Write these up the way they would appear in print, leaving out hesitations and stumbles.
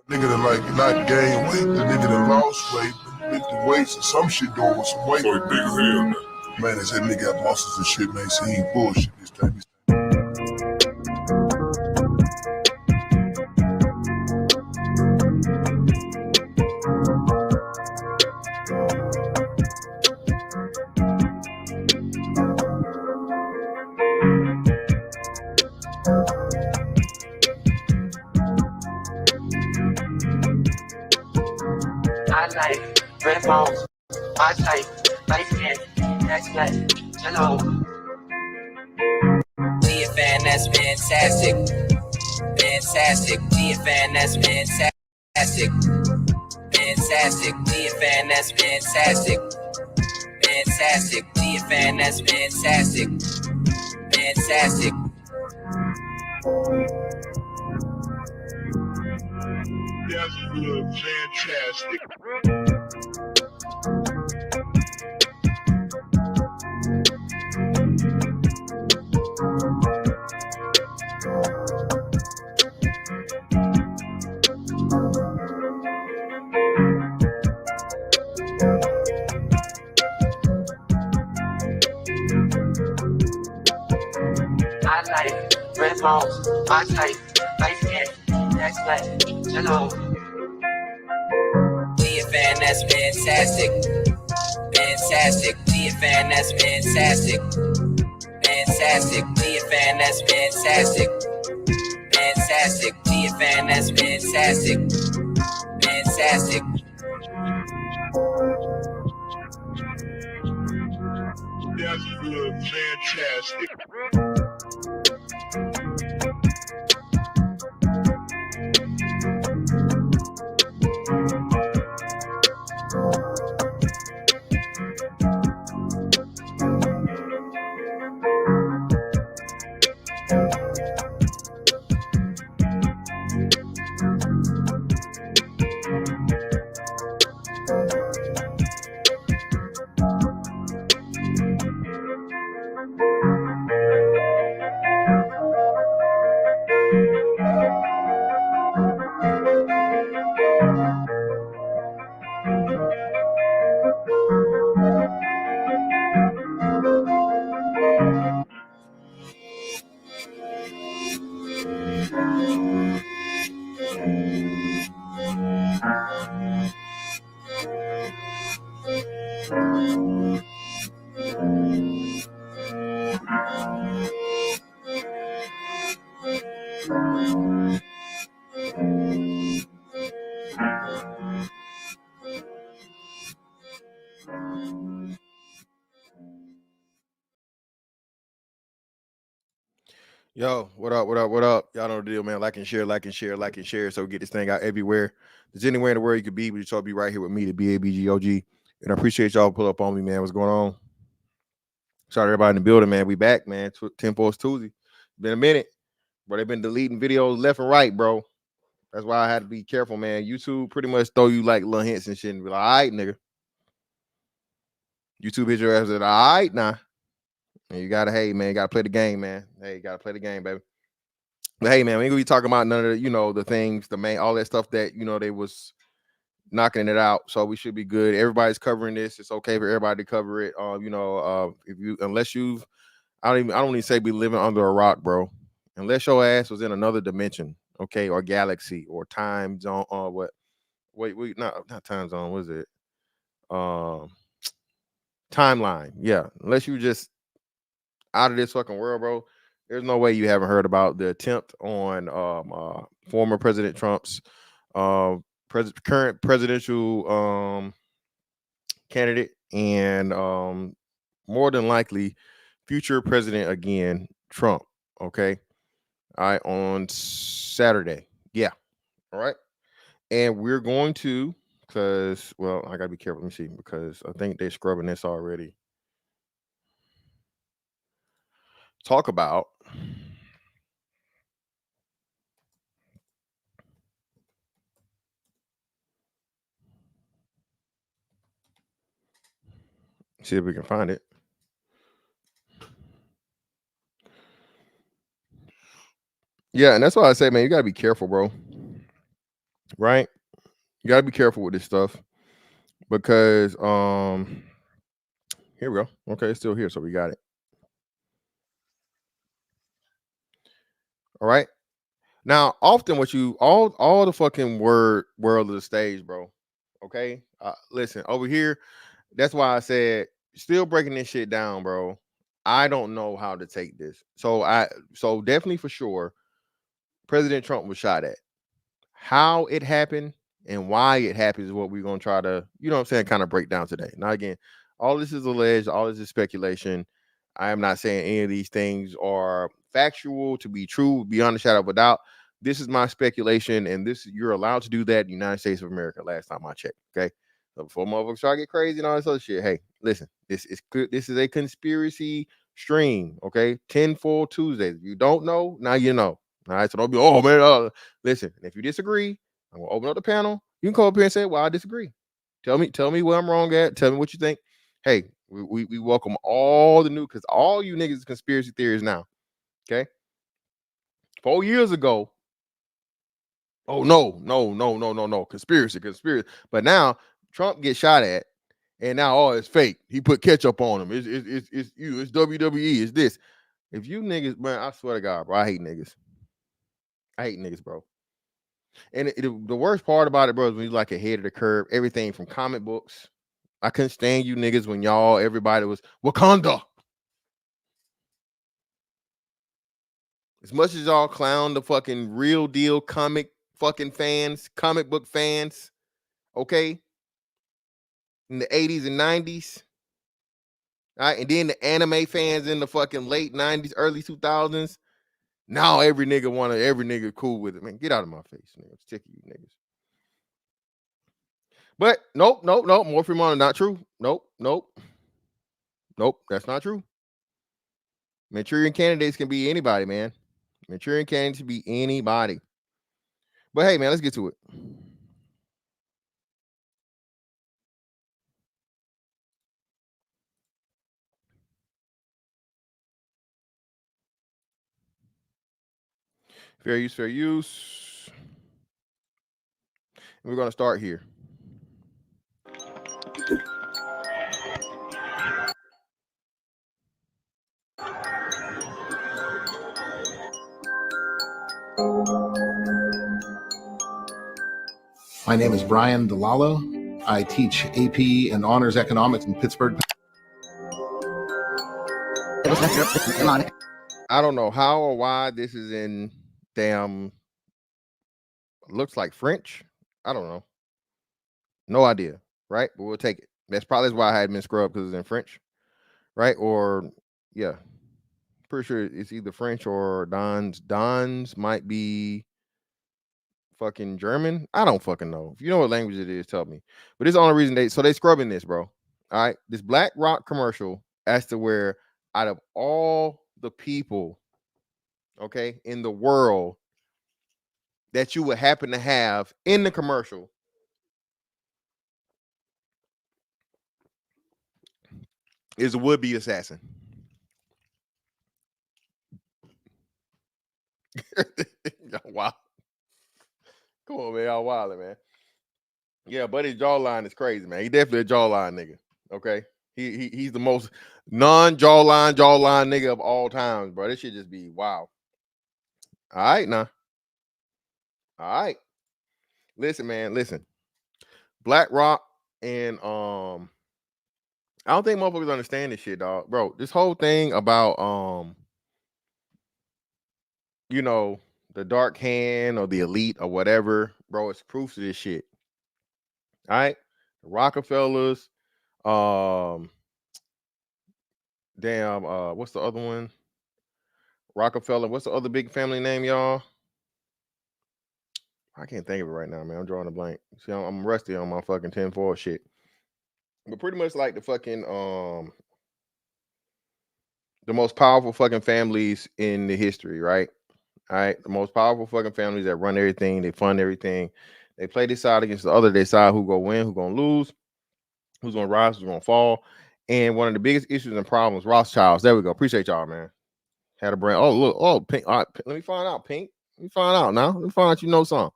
Nigga that like not gain weight, the nigga that lost weight, lift the weights or some shit doing with some weight. So he big as hell now. Man, they said nigga got muscles and shit, man. So he ain't bullshit this time. I like red balls. I type light skin. Next life. Hello. TFN, that's fantastic. Fantastic. TFN, that's fantastic. Fantastic. TFN, that's fantastic. Fantastic. TFN, that's fantastic. Fantastic. That's good, fantastic. I like red balls. I type light skin. Next life. Hello. TFN, that's fantastic. Fantastic. TFN, that's fantastic. Fantastic. TFN, that's fantastic. Fantastic. TFN, that's fantastic. Fantastic. That's good, fantastic. Yo, what up, what up, what up? Y'all know the deal, man. Like and share, like and share, like and share. So we get this thing out everywhere. There's anywhere in the world you could be, but you all be right here with me, the BABGOG. And I appreciate y'all pull up on me, man. What's going on? Shout out to everybody in the building, man. We back, man. 10-4 Tuesday. Been a minute, but they've been deleting videos left and right, bro. That's why I had to be careful, man. YouTube pretty much throw you like little hints and shit and be like, all right, nigga. YouTube hit your ass at all right now. And you gotta, hey man, you gotta play the game, man. Hey, you gotta play the game, baby. But hey, man, we ain't gonna be talking about none of the, the things, the main, all that stuff that they was knocking it out. So we should be good. Everybody's covering this. It's okay for everybody to cover it. If you, unless you've, I don't even say be living under a rock, bro. Unless your ass was in another dimension, okay, or galaxy, or time zone, or what? Wait, not time zone. What is it? Timeline. Yeah, unless you just out of this fucking world, bro. There's no way you haven't heard about the attempt on former President Trump's current presidential candidate and more than likely future president again, Trump. Okay. All right, on Saturday. Yeah. All right. And we're going to, because, well, I got to be careful. Let me see, because I think they're scrubbing this already. Talk about see if we can find it. Yeah, and that's why I say, man, you gotta be careful, bro. right? You gotta be careful with this stuff because here we go. Okay, it's still here, so we got it. All right. Now, often what you all the fucking world of the stage, bro. Okay, listen over here. That's why I said still breaking this shit down, bro. I don't know how to take this. So definitely for sure, President Trump was shot at. How it happened and why it happened is what we're gonna try to, you know what I'm saying, kind of break down today. Now, again, all this is alleged, all this is speculation. I am not saying any of these things are factual to be true beyond a shadow of a doubt. This is my speculation, and this you're allowed to do that in the United States of America. Last time I checked, okay. So before motherfuckers try to get crazy and all this other shit, hey, listen, this is good. This is a conspiracy stream, okay? Tinfoil Tuesdays. If you don't know, now you know. All right, so don't be, oh man, listen. If you disagree, I'm gonna open up the panel. You can come up here and say, "Well, I disagree." Tell me where I'm wrong at. Tell me what you think. Hey, we welcome all the new, because all you niggas is conspiracy theories now. Okay, 4 years ago. Oh no, conspiracy. But now Trump gets shot at, and now it's fake. He put ketchup on him. It's you. It's WWE. It's this. If you niggas, man, I swear to God, bro, I hate niggas. I hate niggas, bro. And the worst part about it, bro, is when you like ahead of the curve. Everything from comic books. I couldn't stand you niggas when everybody was Wakanda. As much as y'all clown the fucking real deal comic fucking fans, comic book fans, okay, in the 80s and 90s, all right, and then the anime fans in the fucking late 90s, early 2000s. Now every nigga cool with it. Man, get out of my face, nigga. I'm sick of you niggas. But nope. Morpheum on not true. Nope. That's not true. Manchurian candidates can be anybody, man. Manchurian candidates can be anybody. But hey, man, let's get to it. Fair use. And we're going to start here. My name is Brian DeLallo. I teach AP and Honors Economics in Pittsburgh. I don't know how or why this is in damn, looks like French. I don't know. No idea, right? But we'll take it. That's probably why I had been scrubbed, because it's in French, right? Or, yeah. Pretty sure it's either French or Don's. Don's might be fucking German. I don't fucking know. If you know what language it is, tell me. But it's the only reason they scrubbing this, bro. All right. This Black Rock commercial as to where out of all the people, okay, in the world that you would happen to have in the commercial, is a would-be assassin. Wow. Come on, man. Y'all wildin', man. Yeah, but his jawline is crazy, man. He definitely a jawline nigga. Okay. He's the most non-jawline nigga of all times, bro. This should just be wow. All right, now. All right. Listen, man. Listen. Black Rock and I don't think motherfuckers understand this shit, dog. Bro, this whole thing about you know, the dark hand or the elite or whatever, bro, it's proof of this shit. All right. The Rockefellers, what's the other one? Rockefeller. What's the other big family name, y'all? I can't think of it right now, man. I'm drawing a blank. See, I'm rusty on my fucking tinfoil shit. But pretty much like the fucking the most powerful fucking families in the history, right? All right. The most powerful fucking families that run everything, they fund everything. They play this side against the other. They decide who gonna win, who gonna lose, who's gonna rise, who's gonna fall. And one of the biggest issues and problems, Rothschilds. There we go. Appreciate y'all, man. Had a brand. Oh, look. Oh, Pink. All right, let me find out, Pink. Let me find out now. Let me find out you know something.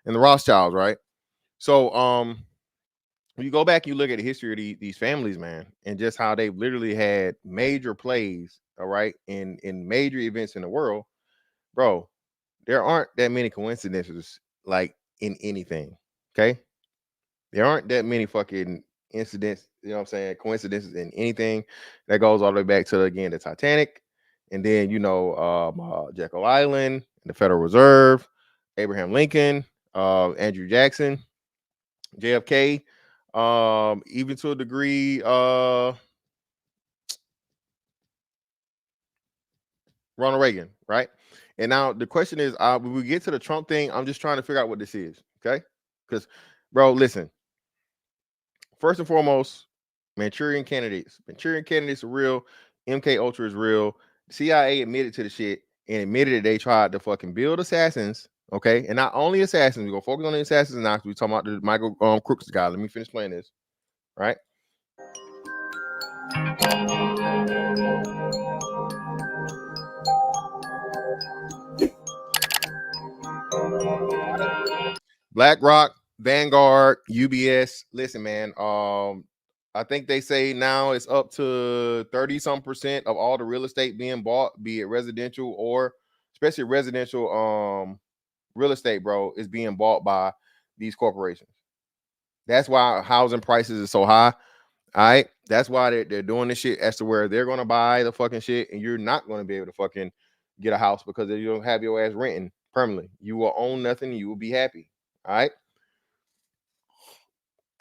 and the Rothschilds, right? So when you go back, you look at the history of these families, man, and just how they've literally had major plays, all right, in major events in the world, bro. There aren't that many coincidences like in anything. Okay. There aren't that many fucking incidents, you know what I'm saying? Coincidences in anything that goes all the way back to again the Titanic, and then Jekyll Island, the Federal Reserve, Abraham Lincoln, Andrew Jackson, JFK, even to a degree, Ronald Reagan, right? And now the question is, when we get to the Trump thing, I'm just trying to figure out what this is, okay? Because, bro, listen. First and foremost, Manchurian candidates. Manchurian candidates are real. MK Ultra is real. CIA admitted to the shit and admitted that they tried to fucking build assassins. Okay, and not only assassins. We go focus on the assassins now. We talking about the Michael Crooks guy. Let me finish playing this. Right. BlackRock, Vanguard, UBS. Listen, man. I think they say now it's up to 30-some% of all the real estate being bought, be it residential or especially residential real estate, bro, is being bought by these corporations. That's why housing prices are so high. All right. That's why they're doing this shit as to where they're gonna buy the fucking shit and you're not gonna be able to fucking get a house because you don't have your ass renting permanently. You will own nothing, you will be happy. All right.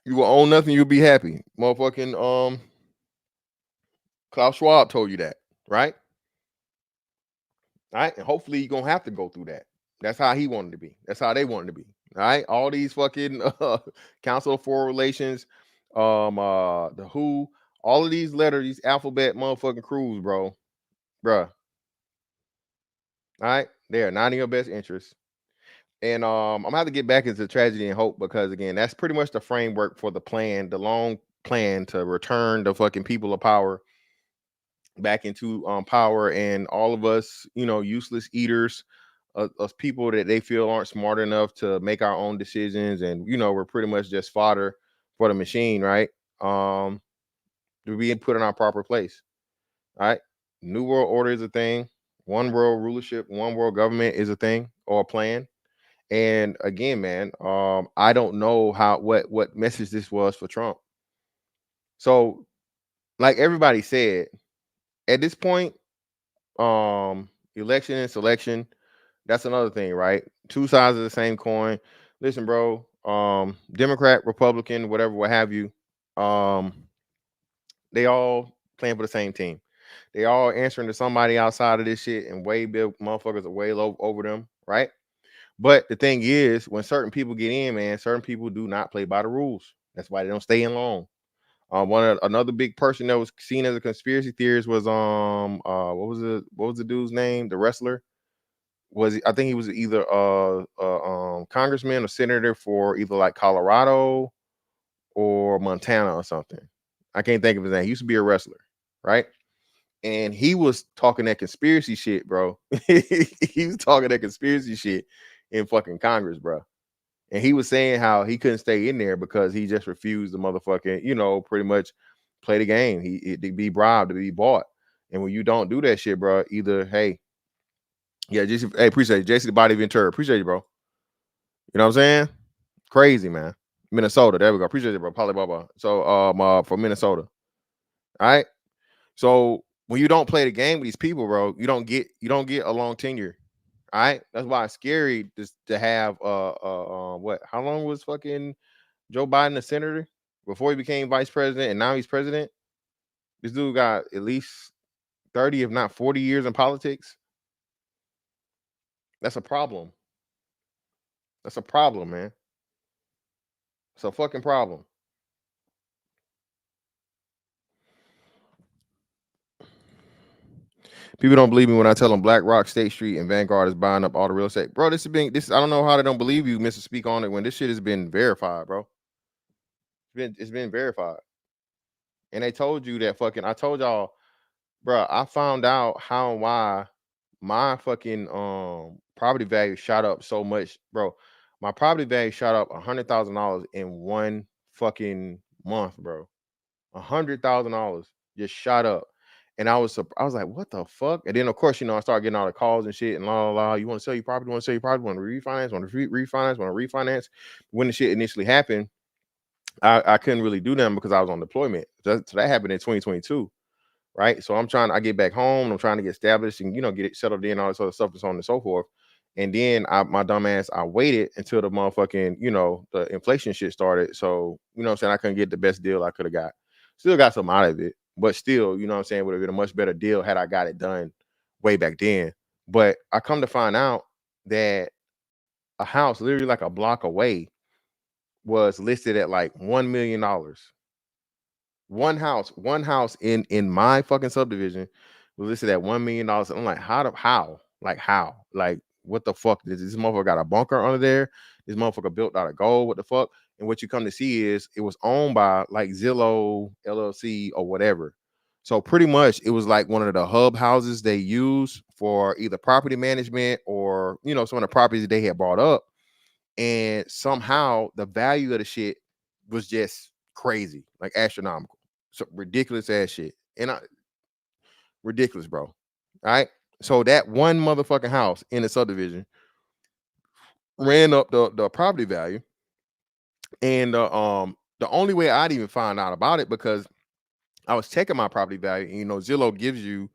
You will own nothing, you'll be happy. Motherfucking Klaus Schwab told you that, right? All right. And hopefully you're gonna have to go through that. That's how he wanted to be. That's how they wanted to be. All right. All these fucking Council of Foreign Relations, the WHO, all of these letters, these alphabet motherfucking crews, bro. Bruh. All right. They are not in your best interest. And I'm gonna have to get back into tragedy and hope because again, that's pretty much the framework for the plan, the long plan to return the fucking people of power back into power, and all of us, useless eaters, of people that they feel aren't smart enough to make our own decisions, and we're pretty much just fodder for the machine, right? To be put in our proper place. All right. New world order is a thing. One world rulership, one world government is a thing or a plan. And again, man, I don't know what message this was for Trump. So, like everybody said, at this point, election and selection, that's another thing, right? Two sides of the same coin. Listen, bro, Democrat, Republican, whatever, what have you, they all playing for the same team. They all answering to somebody outside of this shit, and way big motherfuckers are way low over them, right? But the thing is, when certain people get in, man, certain people do not play by the rules. That's why they don't stay in long. Another big person that was seen as a conspiracy theorist was what was the dude's name? The wrestler I think he was either congressman or senator for either like Colorado or Montana or something. I can't think of his name. He used to be a wrestler, right? And he was talking that conspiracy shit, bro. He was talking that conspiracy shit in fucking Congress, bro. And he was saying how he couldn't stay in there because he just refused to motherfucking, pretty much play the game. To be bribed, to be bought. And when you don't do that shit, bro, either, hey, appreciate it. JC the Body Ventura. Appreciate you, bro. You know what I'm saying? Crazy, man. Minnesota. There we go. Appreciate it, bro. Polly Baba. So for Minnesota. All right. So when you don't play the game with these people, bro, you don't get a long tenure. All right. That's why it's scary just to have what? How long was fucking Joe Biden a senator before he became vice president and now he's president? This dude got at least 30, if not 40 years in politics. That's a problem. That's a problem, man. It's a fucking problem. People don't believe me when I tell them BlackRock, State Street, and Vanguard is buying up all the real estate. Bro, this I don't know how they don't believe you, Mr. Speak on it, when this shit has been verified, bro. It's been verified. And they told you that I told y'all, bro, I found out how and why my fucking property value shot up so much, bro. My property value shot up $100,000 in one fucking month, bro. $100,000 just shot up. And I was like, what the fuck? And then of course, I started getting all the calls and shit and la la la. You want to sell your property? Want to sell your property? Want to refinance? Want to refinance? Want to refinance? When the shit initially happened, I couldn't really do them because I was on deployment. So that happened in 2022, right? So I get back home and I'm trying to get established and get it settled in, all this other stuff and so on and so forth. And then my dumb ass, I waited until the motherfucking, the inflation shit started. So, what I'm saying, I couldn't get the best deal I could have got. Still got some out of it, but still, what I'm saying, would have been a much better deal had I got it done way back then. But I come to find out that a house literally like a block away was listed at like $1 million. One house in my fucking subdivision was listed at $1 million. I'm like, how? Like, what the fuck? This motherfucker got a bunker under there? This motherfucker built out of gold? What the fuck? And what you come to see is it was owned by like Zillow LLC or whatever. So pretty much it was like one of the hub houses they use for either property management or some of the properties they had bought up. And somehow the value of the shit was just crazy, like astronomical. So ridiculous ass shit. And ridiculous, bro. All right. So that one motherfucking house in the subdivision ran up the property value. And the only way I'd even find out about it, because I was checking my property value, and Zillow gives you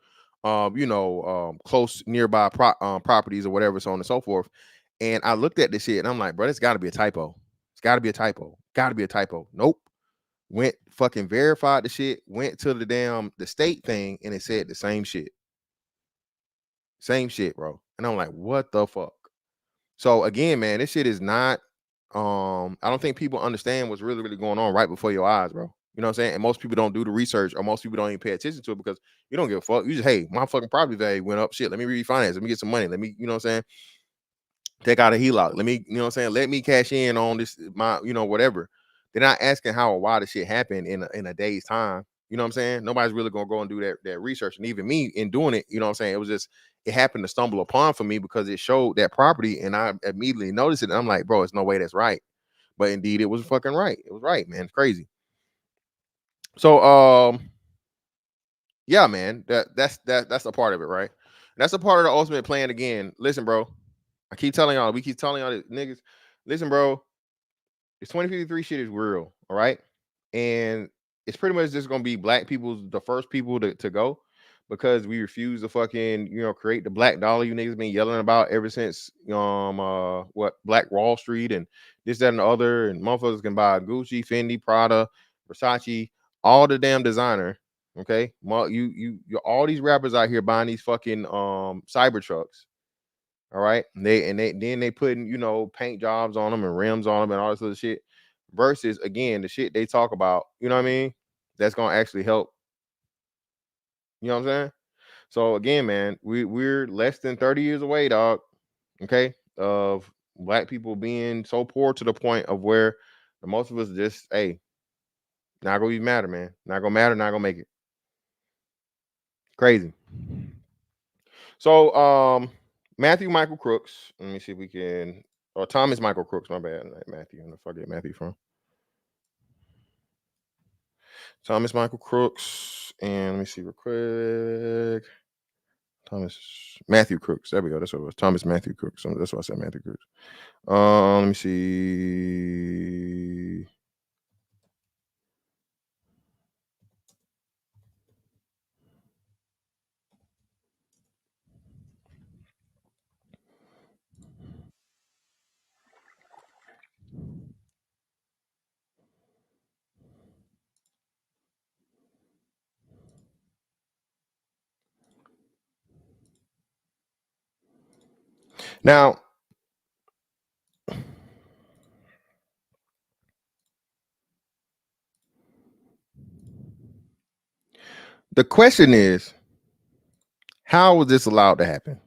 close nearby properties or whatever, so on and so forth. And I looked at this shit and I'm like, bro, it's gotta be a typo. It's gotta be a typo. Gotta be a typo. Nope. Went fucking verified the shit, went to the state thing, and it said the same shit. Same shit, bro. And I'm like, what the fuck? So again, man, this shit is not I don't think people understand what's really, really going on right before your eyes, bro. You know what I'm saying? And most people don't do the research, or most people don't even pay attention to it because you don't give a fuck. You just, hey, my fucking property value went up. Shit, let me refinance. Let me get some money. Let me, what I'm saying? Take out a HELOC. Let me, what I'm saying? Let me cash in on this, my, whatever. They're not asking how or why the shit happened in a day's time. You know what I'm saying? Nobody's really gonna go and do that research. And even me in doing it, you know what I'm saying? It was just, it happened to stumble upon for me because it showed that property and I immediately noticed it. And I'm like, bro, it's no way that's right. But indeed, it was fucking right. It was right, man. It's crazy. So yeah, man, that's a part of it, right? That's a part of the ultimate plan. Again, listen, bro. We keep telling y'all this, niggas. Listen, bro. This 2053 shit is real, all right? And it's pretty much just gonna be black people's the first people to go, because we refuse to fucking create the black dollar you niggas been yelling about ever since what Black Wall Street and this, that, and the other, and motherfuckers can buy Gucci, Fendi, Prada, Versace, all the damn designer. Okay, you all these rappers out here buying these fucking cyber trucks. All right. Then they putting, paint jobs on them and rims on them and all this other shit. Versus again, the shit they talk about, you know what I mean? That's gonna actually help. You know what I'm saying? So again, man, we're less than 30 years away, dog. Okay, of black people being so poor to the point of where the most of us just, hey, not gonna even matter, man. Not gonna matter, not gonna make it. Crazy. So Matthew Michael Crooks. Let me see if we can. Or Thomas Michael Crooks. My bad. Matthew. Where the fuck get Matthew from? Thomas Michael Crooks. And let me see real quick. Matthew Crooks. There we go. That's what it was. Thomas Matthew Crooks. That's why I said Matthew Crooks. Let me see. Now, the question is, how was this allowed to happen?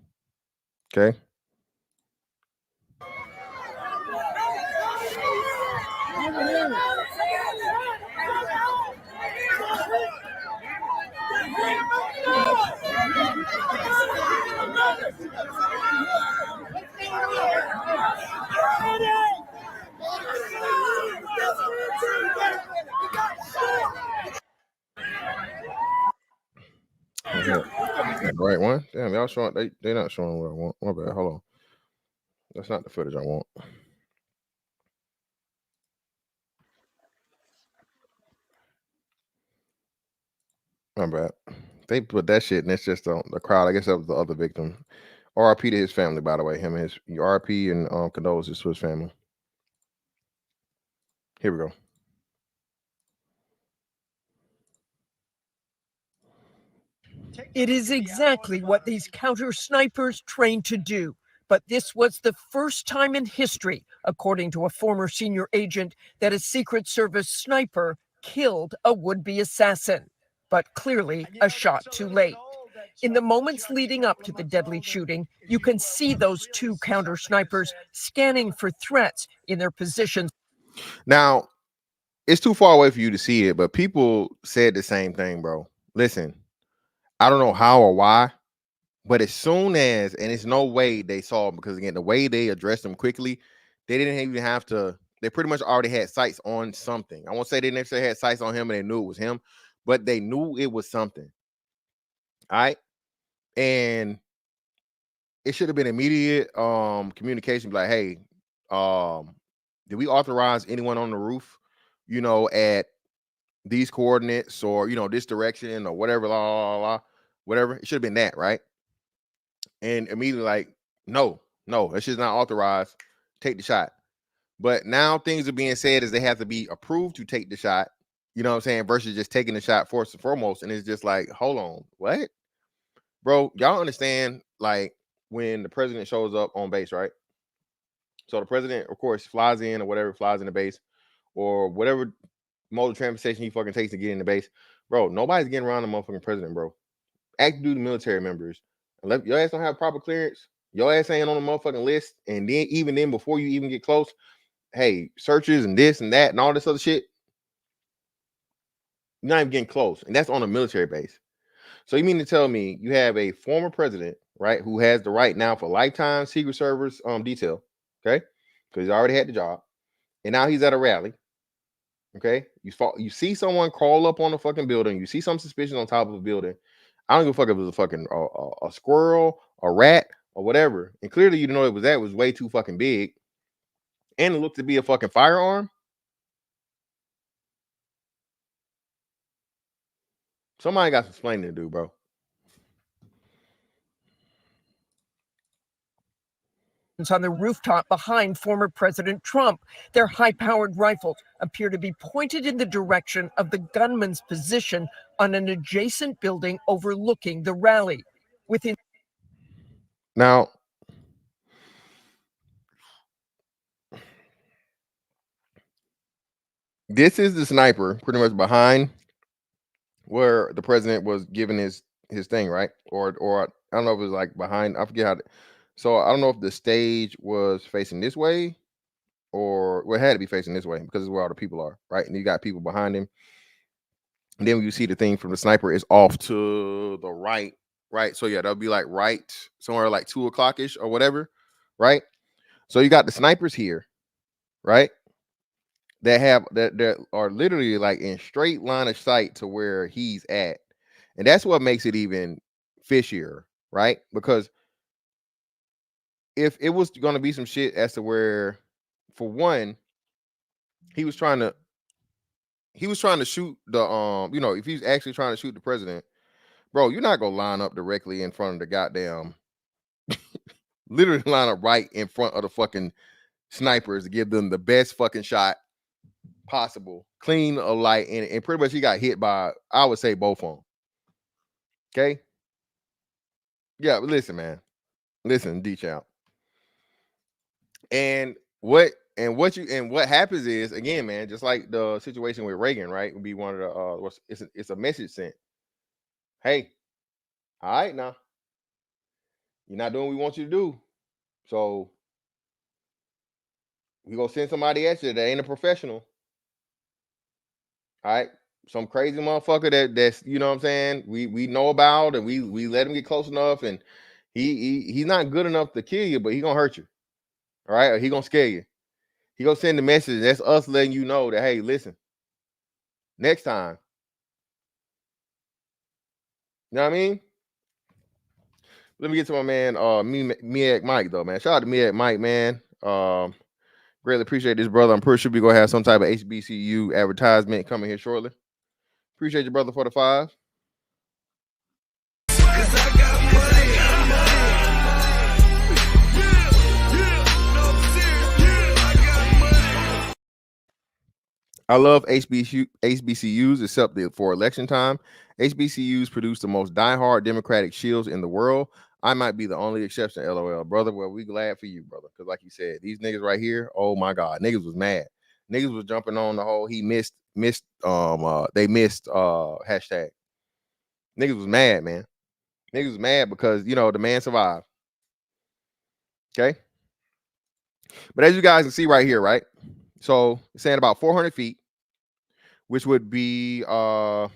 Okay. The right one? Damn, y'all showing they not showing what I want. My bad. Hold on. That's not the footage I want. My bad. They put that shit, and it's just the crowd. I guess that was the other victim. RP to his family, by the way. Him and his RP and condolences to his family. Here we go. It is exactly what these counter snipers trained to do. But this was the first time in history, according to a former senior agent, that a Secret Service sniper killed a would-be assassin. But clearly, a shot too late. In the moments leading up to the deadly shooting, you can see those two counter snipers scanning for threats in their positions. Now, it's too far away for you to see it, but people said the same thing, bro. Listen, I don't know how or why, but as soon as, and it's no way they saw him, because again, the way they addressed him quickly, they didn't even have to, they pretty much already had sights on something. I won't say they necessarily had sights on him and they knew it was him, but they knew it was something. All right. And it should have been immediate communication, like, hey, did we authorize anyone on the roof, at these coordinates or this direction or whatever, whatever. It should have been that, right? And immediately, like, no, that shit's not authorized. Take the shot. But now things are being said as they have to be approved to take the shot, you know what I'm saying, versus just taking the shot first and foremost. And it's just like, hold on, what? Bro, y'all understand, like, when the president shows up on base, right? So the president, of course, flies in or whatever, flies in the base or whatever mode of transportation he fucking takes to get in the base. Bro, nobody's getting around the motherfucking president, bro. Active duty military members. Unless your ass don't have proper clearance, your ass ain't on the motherfucking list. And then even then, before you even get close, hey, searches and this and that and all this other shit, you're not even getting close. And that's on a military base. So you mean to tell me you have a former president, right, who has the right now for lifetime Secret Service detail, okay? Because he already had the job. And now he's at a rally. Okay, you see someone crawl up on a fucking building. You see some suspicion on top of a building. I don't give a fuck if it was a fucking a squirrel, a rat, or whatever. And clearly, you know it was way too fucking big, and it looked to be a fucking firearm. Somebody got some explaining to do, bro. On the rooftop behind former President Trump. Their high-powered rifles appear to be pointed in the direction of the gunman's position on an adjacent building overlooking the rally. Within now, this is the sniper pretty much behind where the president was giving his thing, right? Or I don't know if it was like behind. I forget how. So I don't know if the stage was facing this way or well, it had to be facing this way because it's where all the people are, right? And you got people behind him. And then when you see the thing from the sniper is off to the right, right? So yeah, that'll be like right somewhere like 2 o'clock-ish or whatever, right? So you got the snipers here, right? That are literally like in straight line of sight to where he's at. And that's what makes it even fishier, right? Because if it was going to be some shit as to where, for one, he was trying to shoot the if he's actually trying to shoot the president, bro, you're not gonna line up directly in front of the goddamn literally line up right in front of the fucking snipers to give them the best fucking shot possible, clean a light, and pretty much he got hit by, I would say, both of them. Okay. Yeah, but listen, man. Listen, D-Chow. And what happens is, again, man, just like the situation with Reagan, right? Would be one of the it's a message sent. Hey, all right, now you're not doing what we want you to do, so we gonna send somebody at you that ain't a professional. All right, some crazy motherfucker that's you know what I'm saying. We know about and we let him get close enough, and he's not good enough to kill you, but he gonna hurt you. All right, or he gonna scare you. He gonna send the message. That's us letting you know that, hey, listen, next time. You know what I mean? Let me get to my man, Miak Mike, though, man. Shout out to Miak Mike, man. Greatly appreciate this, brother. I'm pretty sure we're going to have some type of HBCU advertisement coming here shortly. Appreciate your brother for the 5. I love HBCUs, except for election time. HBCUs produce the most diehard Democratic shields in the world. I might be the only exception, LOL, brother. Well, we glad for you, brother. Because like you said, these niggas right here, oh my God, niggas was mad. Niggas was jumping on the whole they missed hashtag. Niggas was mad, man. Niggas was mad because, you know, the man survived. Okay? But as you guys can see right here, right? So it's saying about 400 feet, which would be 3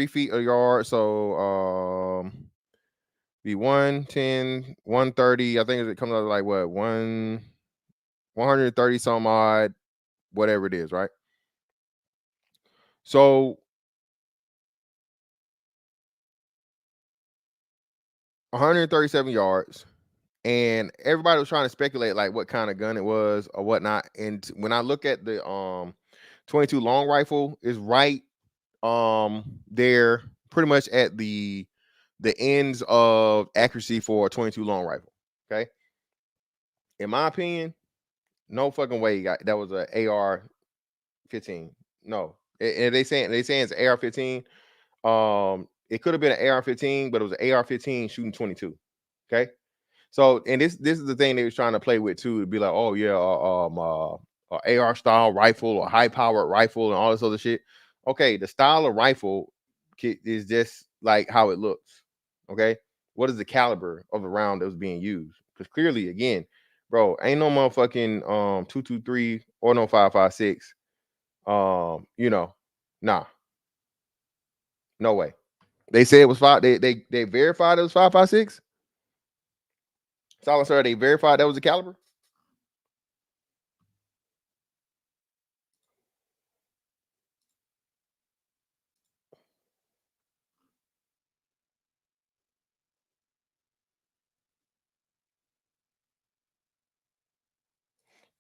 feet a yard. So be 110, 130. I think it comes out like what 130 some odd, whatever it is, right? So 137 yards, and everybody was trying to speculate like what kind of gun it was or whatnot. And when I look at the 22 long rifle, is right there pretty much at the ends of accuracy for a 22 long rifle. Okay, in my opinion, no fucking way that was a AR-15. No, and they saying it's AR-15. It could have been an AR-15, but it was an AR-15 shooting 22. Okay, so and this is the thing they was trying to play with too, to be like, oh yeah, AR style rifle or high powered rifle and all this other shit. Okay, the style of rifle is just like how it looks. Okay, what is the caliber of the round that was being used? Because clearly, again, bro, ain't no motherfucking 223 or no 5.56. You know, nah, no way. They said it was 5. They verified it was 5.56. Solid, sir. They verified that was the caliber.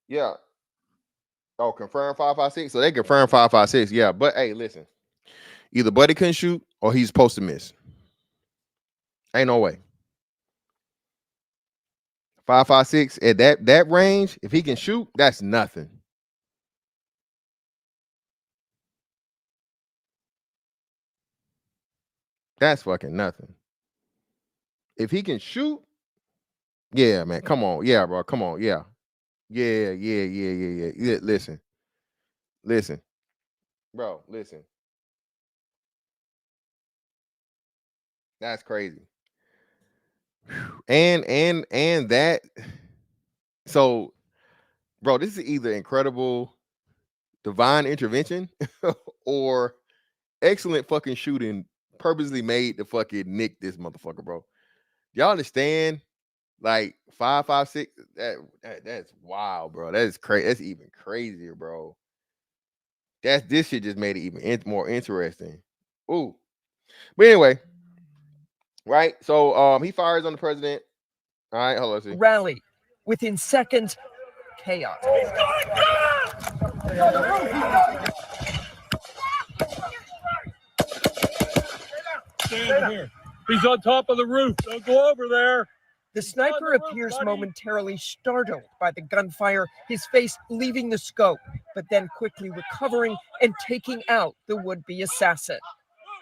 Yeah. Oh, confirm 5.56. So they confirmed 5.56. Yeah, but hey, listen. Either Buddy couldn't shoot or he's supposed to miss. Ain't no way. 5.56 at that range, if he can shoot, that's nothing. That's fucking nothing. If he can shoot, yeah, man. Come on. Yeah, bro. Come on. Yeah. Yeah. Listen. Bro, listen. That's crazy. And that, so bro, this is either incredible divine intervention or excellent fucking shooting purposely made to fucking nick this motherfucker, bro. Y'all understand? Like 5.56, that's wild, bro. That is crazy. That's even crazier, bro. This shit just made it even more interesting. Ooh. But anyway, right? So he fires on the president. All right, hold on. See. Rally. Within seconds, chaos. Stand here. He's on top of the roof. Don't go over there. The sniper appears momentarily startled by the gunfire, his face leaving the scope, but then quickly recovering and taking out the would-be assassin.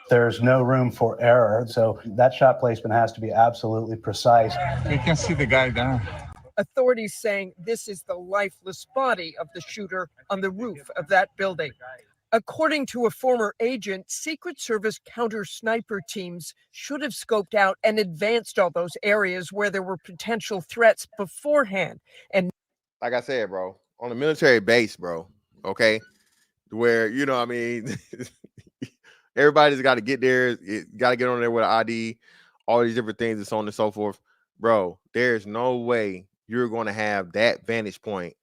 There's no room for error, so that shot placement has to be absolutely precise. You can see the guy down. Authorities saying this is the lifeless body of the shooter on the roof of that building. According to a former agent, Secret Service counter-sniper teams should have scoped out and advanced all those areas where there were potential threats beforehand. And like I said, bro, on a military base, bro, okay, where, you know, I mean, everybody's got to get there, got to get on there with an ID, all these different things and so on and so forth. Bro, there's no way you're going to have that vantage point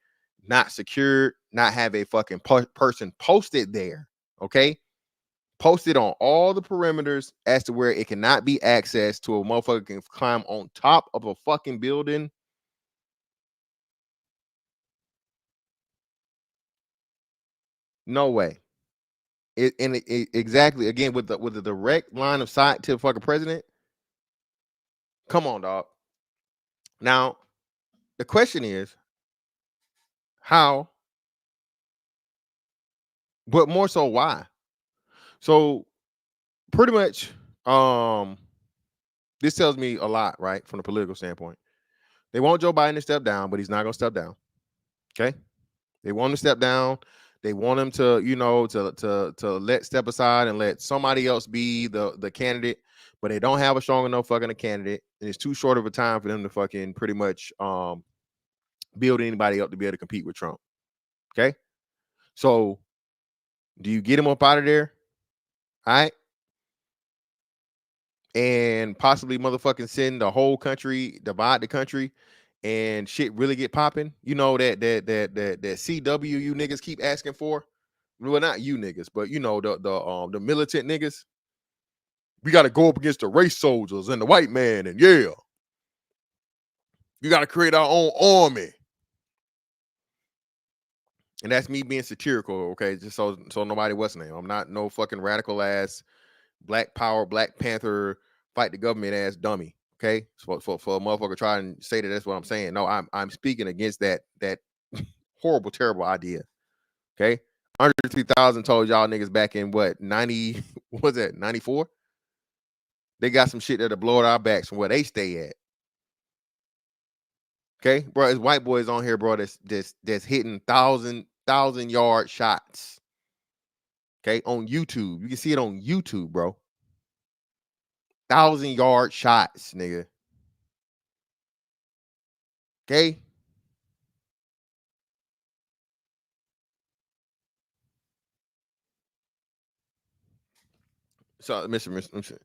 not secured, not have a fucking person posted there, okay? posted on all the perimeters as to where it cannot be accessed to a motherfucker can climb on top of a fucking building. No way. Exactly again with the direct line of sight to the fucking president. Come on, dog. Now, the question is how, but more so why. So pretty much, this tells me a lot, right? From the political standpoint. They want Joe Biden to step down, but he's not gonna step down. Okay. They want him to step down. They want him to, you know, to let step aside and let somebody else be the candidate, but they don't have a strong enough fucking candidate, and it's too short of a time for them to fucking pretty much build anybody up to be able to compete with Trump. Okay, so do you get him up out of there? All right, and possibly motherfucking send the whole country, divide the country, and shit really get popping. You know that CW you niggas keep asking for. Well, not you niggas, but you know the militant niggas. We got to go up against the race soldiers and the white man, and yeah, you got to create our own army. And that's me being satirical, okay? Just so nobody what's name. I'm not no fucking radical ass Black Power, Black Panther, fight the government ass dummy. Okay, so for a motherfucker try and say that that's what I'm saying. No, I'm speaking against that horrible, terrible idea. Okay, Andre 3000 told y'all niggas back in what 90 was that 94? They got some shit that'll blow at our backs from where they stay at. Okay, bro, it's white boys on here, bro. That's hitting thousand yard shots. Okay, on YouTube, you can see it on YouTube, bro. 1,000-yard shots, nigga. Okay. So, Mr.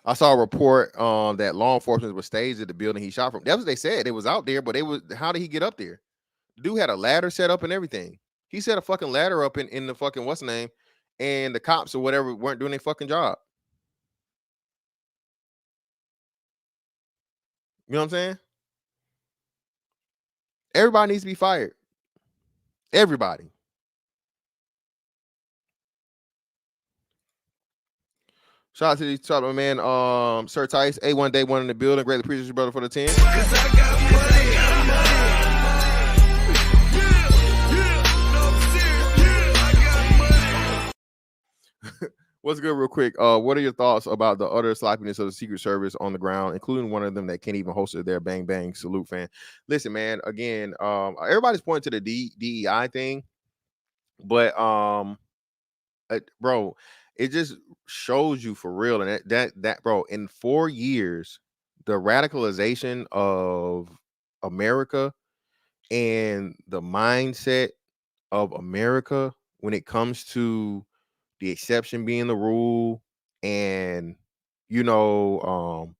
I saw a report that law enforcement was staged at the building he shot from. That's what they said. It was out there, but how did he get up there? The dude had a ladder set up and everything. He set a fucking ladder up in the fucking what's the name, and the cops or whatever weren't doing their fucking job. You know what I'm saying? Everybody needs to be fired. Everybody. Shout out to the top man, Sir Tice, A1 Day 1 in the building. Greatly appreciate you, brother, for the 10. What's good, real quick? What are your thoughts about the utter sloppiness of the Secret Service on the ground, including one of them that can't even host their bang bang salute fan? Listen, man, again, everybody's pointing to the DEI thing, but bro, it just shows you for real, and that bro, in 4 years, the radicalization of America and the mindset of America when it comes to the exception being the rule, and you know,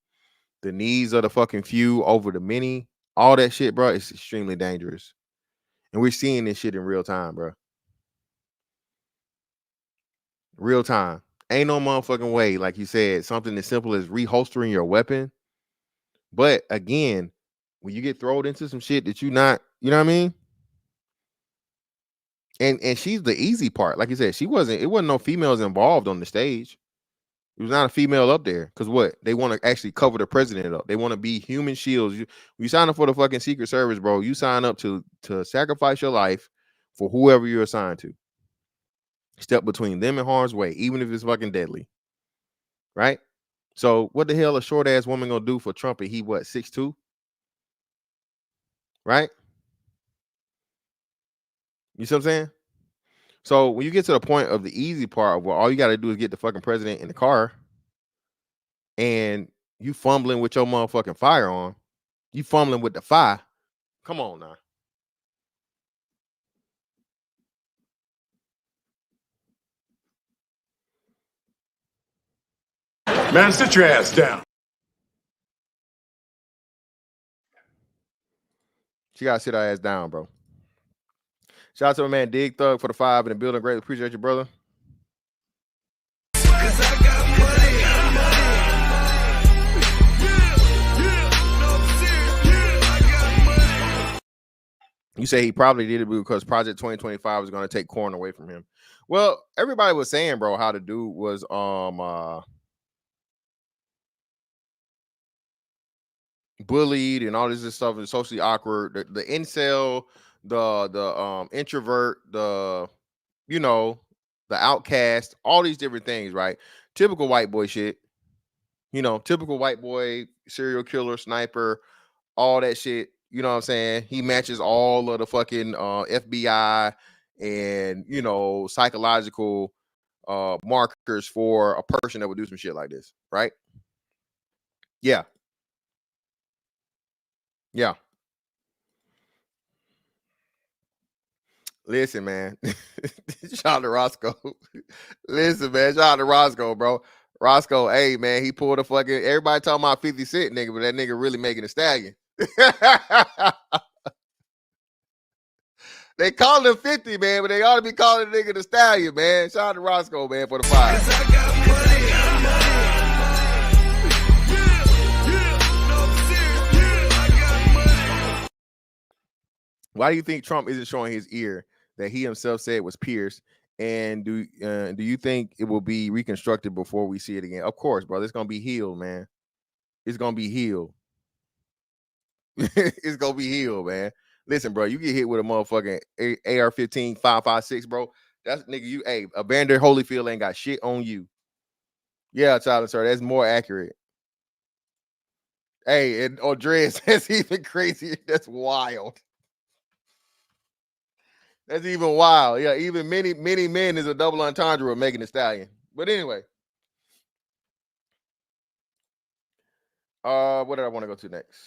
the needs of the fucking few over the many, all that shit, bro, it's extremely dangerous, and we're seeing this shit in real time, bro. Real time. Ain't no motherfucking way, like you said, something as simple as reholstering your weapon. But again, when you get thrown into some shit that you not, you know what I mean? And she's the easy part. Like you said, it wasn't no females involved on the stage. It was not a female up there. Because what? They want to actually cover the president up. They want to be human shields. You sign up for the fucking Secret Service, bro. You sign up to sacrifice your life for whoever you're assigned to. Step between them and harm's way, even if it's fucking deadly. Right? So what the hell a short ass woman gonna do for Trump? And he what, 6'2"? Right? You see what I'm saying? So when you get to the point of the easy part, where all you got to do is get the fucking president in the car, and you fumbling with your motherfucking firearm, you fumbling with the fire. Come on now. Man, sit your ass down. She gotta sit her ass down, bro. Shout out to my man Dig Thug for the 5 in the building. Greatly appreciate you, brother. You say he probably did it because Project 2025 was going to take corn away from him. Well, everybody was saying, bro, how the dude was bullied and all this stuff and socially awkward. The incel, the introvert, the the outcast, all these different things, right? Typical white boy shit. Typical white boy, serial killer, sniper, all that shit. You know what I'm saying? He matches all of the fucking FBI and psychological markers for a person that would do some shit like this, right? Yeah. Yeah. Listen, man. Shout out to Roscoe. Listen, man. Shout out to Roscoe, bro. Roscoe, hey, man, he pulled a fucking. Everybody talking about 50 Cent, nigga, but that nigga really making a stallion. They call him 50, man, but they ought to be calling the nigga the stallion, man. Shout out to Roscoe, man, for the fire. Why do you think Trump isn't showing his ear that he himself said was pierced? And do you think it will be reconstructed before we see it again? Of course, brother. It's gonna be healed, man. It's gonna be healed. It's gonna be healed, man. Listen, bro. You get hit with a motherfucking AR-15 5.56, bro. That's nigga. Evander Holyfield ain't got shit on you. Yeah, Tyler, sir. That's more accurate. Hey, and Andreas, that's even crazier. That's wild. That's even wild. Yeah, even many men is a double entendre of Megan Thee Stallion. But anyway, what did I want to go to next?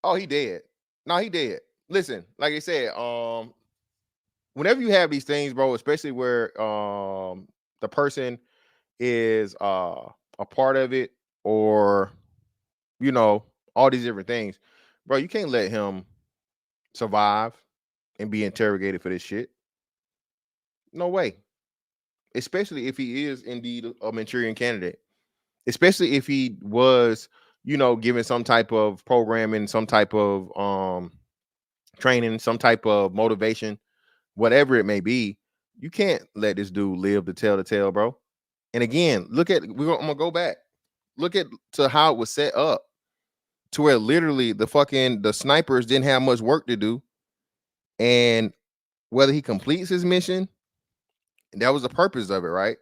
Oh, he dead. No, he dead. Listen, like I said, whenever you have these things, bro, especially where the person is a part of it, or all these different things, bro, you can't let him survive and be interrogated for this shit. No way. Especially if he is indeed a Manchurian candidate. Especially if he was, given some type of programming, some type of training, some type of motivation, whatever it may be. You can't let this dude live to tell the tale, bro. And again, I'm gonna go back. Look at to how it was set up, to where literally the snipers didn't have much work to do. And whether he completes his mission, that was the purpose of it, right?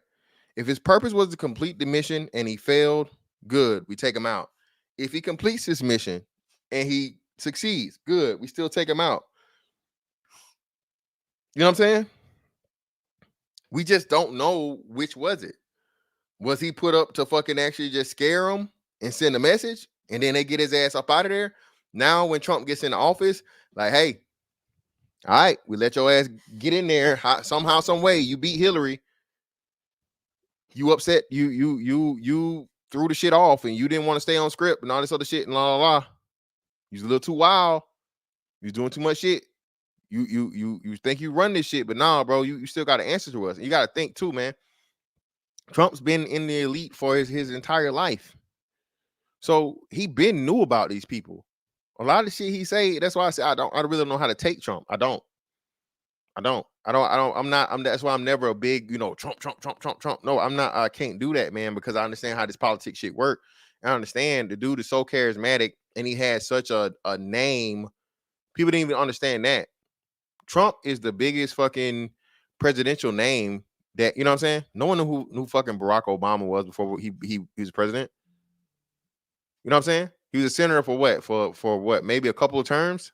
If his purpose was to complete the mission and he failed, good, we take him out. If he completes his mission and he succeeds, good, we still take him out. You know what I'm saying? We just don't know which was it. Was he put up to fucking actually just scare him and send a message, and then they get his ass up out of there? Now when Trump gets in the office, like, hey, all right, we let your ass get in there somehow, some way. You beat Hillary. You upset. You threw the shit off, and you didn't want to stay on script and all this other shit and la la la. You're a little too wild. You're doing too much shit. You think you run this shit, but nah, bro. You still got to answer to us. And you got to think too, man. Trump's been in the elite for his entire life, so he been knew about these people. A lot of shit he say. That's why I say I really don't know how to take Trump. I'm not. That's why I'm never a big, Trump. No, I'm not. I can't do that, man, because I understand how this politics shit work. I understand the dude is so charismatic and he has such a name. People didn't even understand that Trump is the biggest fucking presidential name that, you know what I'm saying? No one knew who fucking Barack Obama was before he was president. You know what I'm saying? He was a senator for what? For what? Maybe a couple of terms.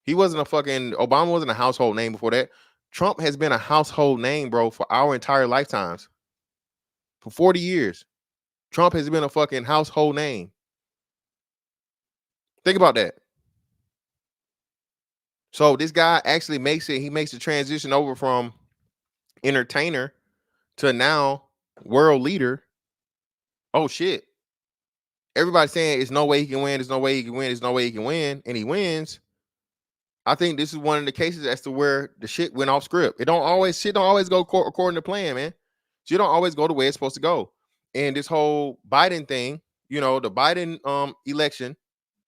He wasn't Obama wasn't a household name before that. Trump has been a household name, bro, for our entire lifetimes. For 40 years. Trump has been a fucking household name. Think about that. So this guy actually makes the transition over from entertainer to now world leader. Oh shit. Everybody's saying there's no way he can win, there's no way he can win, there's no way he can win, and he wins. I think this is one of the cases as to where the shit went off script. Shit don't always go according to plan, man. Shit don't always go the way it's supposed to go. And this whole Biden thing, the Biden election,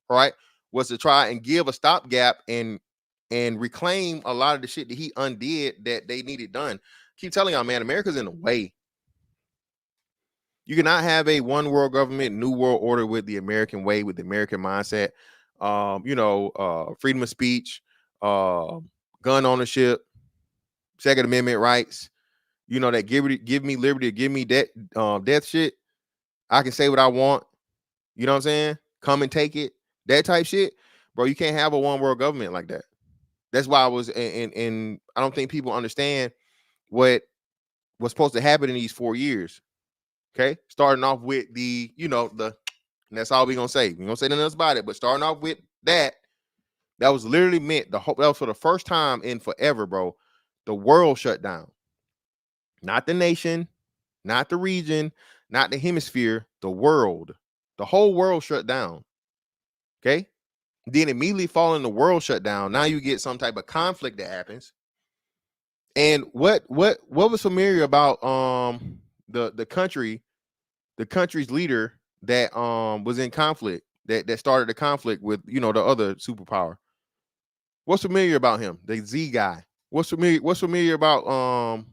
all right, was to try and give a stopgap and reclaim a lot of the shit that he undid that they needed done. Keep telling y'all, man, America's in the way. You cannot have a one world government, new world order with the American way, with the American mindset. Freedom of speech, gun ownership, Second Amendment rights. You know, that give me liberty, give me death shit. I can say what I want. You know what I'm saying? Come and take it. That type shit, bro. You can't have a one world government like that. That's why I was and I don't think people understand what was supposed to happen in these 4 years. Okay, starting off with the, and that's all we're gonna say. We're gonna say nothing else about it, but starting off with that was literally meant that was for the first time in forever, bro. The world shut down, not the nation, not the region, not the hemisphere, the world, the whole world shut down. Okay, then immediately following the world shut down, now you get some type of conflict that happens. And what was familiar about the country's leader that was in conflict, that started the conflict with the other superpower? What's familiar about him? The Z guy. What's familiar about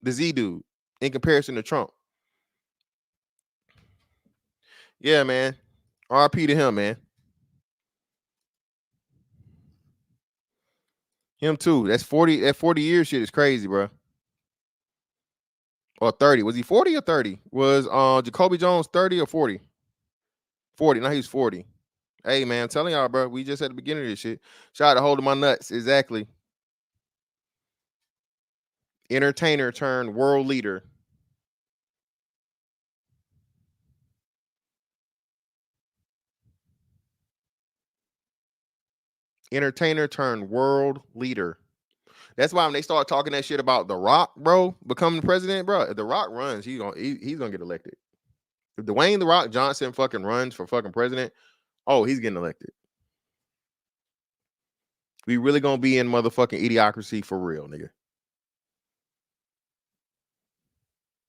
the Z dude in comparison to Trump? Yeah, man. RP to him, man. Him too. That's 40. That 40 year shit is crazy, bro. Or 30. Was he 40 or 30? Was Jacoby Jones 30 or 40? 40. Now he's 40. Hey, man, I'm telling y'all, bro. We just at the beginning of this shit. Shout out to Holding My Nuts. Exactly. Entertainer turned world leader. Entertainer turned world leader. That's why when they start talking that shit about The Rock, bro, becoming president, bro, if The Rock runs, he's gonna get elected. If Dwayne The Rock Johnson fucking runs for fucking president, oh, he's getting elected. We really gonna be in motherfucking idiocracy for real, nigga.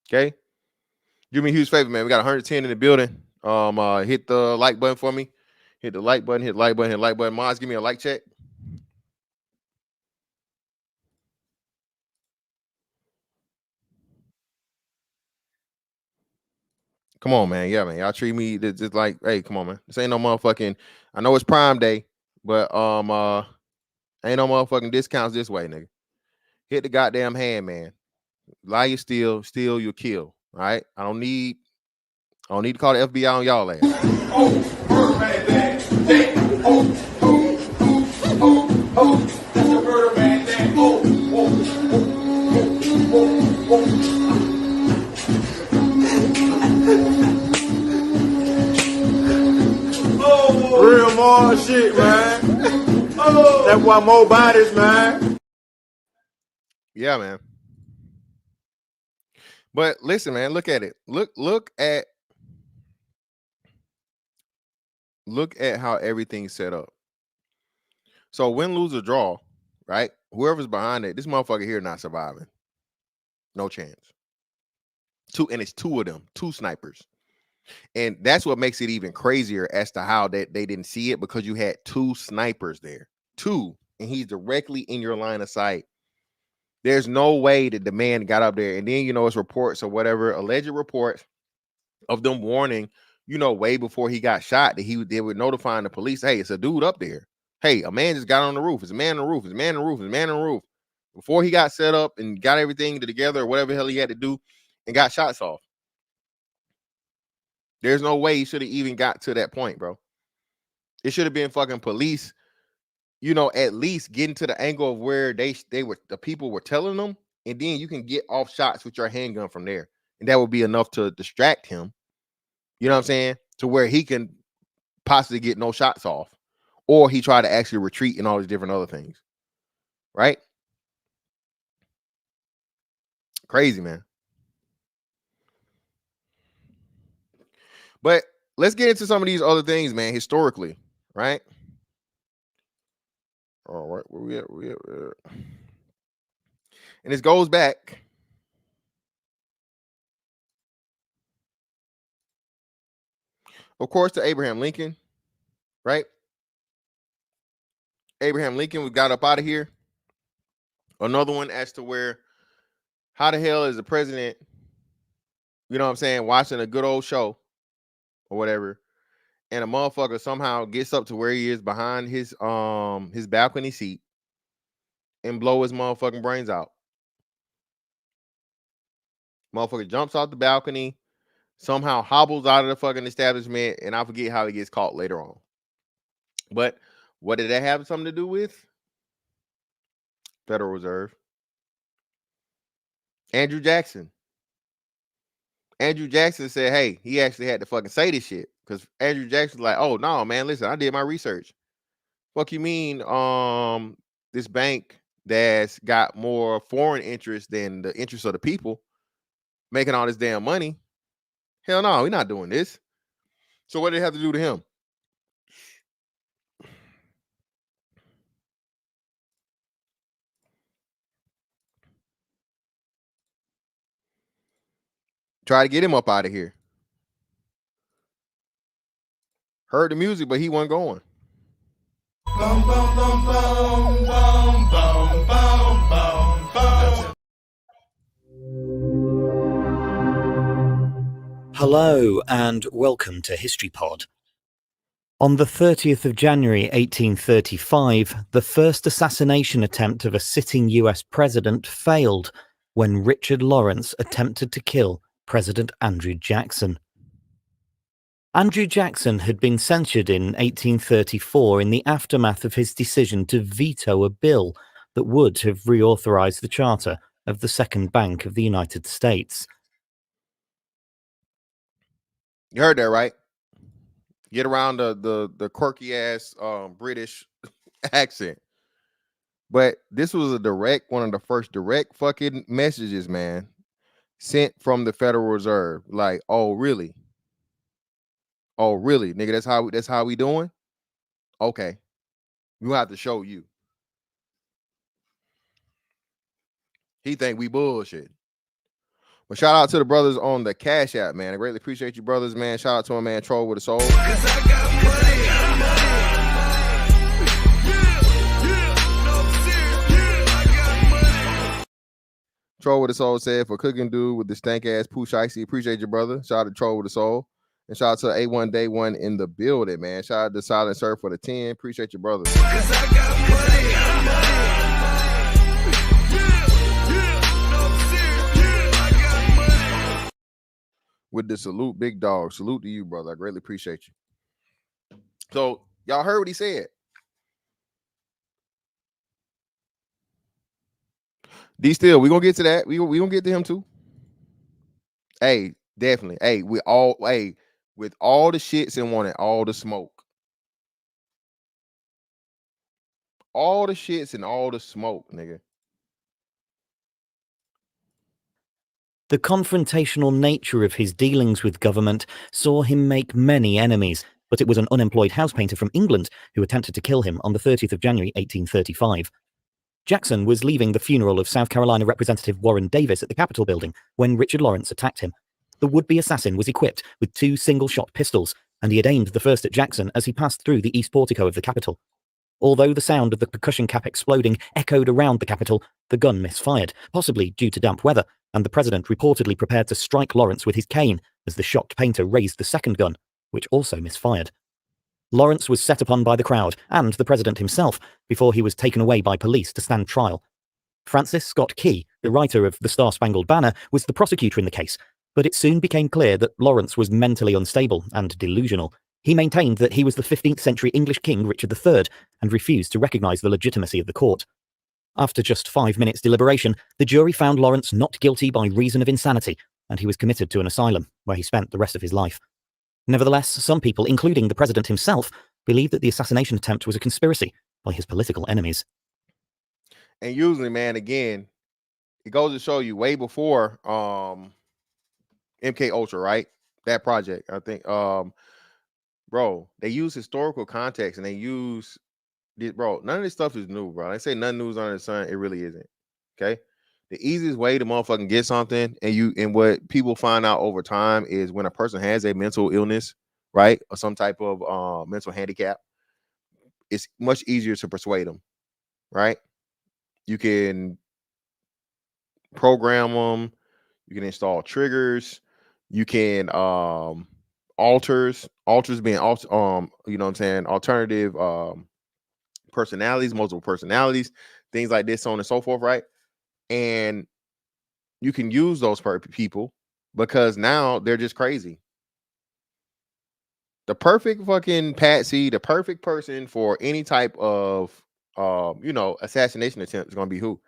Okay? Do me a huge favor, man. We got 110 in the building. Hit the like button for me. Hit the like button, hit the like button, hit the like button. Mods, give me a like check. Come on, man. Yeah, man. Y'all treat me just like, hey, come on, man. This ain't no motherfucking. I know it's Prime Day, but ain't no motherfucking discounts this way, nigga. Hit the goddamn hand, man. Lie you steal you kill. All right. I don't need to call the FBI on y'all ass. Oh, man, that's a murder man. Real more shit, man. That's why more bodies, man. Yeah, man. But listen, man, look at it. Look at how everything's set up. So win, lose, or draw, right? Whoever's behind it, this motherfucker here not surviving. No chance. And it's two of them, two snipers. And that's what makes it even crazier as to how they didn't see it, because you had two snipers there. Two, and he's directly in your line of sight. There's no way that the man got up there. And then, it's reports or whatever, alleged reports of them warning, way before he got shot, that they were notifying the police, hey, it's a dude up there. Hey, a man just got on the roof. It's a man on the roof. It's a man on the roof. It's a man on the roof. Before he got set up and got everything together or whatever the hell he had to do and got shots off. There's no way he should have even got to that point, bro. It should have been fucking police, at least getting to the angle of where the people were telling them, and then you can get off shots with your handgun from there. And that would be enough to distract him. You know what I'm saying? To where he can possibly get no shots off. Or he tried to actually retreat and all these different other things. Right? Crazy, man. But let's get into some of these other things, man, historically, right? All right, where we at? And this goes back. Of course, to Abraham Lincoln, right? Abraham Lincoln, we got up out of here. Another one as to where, how the hell is the president, you know what I'm saying, watching a good old show or whatever, and a motherfucker somehow gets up to where he is behind his balcony seat and blow his motherfucking brains out. Motherfucker jumps off the balcony, somehow hobbles out of the fucking establishment, and I forget how he gets caught later on. But what did that have something to do with? Federal Reserve. Andrew Jackson. Andrew Jackson said, hey, he actually had to fucking say this shit. Because Andrew Jackson's like, oh no, man, listen, I did my research. Fuck you mean this bank that's got more foreign interest than the interest of the people making all this damn money? Hell no, we're not doing this. So what did it have to do to him? Try to get him up out of here. Heard the music, but he wasn't going. Bum, bum, bum, bum, bum, bum, bum, bum, bum. Hello and welcome to History Pod. On the 30th of January 1835, the first assassination attempt of a sitting US president failed when Richard Lawrence attempted to kill President Andrew Jackson. Andrew Jackson had been censured in 1834 in the aftermath of his decision to veto a bill that would have reauthorized the charter of the Second Bank of the United States. You heard that, right? Get around the quirky ass British accent. But this was one of the first direct fucking messages, man, sent from the Federal Reserve. Like, oh really? Oh really, nigga? That's how we doing? Okay, we have to show you. He think we bullshit. But shout out to the brothers on the Cash App, man. I greatly appreciate you, brothers, man. Shout out to my man Troll with a Soul. Troll with a Soul said, for cooking dude with the stank ass pooch icy. Appreciate you, brother. Shout out to Troll with a Soul. And shout out to A1 Day 1 in the building, man. Shout out to Silent Surf for the 10. Appreciate you, brother. With the salute, big dog. Salute to you, brother. I greatly appreciate you. So, y'all heard what he said. D Still, we gonna get to that. We gonna get to him too. Hey, definitely. Hey, with all the shits and wanting all the smoke. All the shits and all the smoke, nigga. The confrontational nature of his dealings with government saw him make many enemies, but it was an unemployed house painter from England who attempted to kill him on the 30th of January 1835. Jackson was leaving the funeral of South Carolina Representative Warren Davis at the Capitol building when Richard Lawrence attacked him. The would-be assassin was equipped with 2 single-shot pistols, and he had aimed the first at Jackson as he passed through the east portico of the Capitol. Although the sound of the percussion cap exploding echoed around the Capitol, the gun misfired, possibly due to damp weather, and the president reportedly prepared to strike Lawrence with his cane as the shocked painter raised the second gun, which also misfired. Lawrence was set upon by the crowd and the president himself before he was taken away by police to stand trial. Francis Scott Key, the writer of The Star-Spangled Banner, was the prosecutor in the case, but it soon became clear that Lawrence was mentally unstable and delusional. He maintained that he was the 15th century English King Richard III and refused to recognize the legitimacy of the court. After just 5 minutes deliberation, the jury found Lawrence not guilty by reason of insanity, and he was committed to an asylum, where he spent the rest of his life. Nevertheless, some people, including the president himself, believed that the assassination attempt was a conspiracy by his political enemies. And usually, man, again, it goes to show you way before MK Ultra, right? That project, I think. Bro, they use historical context and they use this, bro. None of this stuff is new, bro. They say nothing new is under the sun. It really isn't. Okay. The easiest way to motherfucking get something, and what people find out over time is when a person has a mental illness, right, or some type of mental handicap, it's much easier to persuade them, right? You can program them, you can install triggers, you can alters being you know what I'm saying, alternative personalities, multiple personalities, things like this, so on and so forth, right? And you can use those people because now they're just crazy. The perfect fucking patsy, the perfect person for any type of you know, assassination attempt is gonna be who?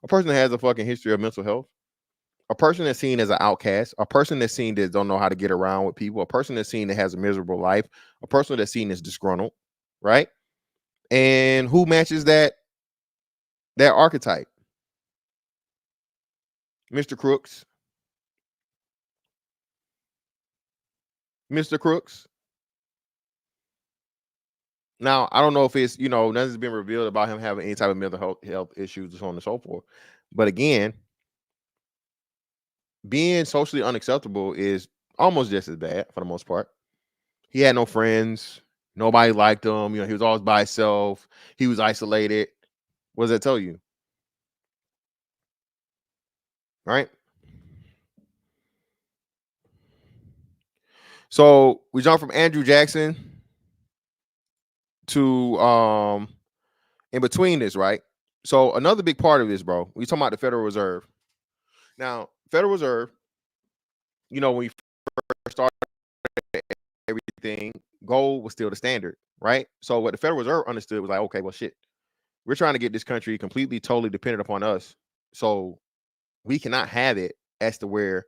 A person that has a fucking history of mental health, a person that's seen as an outcast, a person that's seen that don't know how to get around with people, a person that's seen that has a miserable life, a person that's seen as disgruntled, right? And who matches that archetype? Mr. Crooks. Mr. Crooks. Now, I don't know if it's, you know, nothing's been revealed about him having any type of mental health issues and so on and so forth. But again, being socially unacceptable is almost just as bad for the most part. He had no friends. Nobody liked him. You know, he was always by himself. He was isolated. What does that tell you? Right? So we jump from Andrew Jackson to in between this, right? So another big part of this, bro, we talking about the Federal Reserve. Now, Federal Reserve, you know, when we first started everything, gold was still the standard, right? So what the Federal Reserve understood was like, okay, well, shit, we're trying to get this country completely, totally dependent upon us. So we cannot have it as to where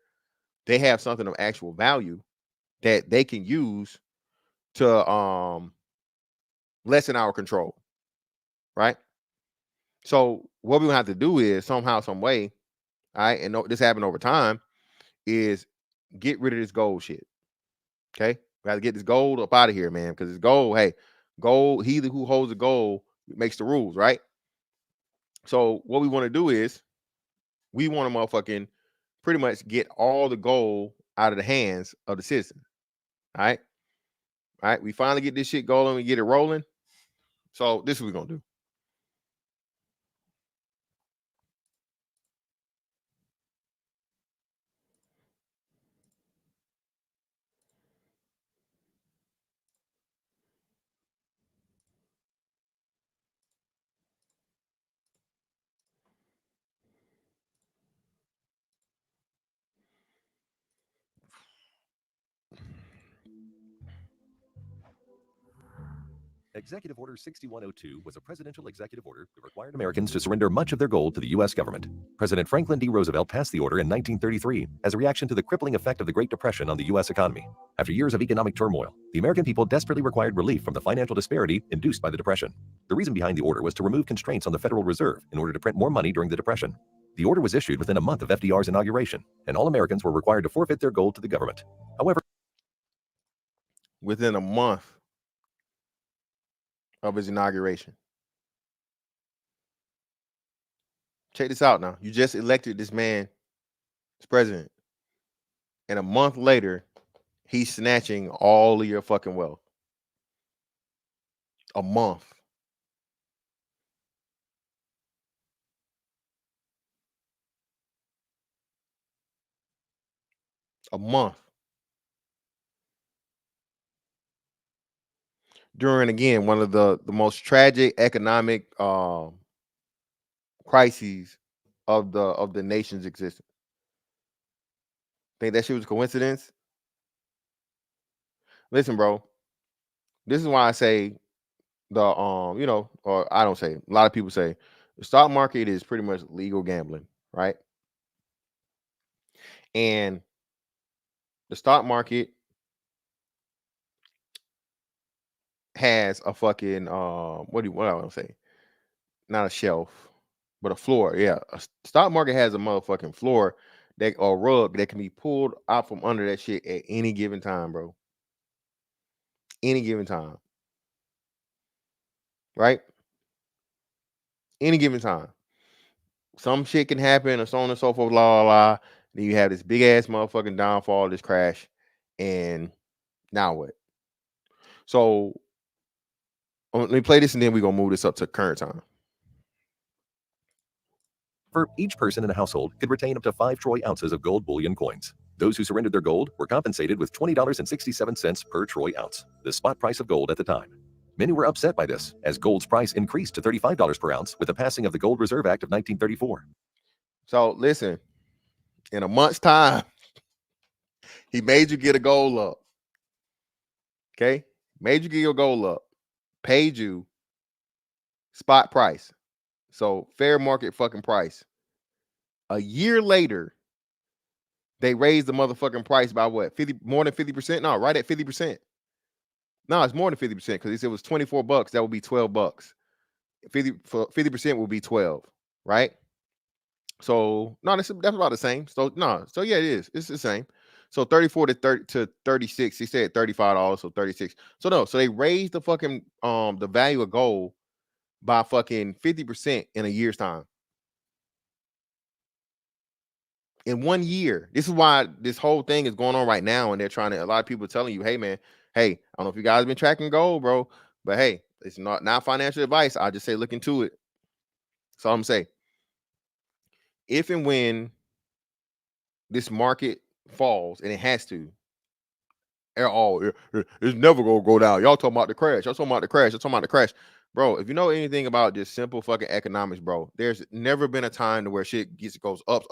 they have something of actual value that they can use to lessen our control, right? So what we gonna have to do is somehow, some way, all right, and this happened over time, is get rid of this gold shit. Okay, we got to get this gold up out of here, man, because it's gold. Hey, gold. He who holds the gold makes the rules, right? So what we want to do is we want to motherfucking pretty much get all the gold out of the hands of the citizen. All right. All right. We finally get this shit going. We get it rolling. So this is what we're going to do. Executive Order 6102 was a presidential executive order that required Americans to surrender much of their gold to the U.S. government. President Franklin D. Roosevelt passed the order in 1933 as a reaction to the crippling effect of the Great Depression on the U.S. economy. After years of economic turmoil, the American people desperately required relief from the financial disparity induced by the Depression. The reason behind the order was to remove constraints on the Federal Reserve in order to print more money during the Depression. The order was issued within a month of FDR's inauguration, and all Americans were required to forfeit their gold to the government. However, within a month of his inauguration. Check this out now. You just elected this man as president. And a month later, he's snatching all of your fucking wealth. A month. A month. During, again, one of the most tragic economic crises of the nation's existence. Think that shit was a coincidence? Listen, bro. This is why I say the you know, or I don't say, a lot of people say the stock market is pretty much legal gambling, right? And the stock market has a fucking what I want to say? Not a shelf, but a floor. Yeah, a stock market has a motherfucking floor that or rug that can be pulled out from under that shit at any given time, bro. Any given time, right? Any given time, some shit can happen, or so on and so forth. La la la. Then you have this big ass motherfucking downfall, this crash, and now what? So Let me play this and then we're gonna move this up to current time. Each person in a household could retain up to 5 troy ounces of gold bullion coins. Those who surrendered their gold were compensated with $20.67 per troy ounce, the spot price of gold at the time. Many were upset by this, as gold's price increased to $35 per ounce with the passing of the Gold Reserve Act of 1934. So listen, in a month's time, he made you get a gold up. Okay? Made you get your gold up. Paid you spot price. So fair market fucking price. A year later, they raised the motherfucking price by what? 50, more than 50%? No, right at 50%. No, it's more than 50% because it was $24. That would be $12. 50% will be 12, right? So no, that's about the same. So no, so yeah, it is. It's the same. So 34 to 36. He said $35, so 36. So no, so they raised the fucking the value of gold by fucking 50% in a year's time. In 1 year. This is why this whole thing is going on right now, and they're trying to. A lot of people telling you, hey man, hey, I don't know if you guys have been tracking gold, bro, but hey, it's not financial advice. I just say look into it. So I'm saying, if and when this market falls, and it has to, it's never gonna go down. Y'all talking about the crash. Y'all talking about the crash. Y'all talking about the crash. Bro, if you know anything about just simple fucking economics, bro, there's never been a time to where shit goes up,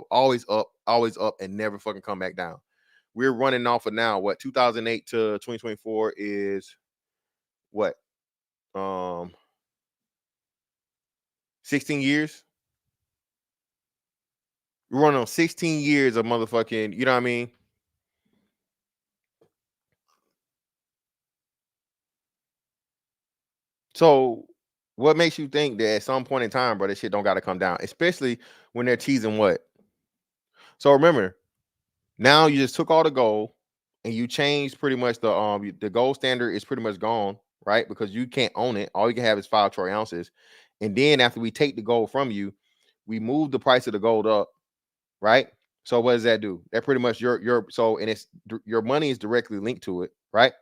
always up, and never fucking come back down. We're running off of now what 2008 to 2024 is what 16 years. We're running on 16 years of motherfucking, you know what I mean? So what makes you think that at some point in time, bro, this shit don't got to come down, especially when they're teasing what? So remember, now you just took all the gold and you changed pretty much the gold standard is pretty much gone, right? Because you can't own it. All you can have is 5 troy ounces. And then after we take the gold from you, we move the price of the gold up, right? So what does that do? That pretty much and it's your money is directly linked to it, right?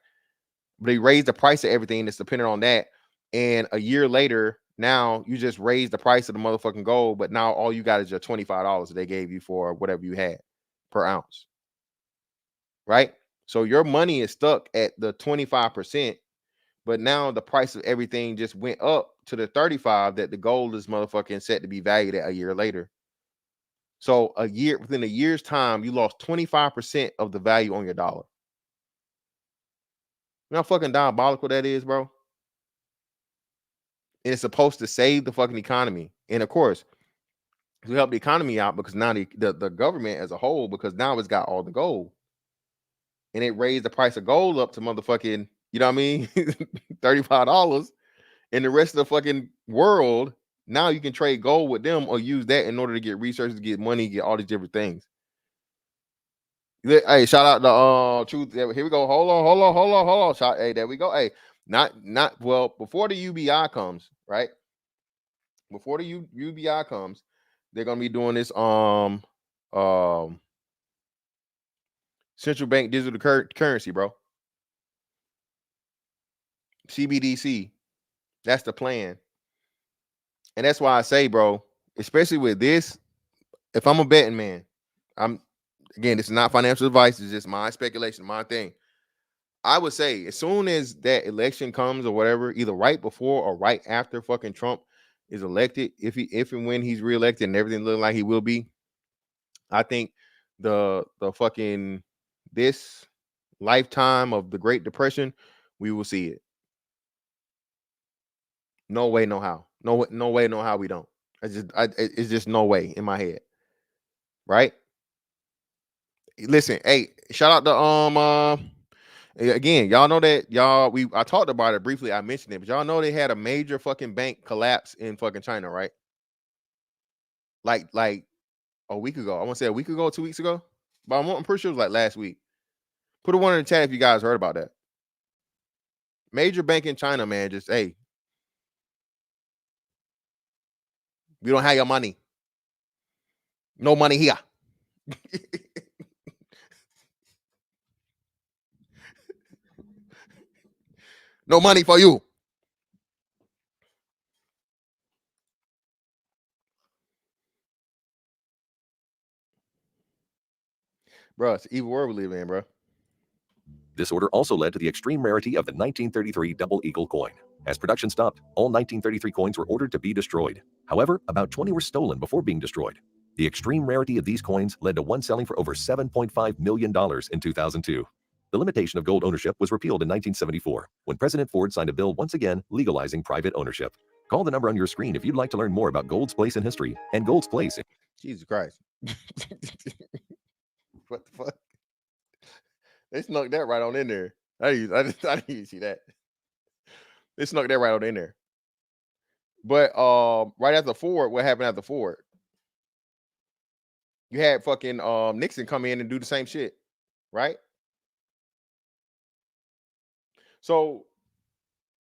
But they raise the price of everything that's dependent on that. And a year later, now you just raise the price of the motherfucking gold, but now all you got is your $25 that they gave you for whatever you had per ounce. Right? So your money is stuck at the 25%, but now the price of everything just went up to the 35 that the gold is motherfucking set to be valued at a year later. So within a year's time, you lost 25% of the value on your dollar. You know how fucking diabolical that is, bro? And it's supposed to save the fucking economy. And of course, to help the economy out, because now the government as a whole, because now it's got all the gold. And it raised the price of gold up to motherfucking, you know what I mean? $35. And the rest of the fucking world, now you can trade gold with them or use that in order to get research, get money, get all these different things. Hey, shout out to Truth. Here we go. Hold on. Hey, there we go. Hey, well, before the UBI comes, right? Before the UBI comes, they're gonna be doing this central bank digital currency, bro. CBDC. That's the plan. And that's why I say, bro, especially with this, if I'm a betting man, this is not financial advice, it's just my speculation, my thing. I would say as soon as that election comes or whatever, either right before or right after fucking Trump is elected, if and when he's reelected and everything looking like he will be, I think the fucking this lifetime of the Great Depression, we will see it. No way, no how. No way, no how we don't. It's just no way in my head. Right? Listen, hey, shout out to again, y'all know that I talked about it briefly, I mentioned it, but y'all know they had a major fucking bank collapse in fucking China, right? Like a week ago. I want to say a week ago, 2 weeks ago. But I'm pretty sure it was like last week. Put a one in the chat if you guys heard about that. Major bank in China, man, just hey. We don't have your money. No money here. No money for you. Bro, it's the evil world we live in, bro. This order also led to the extreme rarity of the 1933 double eagle coin. As production stopped, all 1933 coins were ordered to be destroyed. However, about 20 were stolen before being destroyed. The extreme rarity of these coins led to one selling for over $7.5 million in 2002. The limitation of gold ownership was repealed in 1974, when President Ford signed a bill once again legalizing private ownership. Call the number on your screen if you'd like to learn more about gold's place in history and gold's place in... Jesus Christ. What the fuck? They snuck that right on in there. I didn't even see that. They snuck that right on in there. But right after Ford, what happened after Ford? You had fucking Nixon come in and do the same shit, right? So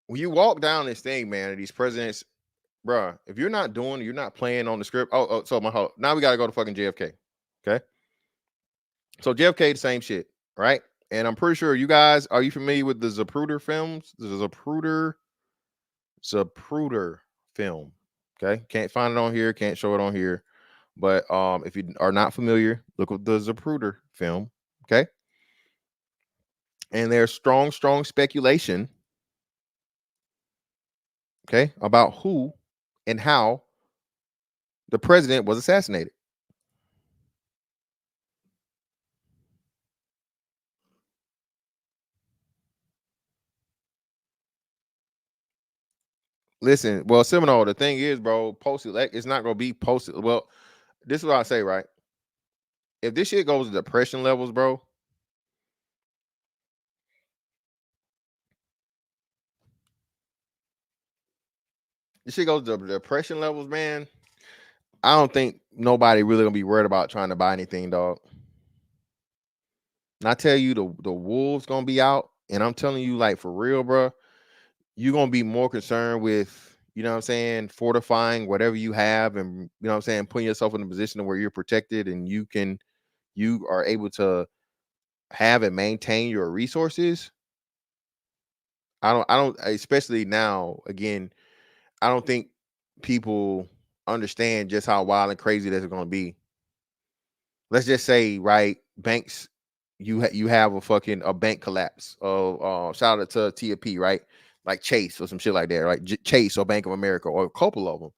when you walk down this thing, man, of these presidents, bruh, if you're not playing on the script. So now we got to go to fucking JFK. Okay. So JFK, the same shit, right? And I'm pretty sure you guys, are you familiar with the Zapruder films? The Zapruder film. Okay. Can't find it on here. Can't show it on here. But if you are not familiar, look at the Zapruder film. Okay. And there's strong speculation, okay, about who and how the president was assassinated. Listen, well, Seminole, the thing is, bro, post-elect, it's not gonna be posted. Well, this is what I say, right? If this shit goes to depression levels, bro, this shit goes to depression levels, man. I don't think nobody really gonna be worried about trying to buy anything, dog. And I tell you, the wolves gonna be out, and I'm telling you, like, for real, bro, you're gonna be more concerned with, you know what I'm saying, fortifying whatever you have, and you know what I'm saying, putting yourself in a position where you're protected and you are able to have and maintain your resources. I don't, especially now, again, I don't think people understand just how wild and crazy that's going to be. Let's just say, right, banks, you have a bank collapse. Shout out to TFP, right? Like Chase or some shit like that, right? Chase or Bank of America or a couple of them.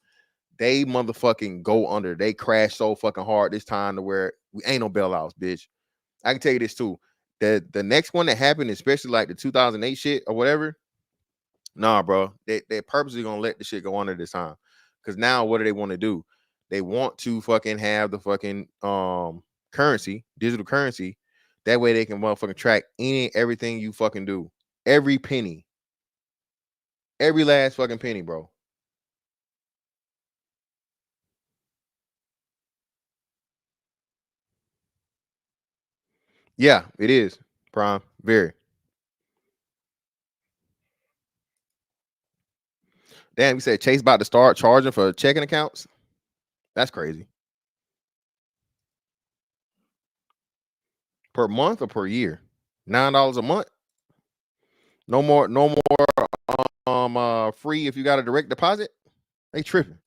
They motherfucking go under. They crash so fucking hard this time to where we ain't no bailouts, bitch. I can tell you this too. The next one that happened, especially like the 2008 shit or whatever, nah, bro. They're purposely gonna let the shit go under this time. Cause now what do they want to do? They want to fucking have the fucking currency, digital currency. That way they can motherfucking track everything you fucking do. Every penny. Every last fucking penny, bro. Yeah, it is. Prime. Very. Damn, you said Chase about to start charging for checking accounts? That's crazy. Per month or per year? $9 a month? No more free if you got a direct deposit? They tripping.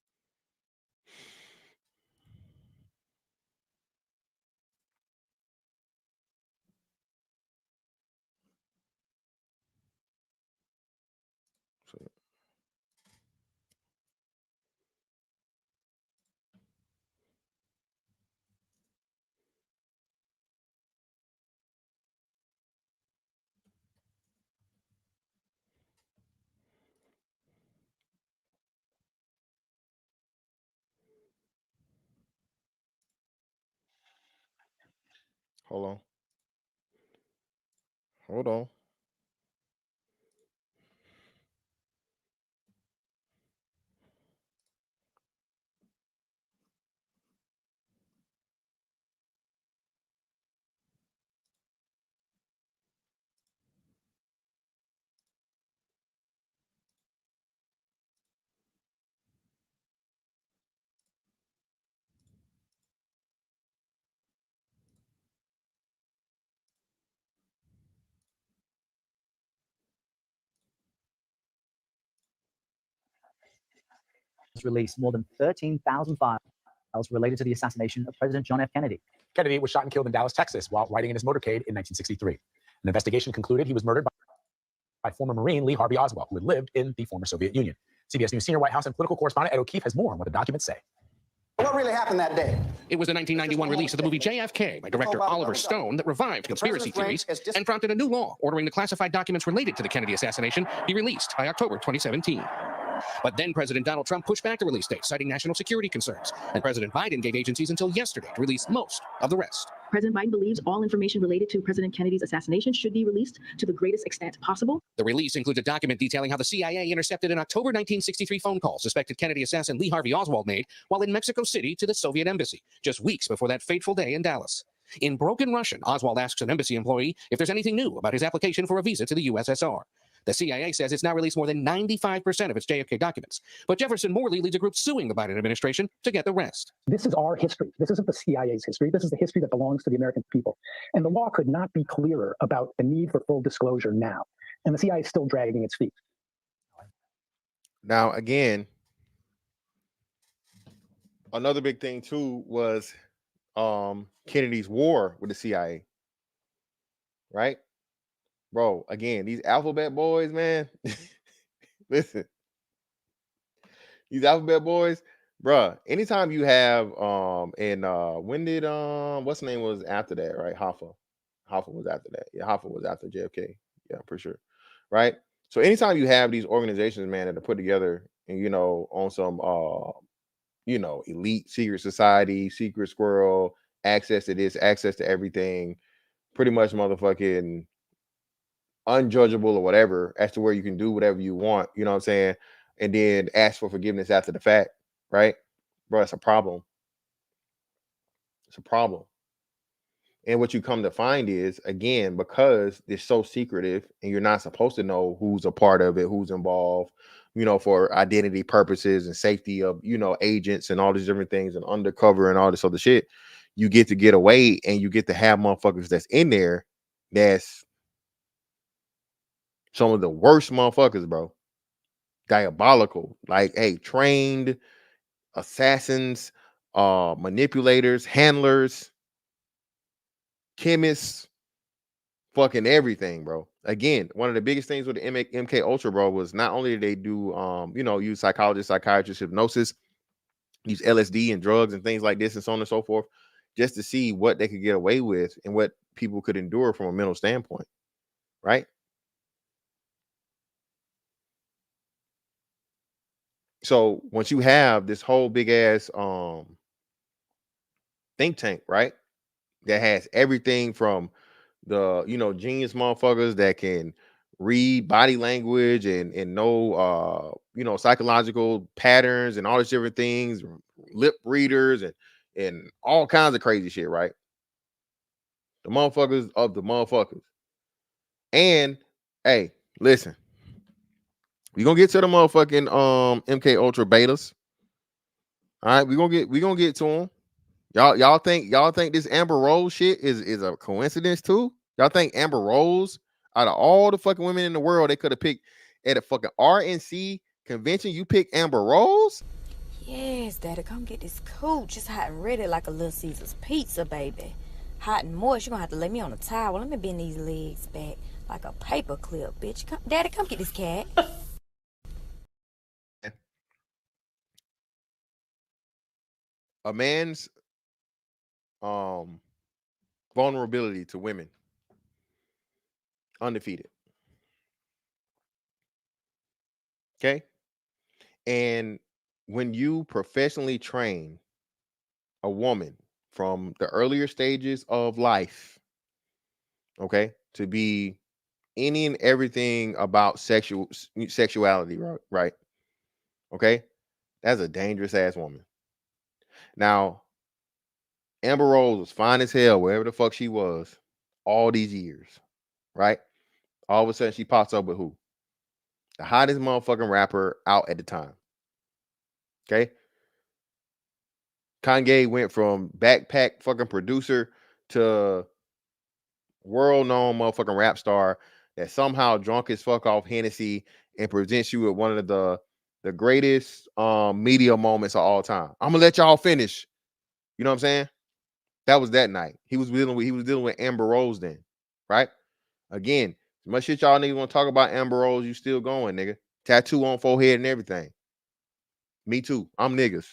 Hold on. Hold on. released more than 13,000 files related to the assassination of President John F. Kennedy. Kennedy was shot and killed in Dallas, Texas, while riding in his motorcade in 1963. An investigation concluded he was murdered by former Marine Lee Harvey Oswald, who had lived in the former Soviet Union. CBS News senior White House and political correspondent Ed O'Keefe has more on what the documents say. What really happened that day? It was the 1991 release of the movie JFK by director Oliver Stone that revived conspiracy theories and prompted a new law ordering the classified documents related to the Kennedy assassination be released by October 2017. But then President Donald Trump pushed back the release date, citing national security concerns. And President Biden gave agencies until yesterday to release most of the rest. President Biden believes all information related to President Kennedy's assassination should be released to the greatest extent possible. The release includes a document detailing how the CIA intercepted an October 1963 phone call suspected Kennedy assassin Lee Harvey Oswald made while in Mexico City to the Soviet embassy, just weeks before that fateful day in Dallas. In broken Russian, Oswald asks an embassy employee if there's anything new about his application for a visa to the USSR. The CIA says it's now released more than 95% of its JFK documents, but Jefferson Morley leads a group suing the Biden administration to get the rest. This is our history. This isn't the CIA's history. This is the history that belongs to the American people. And the law could not be clearer about the need for full disclosure now. And the CIA is still dragging its feet. Now, again, another big thing too was Kennedy's war with the CIA, right? Bro, again, these alphabet boys, man. Listen, these alphabet boys, bruh. Anytime you have when did what's the name was after that, right? Hoffa was after that. Yeah, Hoffa was after JFK. Yeah, for sure. Right. So anytime you have these organizations, man, that are put together and on some elite secret society, secret squirrel, access to this, access to everything, pretty much motherfucking unjudgeable or whatever, as to where you can do whatever you want, you know what I'm saying, and then ask for forgiveness after the fact, right? Bro, it's a problem. It's a problem. And what you come to find is, again, because it's so secretive and you're not supposed to know who's a part of it, who's involved, for identity purposes and safety of, agents and all these different things and undercover and all this other shit, you get to get away and you get to have motherfuckers that's in there that's some of the worst motherfuckers, bro. Diabolical. Like, hey, trained assassins, manipulators, handlers, chemists, fucking everything, bro. Again, one of the biggest things with the MK Ultra, bro, was not only did they do, use psychologists, psychiatrists, hypnosis, use LSD and drugs and things like this and so on and so forth, just to see what they could get away with and what people could endure from a mental standpoint, right? So once you have this whole big ass think tank, right, that has everything from the genius motherfuckers that can read body language and know psychological patterns and all these different things, lip readers and all kinds of crazy shit, right? The motherfuckers of the motherfuckers. And hey, listen. We're gonna get to the motherfucking MK Ultra betas. All right, we're gonna get to them. Y'all think this Amber Rose shit is a coincidence too? Y'all think Amber Rose, out of all the fucking women in the world, they could have picked at a fucking RNC convention, you pick Amber Rose? Yes, Daddy, come get this cooch. It's hot and ready like a Little Caesar's pizza, baby. Hot and moist. You're gonna have to lay me on a towel. Let me bend these legs back like a paper clip, bitch. Daddy, come get this cat. A man's vulnerability to women, undefeated. Okay. And when you professionally train a woman from the earlier stages of life, okay, to be any and everything about sexuality, right? Okay, that's a dangerous ass woman. Now, Amber Rose was fine as hell wherever the fuck she was all these years, right? All of a sudden she pops up with who? The hottest motherfucking rapper out at the time. Okay. Kanye went from backpack fucking producer to world-known motherfucking rap star that somehow drunk as fuck off Hennessy and presents you with one of the the greatest media moments of all time. I'm gonna let y'all finish. You know what I'm saying? That was that night. He was dealing with Amber Rose then, right? Again, as much shit y'all niggas want to talk about Amber Rose, you still going, nigga. Tattoo on forehead and everything. Me too. I'm niggas.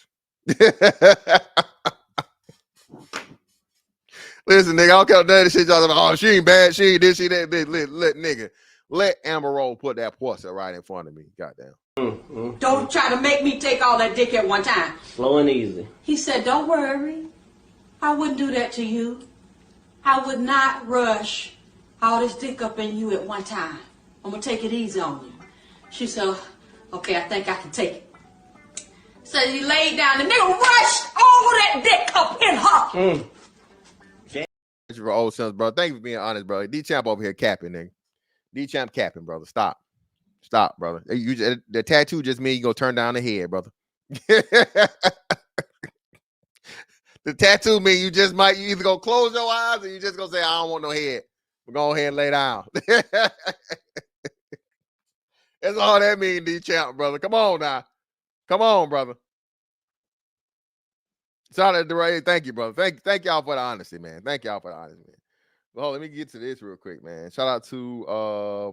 Listen, nigga, I don't care that shit y'all about. Oh, she ain't bad. She ain't this, she that. Let nigga. Let Amber Rose put that pussy right in front of me. Goddamn. Don't try to make me take all that dick at one time. Slow and easy. He said, don't worry. I wouldn't do that to you. I would not rush all this dick up in you at one time. I'm going to take it easy on you. She said, okay, I think I can take it. So he laid down. The nigga rushed all that dick up in her. For old sons, bro. Thank you for being honest, bro. D-Champ over here capping, nigga. D-Champ capping, brother. Stop, brother. The tattoo just mean you go turn down the head, brother. The tattoo mean you either go close your eyes or you just gonna say I don't want no head. But go ahead and lay down. That's all that mean, D-Champ, brother. Come on now. Come on, brother. Shout out to Ray. Thank you, brother. Thank y'all for the honesty, man. Thank y'all for the honesty, man. Well, let me get to this real quick, man. Shout out to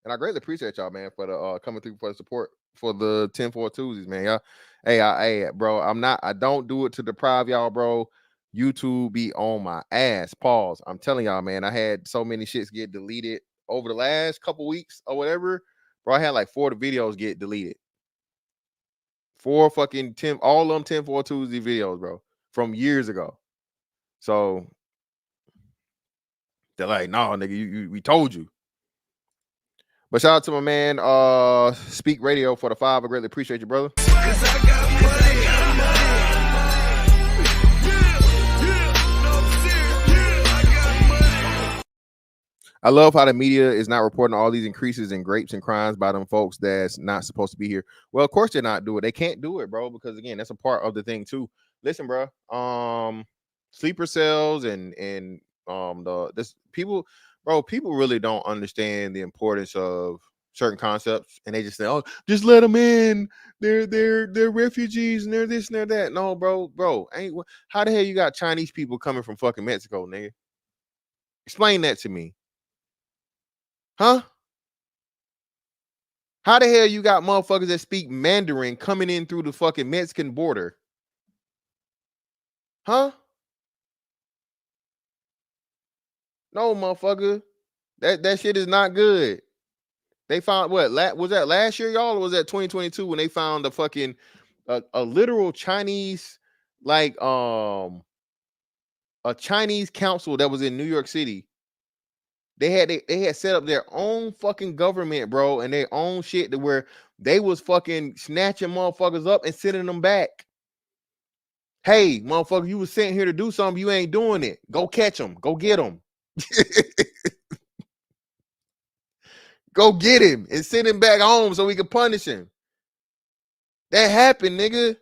and I greatly appreciate y'all, man, for the coming through for the support for the 10-4 Tuesdays, man. Y'all, hey, bro. I don't do it to deprive y'all, bro. YouTube be on my ass. Pause. I'm telling y'all, man. I had so many shits get deleted over the last couple weeks or whatever. Bro, I had like 4 videos get deleted. 4 fucking 10, all of them 10-4 Tuesday videos, bro, from years ago. So they're like, no, nigga, we told you. But shout out to my man, Speak Radio for the 5. I greatly appreciate you, brother. I love how the media is not reporting all these increases in rapes and crimes by them folks that's not supposed to be here. Well, of course they're not doing it. They can't do it, bro, because again, that's a part of the thing too. Listen, bro, sleeper cells and people really don't understand the importance of certain concepts, and they just say, "Oh, just let them in. They're refugees and they're this and they're that." No, bro, how the hell you got Chinese people coming from fucking Mexico, nigga? Explain that to me. Huh? How the hell you got motherfuckers that speak Mandarin coming in through the fucking Mexican border? Huh? No, motherfucker. That shit is not good. They found what? Was that last year, y'all, or was that 2022 when they found the fucking a literal Chinese, like a Chinese council that was in New York City? They had set up their own fucking government, bro, and their own shit to where they was fucking snatching motherfuckers up and sending them back. Hey, motherfucker, you was sent here to do something, you ain't doing it. Go catch them. Go get them. Go get him and send him back home so we can punish him. That happened, nigga.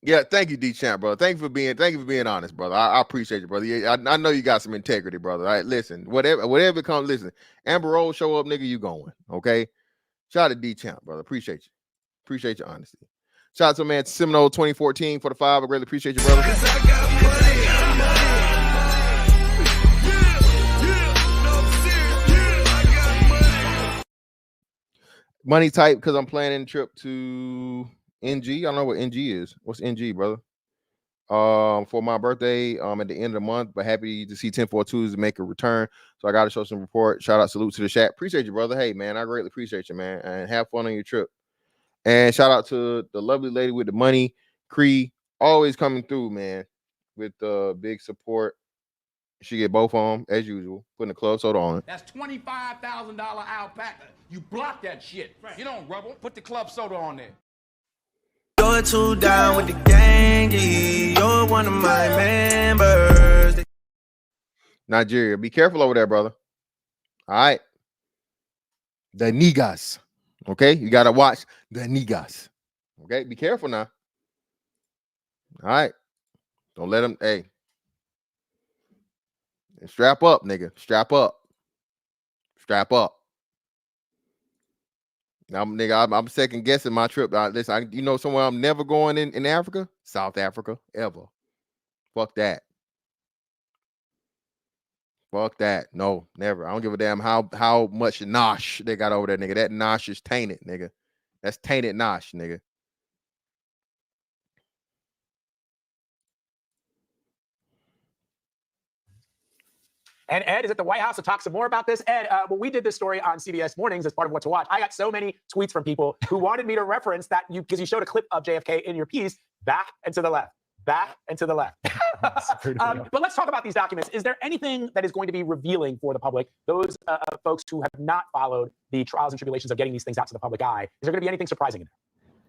Yeah, thank you, D-Champ, brother. Thank you for being honest, brother. I appreciate you, brother. Yeah, I know you got some integrity, brother. All right, listen, whatever comes, listen. Amber Rose show up, nigga, you going, okay? Shout out to D-Champ, brother. Appreciate you. Appreciate your honesty. Shout out to man Seminole 2014 for the 5. I greatly appreciate you, brother. Money type because I'm planning a trip to NG. I don't know what NG is. What's NG, brother? For my birthday at the end of the month, but happy to see 10-4 Tuesdays make a return. So I got to show some report. Shout out, salute to the chat. Appreciate you, brother. Hey, man, I greatly appreciate you, man. And have fun on your trip. And shout out to the lovely lady with the money, Cree, always coming through, man, with big support. She get both of them as usual, putting the club soda on it. That's $25,000 alpaca. You block that shit. Right. You don't rubble. Put the club soda on there. You're too down with the gang. You're one of my members. Nigeria, be careful over there, brother. All right. The niggas. Okay, you gotta watch the niggas. Okay, be careful now. All right. Don't let them, hey. And strap up, nigga. Strap up. Strap up. Now, nigga, I'm second guessing my trip. Listen, you know somewhere I'm never going in Africa? South Africa, ever. Fuck that. Fuck that. No, never. I don't give a damn how much nosh they got over there, nigga. That nosh is tainted, nigga. That's tainted nosh, nigga. And Ed is at the White House to talk some more about this. Ed, when we did this story on CBS Mornings as part of What to Watch, I got so many tweets from people who wanted me to reference that because you showed a clip of JFK in your piece, back and to the left, back and to the left. But let's talk about these documents. Is there anything that is going to be revealing for the public, those folks who have not followed the trials and tribulations of getting these things out to the public eye? Is there going to be anything surprising in there?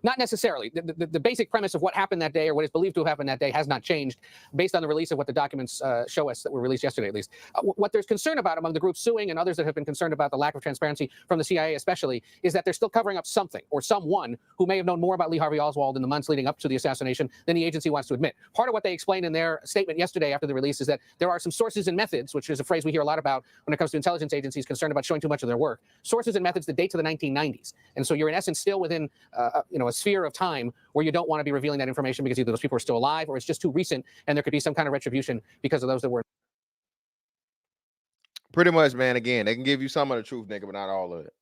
Not necessarily. The basic premise of what happened that day, or what is believed to have happened that day, has not changed based on the release of what the documents show us that were released yesterday, at least. What there's concern about among the groups suing and others that have been concerned about the lack of transparency from the CIA especially, is that they're still covering up something or someone who may have known more about Lee Harvey Oswald in the months leading up to the assassination than the agency wants to admit. Part of what they explained in their statement yesterday after the release is that there are some sources and methods, which is a phrase we hear a lot about when it comes to intelligence agencies concerned about showing too much of their work, sources and methods that date to the 1990s. And so you're in essence still within a sphere of time where you don't want to be revealing that information because either those people are still alive or it's just too recent and there could be some kind of retribution because of those that were. Pretty much, man. Again, they can give you some of the truth, nigga, but not all of it.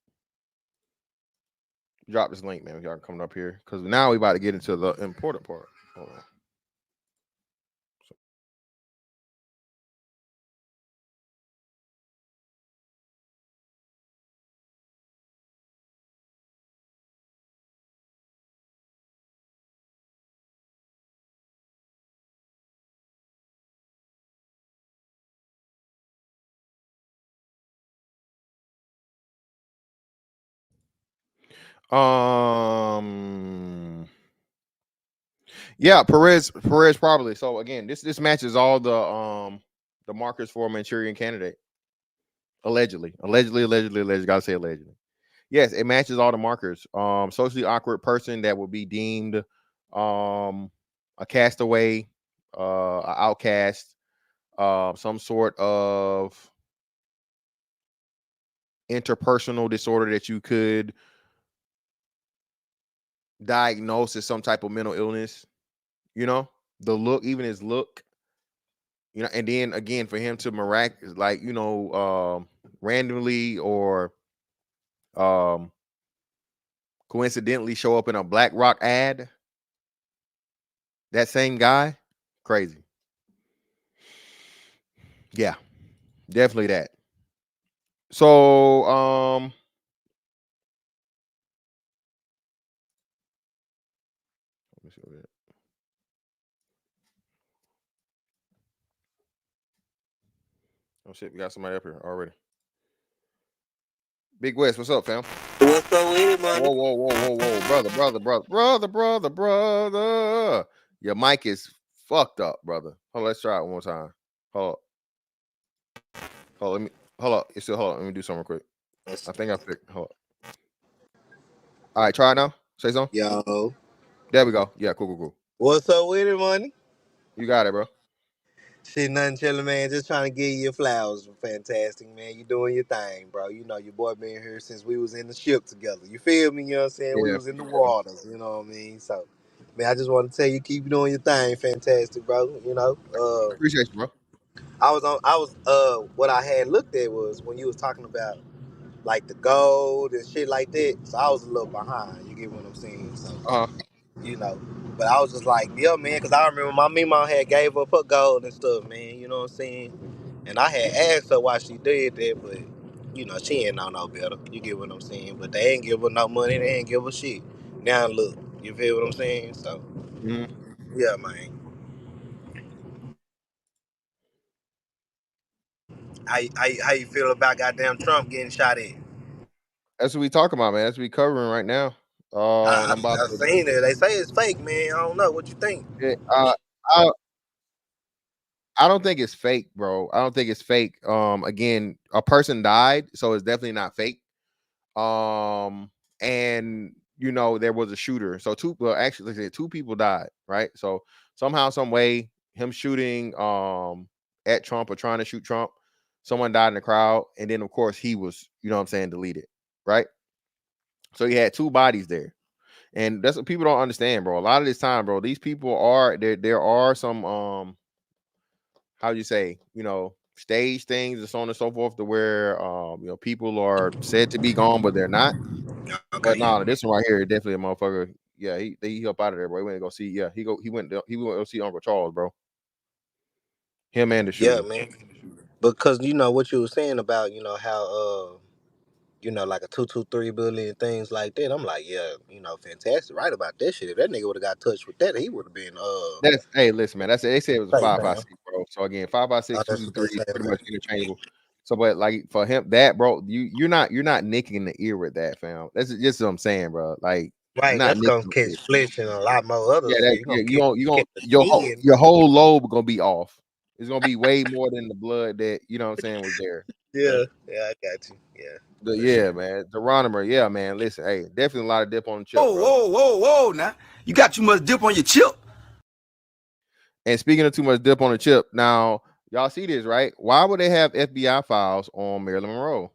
Drop this link, man. Y'all coming up here because now we about to get into the important part. Hold on. Yeah, Perez probably. So again, this matches all the markers for a Manchurian candidate. Allegedly. Gotta say allegedly. Yes, it matches all the markers. Socially awkward person that would be deemed a castaway, an outcast, some sort of interpersonal disorder that you could diagnose as some type of mental illness. You know, the look, even his look, you know, and then again for him to randomly or coincidentally show up in a BlackRock ad. That same guy, crazy. Yeah, definitely that. So let me see what that. Oh shit, we got somebody up here already. Big West, what's up, fam? What's up with it, man? Whoa, brother. Your mic is fucked up, brother. Hold on, let's try it one more time. Hold on. Let me do something real quick. I think I fixed. Hold on. All right, try it now. Say something. Yo. There we go. Yeah, cool. What's up with it, money? You got it, bro. Shit, nothing chilling, man. Just trying to give you your flowers. Fantastic, man. You doing your thing, bro. You know, your boy been here since we was in the ship together. You feel me? You know what I'm saying? Yeah. We was in the waters, you know what I mean? So, man, I just want to tell you, keep doing your thing. Fantastic, bro. You know? Appreciate you, bro. What I had looked at was when you was talking about, like, the gold and shit like that. So, I was a little behind. You get what I'm saying? So, you know. But I was just like, yeah, man, because I remember my mama had gave up her gold and stuff, man. You know what I'm saying? And I had asked her why she did that, but, you know, she ain't know no better. You get what I'm saying? But they ain't give her no money. They ain't give her shit. Now look. You feel what I'm saying? So, yeah, man. How you feel about goddamn Trump getting shot at? That's what we talking about, man. That's what we covering right now. I've seen it. They say it's fake, man. I don't know. What you think? I don't think it's fake, bro. I don't think it's fake. Again, a person died, so it's definitely not fake. And you know, there was a shooter. So two people died, right? So somehow, some way, him shooting at Trump or trying to shoot Trump someone died in the crowd, and then of course he was, you know what I'm saying, deleted, right? So he had two bodies there. And that's what people don't understand, bro. A lot of this time, bro, these people are there are some how do you say, you know, stage things and so on and so forth, to where you know, people are said to be gone, but they're not. But no, this one right here, definitely a motherfucker. Yeah, he up out of there, bro. He went to go see. Yeah, he went to go see Uncle Charles, bro. Him and the shooter. Yeah, man. Because you know what you were saying about, you know, how you know, like a 223 bully and things like that. I'm like, yeah, you know, fantastic, right about that shit. If that nigga would have got touched with that, he would have been That's hey, listen, man. That's it. They said it was a safe, 5.56, bro. So again, 5.56, Oh, that's what they 223 say, is pretty okay. much interchangeable. So, but like for him, that bro, you're not nicking the ear with that, fam. That's just what I'm saying, bro. Like, you're Right, not that's gonna nicking the catch ear. flesh and a lot more other Yeah, shit. that You yeah, gonna catch, you gonna catch the skin. your whole lobe gonna be off. It's gonna be way more than the blood that, you know what I'm saying, was there. Yeah, yeah, I got you. Yeah, for Yeah, sure. man. Geronimo, yeah, man. Listen, hey, definitely a lot of dip on the chip, Whoa, bro. whoa, whoa, whoa! Now you got too much dip on your chip. And speaking of too much dip on the chip, now y'all see this, right? Why would they have FBI files on Marilyn Monroe?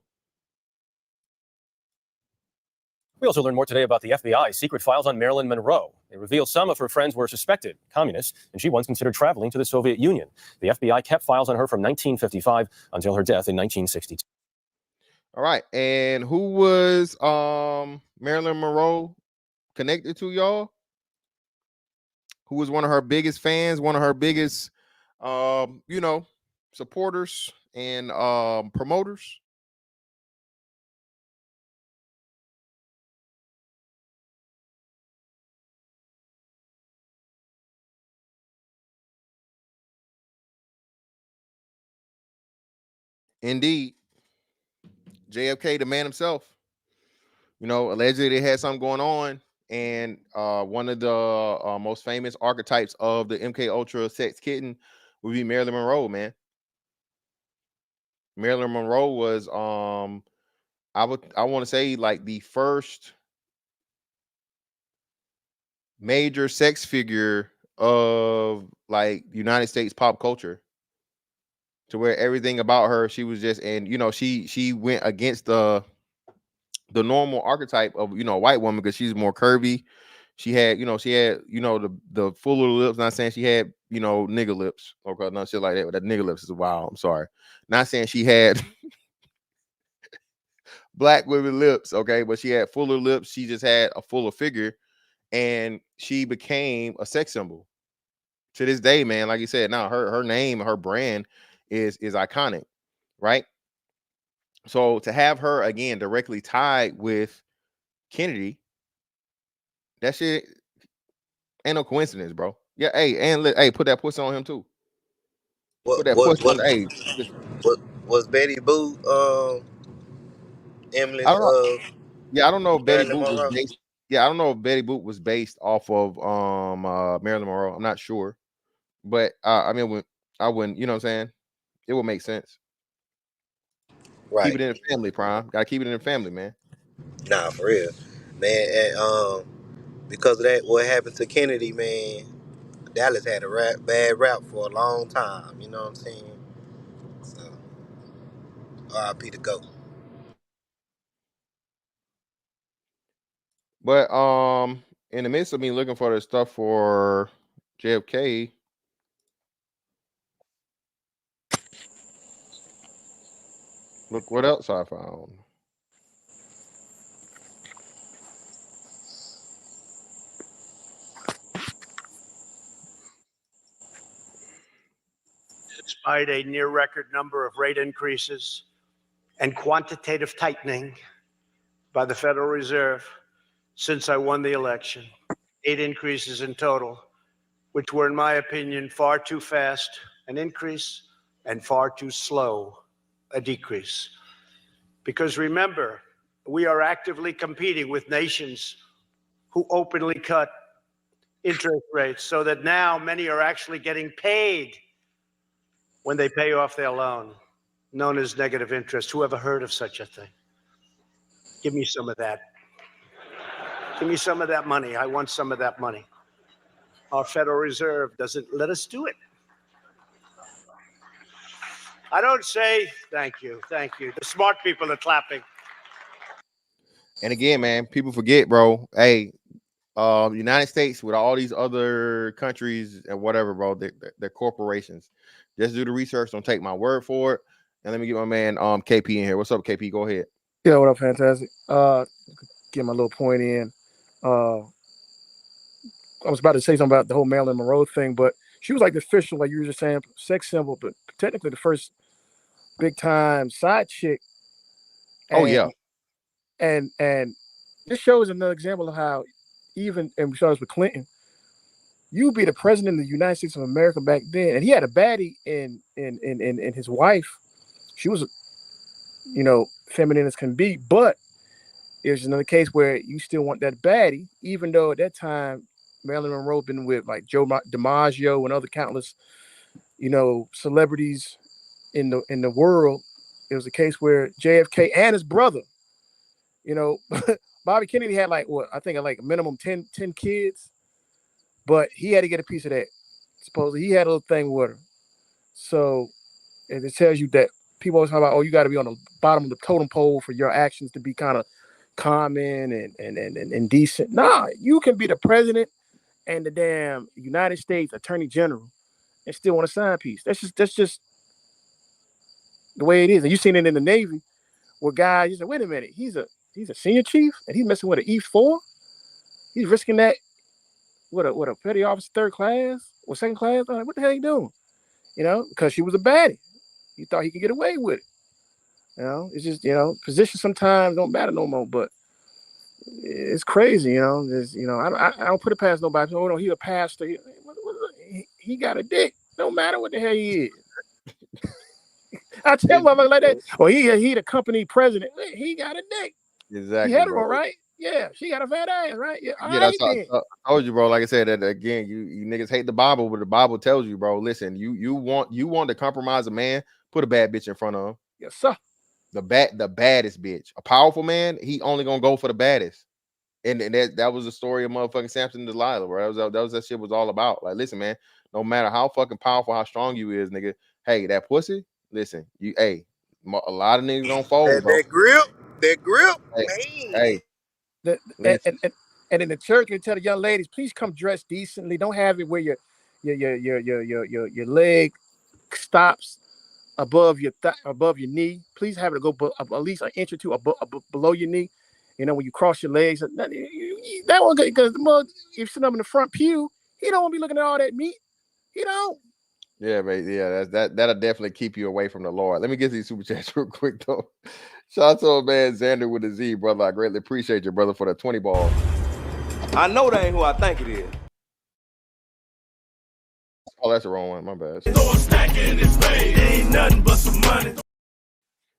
We also learned more today about the FBI's secret files on Marilyn Monroe. They reveal some of her friends were suspected communists, and she once considered traveling to the Soviet Union. The FBI kept files on her from 1955 until her death in 1962. All right, and who was Marilyn Monroe connected to, y'all? Who was one of her biggest fans, one of her biggest you know, supporters and promoters? Indeed. JFK, the man himself. You know, allegedly they had something going on, and one of the most famous archetypes of the MK Ultra sex kitten would be Marilyn Monroe, man. Marilyn Monroe was I want to say like the first major sex figure of like United States pop culture, to where everything about her, she was just, and you know, she went against the normal archetype of, you know, a white woman, because she's more curvy. She had, you know, the fuller lips. Not saying she had, you know, nigger lips or no shit like that. But that nigger lips is wild. I'm sorry. Not saying she had black women lips, okay, but she had fuller lips. She just had a fuller figure, and she became a sex symbol. To this day, man, like you said, now her name, her brand is iconic, right? So to have her again directly tied with Kennedy, that shit ain't no coincidence, bro. Yeah, hey, and hey, put that pussy on him too. Put that pussy on. Hey, Was Betty Boop I Emily's don't know. Yeah, I don't know if Betty Marilyn Boop was Monroe? based. Yeah, I don't know if Betty Boop was based off of Marilyn Monroe. I'm not sure, but I mean, I wouldn't. You know what I'm saying? It would make sense. Keep Right. it in the family, Prime. Gotta keep it in the family, man. Nah, for real, man. And because of that, what happened to Kennedy, man? Dallas had a bad rap for a long time. You know what I'm saying? So, R.I.P. to go. But in the midst of me looking for the stuff for JFK, look what else I found. Despite a near record number of rate increases and quantitative tightening by the Federal Reserve since I won the election, 8 increases in total, which were, in my opinion, far too fast an increase and far too slow a decrease. Because remember, we are actively competing with nations who openly cut interest rates, so that now many are actually getting paid when they pay off their loan, known as negative interest. Who ever heard of such a thing? Give me some of that. Give me some of that money. I want some of that money. Our Federal Reserve doesn't let us do it. I don't say thank you. Thank you. The smart people are clapping. And again, man, people forget, bro. Hey, United States with all these other countries and whatever, bro, they're corporations. Just do the research. Don't take my word for it. And let me get my man KP in here. What's up, KP? Go ahead. Yeah, what up, fantastic? Get my little point in. I was about to say something about the whole Marilyn Monroe thing, but she was like the official, like you were just saying, sex symbol, but technically the first big time side chick. Oh yeah. And this shows another example of how even, and we saw this with Clinton, you be the president of the United States of America back then, and he had a baddie in his wife. She was, feminine as can be, but there's another case where you still want that baddie, even though at that time Marilyn Monroe been with like Joe DiMaggio and other countless, celebrities in the world. It was a case where JFK and his brother, Bobby Kennedy had like what I think like a minimum 10 kids, but he had to get a piece of that. Supposedly he had a little thing with her. So it tells you that people always talk about, oh, you got to be on the bottom of the totem pole for your actions to be kind of common and decent. Nah, you can be the president and the damn United States Attorney General and still want a sign piece. That's just the way it is. And you've seen it in the Navy where guys, you say, wait a minute, he's a senior chief and he's messing with an E4. He's risking that with a petty officer third class or second class. I'm like, what the hell are you doing? Because she was a baddie. He thought he could get away with it. It's just, positions sometimes don't matter no more, but it's crazy, I don't put it past nobody. Oh no, he a pastor. He got a dick. No matter what the hell he is. I tell motherfuckers like that. Oh, he the company president. He got a dick. Exactly. He had her, right? Yeah, she got a fat ass, right? Yeah, that's I told you, bro. Like I said, that again, you niggas hate the Bible, but the Bible tells you, bro. Listen, you want to compromise a man, put a bad bitch in front of him. Yes, sir. The baddest bitch. A powerful man, he only gonna go for the baddest. And that was the story of motherfucking Samson and Delilah, bro. That was that shit was all about. Like, listen, man, no matter how fucking powerful, how strong you is, nigga. Hey, that pussy. Listen, a lot of niggas don't fold, bro. That grip, hey. And in the church, you tell the young ladies, please come dressed decently. Don't have it where your leg stops above your knee. Please have it go at least an inch or two below your knee. When you cross your legs, that one because the mug, if you're sitting up in the front pew, he don't want to be looking at all that meat. He don't. Yeah, mate. Yeah, that'll definitely keep you away from the Lord. Let me get these super chats real quick though. Shout out to man Xander with a Z, brother. I greatly appreciate you, brother, for the 20 ball. I know that ain't who I think it is. Oh, that's the wrong one. My bad. Ain't nothing but some money.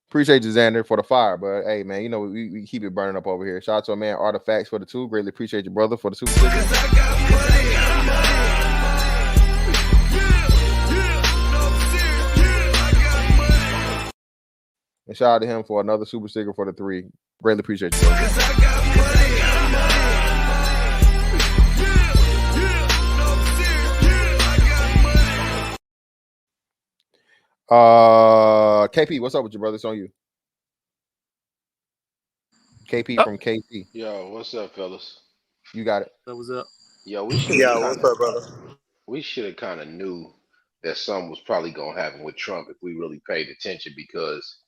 Appreciate you, Xander, for the fire, but hey, man, we keep it burning up over here. Shout out to a man Artifacts for the 2. Greatly appreciate you, brother, for the super sticker. And shout out to him for another super sticker for the 3. Greatly appreciate you, brother. KP, what's up with you, brother? It's on you. KP from KP. Yo, what's up, fellas? You got it. What's up? Yo, what's up, brother? We should have kind of knew that something was probably gonna happen with Trump if we really paid attention, because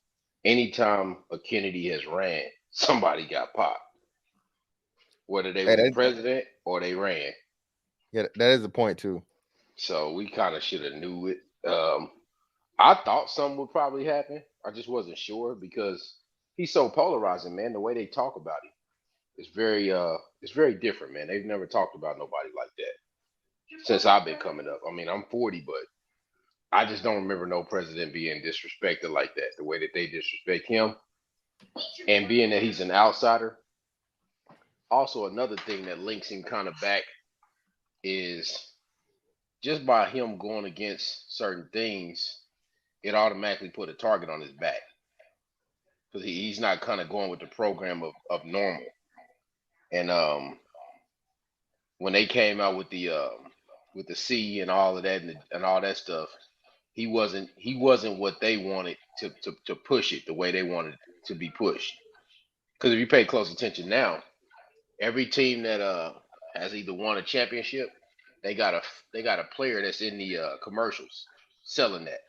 anytime a Kennedy has ran, somebody got popped, whether they were president or they ran. Yeah, that is a point too. So we kind of should have knew it. I thought something would probably happen. I just wasn't sure because he's so polarizing, man. The way they talk about him is it's very different, man. They've never talked about nobody like that since I've been coming up. I mean, I'm 40, but I just don't remember no president being disrespected like that, the way that they disrespect him. And being that he's an outsider, also another thing that links him kind of back is just by him going against certain things, it automatically put a target on his back. Because he's not kind of going with the program of normal. And when they came out with the C and all of that and all that stuff, he wasn't what they wanted to push it the way they wanted it to be pushed. Because if you pay close attention now, every team that has either won a championship, they got a player that's in the commercials selling that.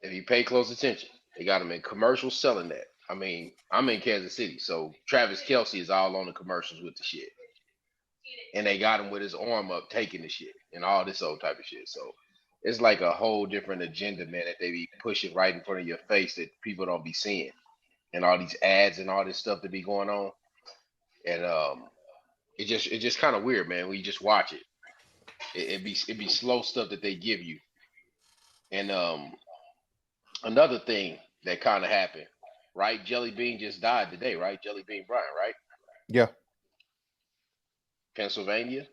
If you pay close attention, they got them in commercials selling that. I mean, I'm in Kansas City, so Travis Kelce is all on the commercials with the shit, and they got him with his arm up taking the shit and all this old type of shit. So it's like a whole different agenda, man, that they be pushing right in front of your face that people don't be seeing, and all these ads and all this stuff that be going on, and it just kind of weird, man. When you just watch it, it be slow stuff that they give you, and another thing that kind of happened, right? Jelly Bean just died today, right? Jelly Bean Bryant, right? Yeah. Pennsylvania.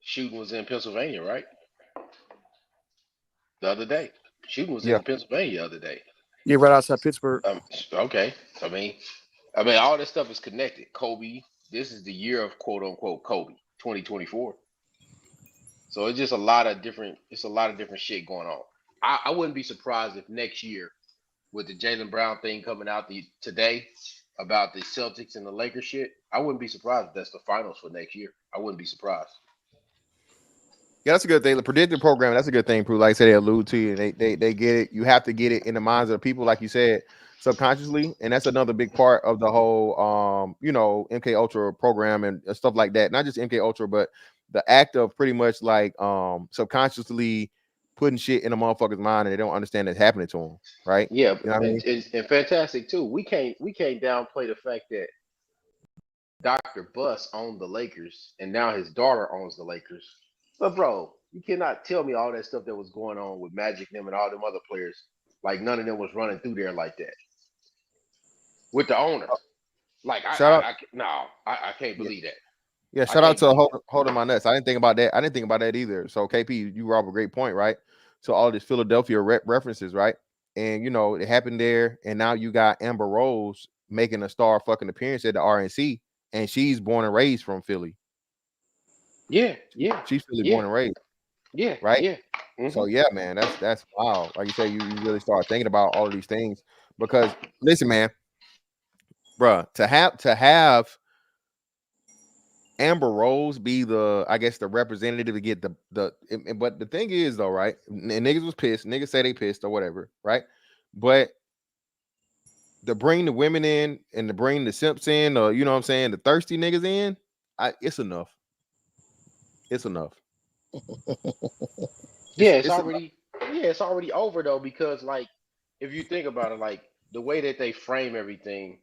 Shooting was in Pennsylvania, right? The other day. Shooting was in Pennsylvania the other day. Yeah, right outside Pittsburgh. Okay. I mean, all this stuff is connected. Kobe, this is the year of quote unquote Kobe, 2024. So it's just a lot of different shit going on. I wouldn't be surprised if next year, with the Jaylen Brown thing coming out today about the Celtics and the Lakers shit, I wouldn't be surprised if that's the finals for next year. I wouldn't be surprised. Yeah, that's a good thing. The predictive program, that's a good thing, Prue. Like I said, they allude to you, and they get it. You have to get it in the minds of the people, like you said, subconsciously. And that's another big part of the whole MK Ultra program and stuff like that. Not just MK Ultra, but the act of pretty much like subconsciously putting shit in a motherfucker's mind and they don't understand it's happening to them, right? Yeah, you know what I mean? and fantastic too. We can't downplay the fact that Dr. Buss owned the Lakers and now his daughter owns the Lakers. But bro, you cannot tell me all that stuff that was going on with Magic them and all them other players, like none of them was running through there like that with the owner. Like I can't believe that. Yeah, shout out to holding my nuts. I didn't think about that either. So KP, you brought up a great point, right? So all this Philadelphia references, right? And it happened there, and now you got Amber Rose making a star fucking appearance at the RNC, and she's born and raised from Philly. Yeah. She's Philly born and raised. Yeah. Right. Yeah. Mm-hmm. So yeah, man, that's wow. Like you say, you really start thinking about all of these things because listen, man, bruh, to have Amber Rose be the representative to get but the thing is though, right? And niggas was pissed. Niggas say they pissed or whatever, right? But to bring the women in and to bring the simps in, or you know what I'm saying, the thirsty niggas in, it's enough. It's enough. It's already over though, because like if you think about it, like the way that they frame everything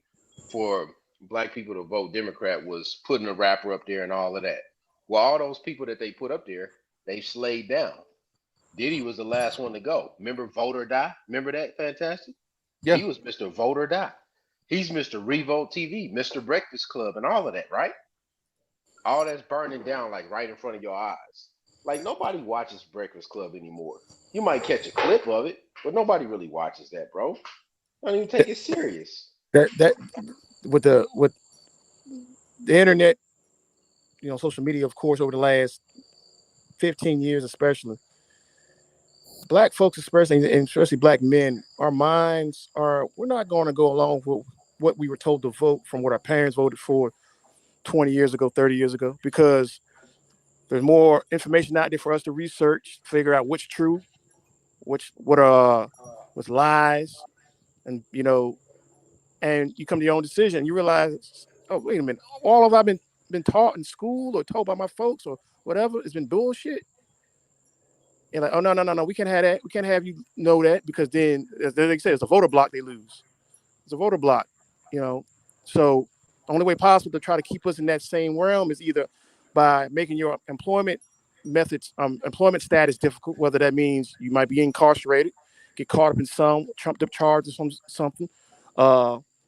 for black people to vote Democrat was putting a rapper up there and all of that. Well, all those people that they put up there, they slayed down. Diddy was the last one to go. Remember Vote or Die? Remember that? Fantastic? Yeah. He was Mr. Vote or Die. He's Mr. Revolt TV, Mr. Breakfast Club, and all of that, right? All that's burning down like right in front of your eyes. Like nobody watches Breakfast Club anymore. You might catch a clip of it, but nobody really watches that, bro. Don't even take it serious. That with the internet, social media, of course, over the last 15 years, especially black folks, especially black men, our minds we're not going to go along with what we were told to vote from what our parents voted for 20 years ago, 30 years ago, because there's more information out there for us to research, figure out what's true, what's lies, and and you come to your own decision. You realize, oh, wait a minute, all of I've been taught in school or told by my folks or whatever has been bullshit. And like, oh no, we can't have that. We can't have you know that, because then, as they say, it's a voter block they lose. It's a voter block, So the only way possible to try to keep us in that same realm is either by making your employment status difficult, whether that means you might be incarcerated, get caught up in some trumped up charges or something.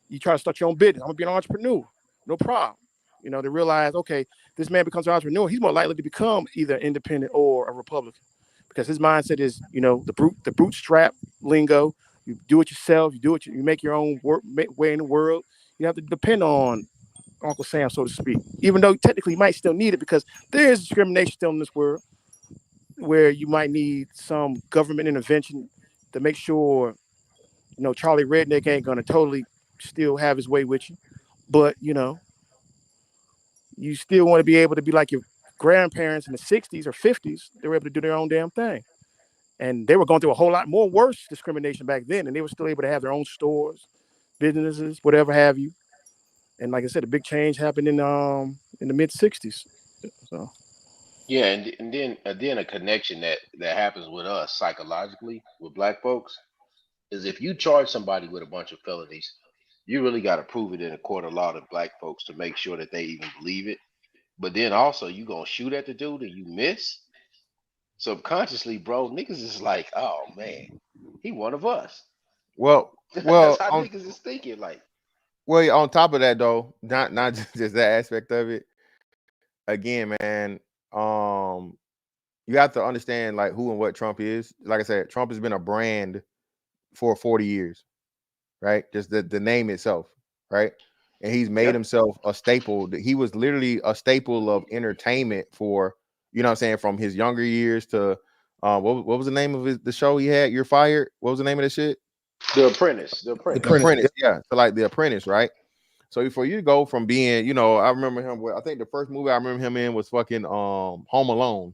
You try to start your own business. I'm gonna be an entrepreneur, no problem. They realize, okay, this man becomes an entrepreneur, he's more likely to become either independent or a Republican, because his mindset is, the bootstrap lingo. You do it yourself. You make your own way in the world. You have to depend on Uncle Sam, so to speak, even though technically you might still need it, because there is discrimination still in this world. where you might need some government intervention to make sure, Charlie Redneck ain't gonna totally still have his way with you, but you still want to be able to be like your grandparents in the 60s or 50s. They were able to do their own damn thing. And they were going through a whole lot more worse discrimination back then, and they were still able to have their own stores, businesses, whatever have you. And like I said, a big change happened in the mid 60s. So Yeah, and then a connection that happens with us psychologically with black folks is if you charge somebody with a bunch of felonies, you really got to prove it in a court of law to black folks to make sure that they even believe it. But then also you gonna shoot at the dude and you miss. Subconsciously, bro, niggas is like, oh man, he one of us. Well, That's how niggas is thinking. Like, on top of that though, not just that aspect of it. Again, man, you have to understand like who and what Trump is. Like I said, Trump has been a brand for 40 years, right? Just the name itself, right? And he's made himself a staple. He was literally a staple of entertainment for, what I'm saying, from his younger years to what was the name of the show he had? You're Fired. What was the name of the shit? The Apprentice. The Apprentice, yeah. So like The Apprentice, right? So for you to go from being, I remember him. I think the first movie I remember him in was fucking Home Alone.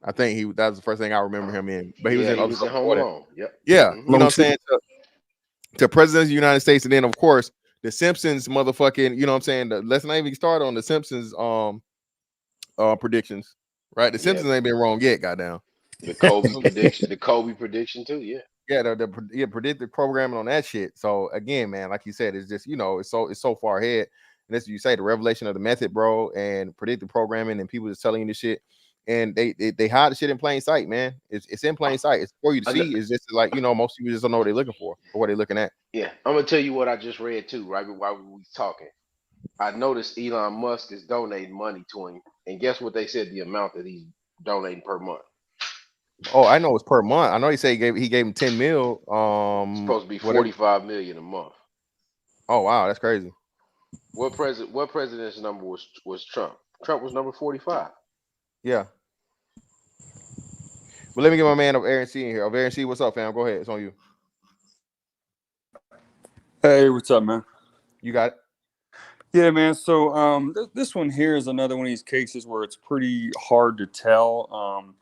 I think that was the first thing I remember him in. But he was in other stuff Home before that. Alone. Yep. Yeah, you know what I'm saying? To President of the United States, and then of course the Simpsons motherfucking, you know what I'm saying? Let's not even start on the Simpsons predictions, right? The Simpsons ain't been wrong yet, goddamn. The Kobe prediction too, yeah. Yeah, the predictive programming on that shit. So again, man, like you said, it's just it's so far ahead. And as you say, the revelation of the method, bro, and predictive programming, and people just telling you this shit, and they hide the shit in plain sight, man. It's in plain sight. It's for you to see. It's just like most people just don't know what they're looking for or what they're looking at. Yeah, I'm gonna tell you what I just read too, right? While we was talking, I noticed Elon Musk is donating money to him, and guess what they said the amount that he's donating per month? Oh, I know it's per month. I know he said he gave him 10 mil. It's supposed to be 45 million a month. Oh wow, that's crazy. What president's number was Trump? Trump was number 45. Yeah. But let me get my man of Aaron C in here. Of Aaron C, what's up, fam? Go ahead. It's on you. Hey, what's up, man? You got it. Yeah, man. So this one here is another one of these cases where it's pretty hard to tell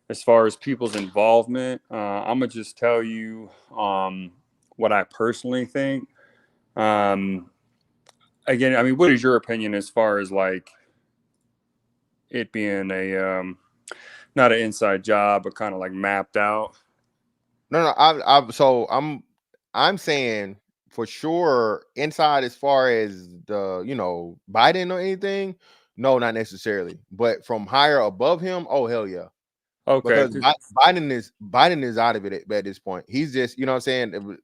as far as people's involvement. I'm gonna just tell you what I personally think. Again, I mean, what is your opinion as far as like it being a not an inside job, but kind of like mapped out? No. I'm saying for sure inside as far as the Biden or anything. No, not necessarily. But from higher above him, oh hell yeah. Okay. Because Biden is out of it at this point. He's just, what I'm saying,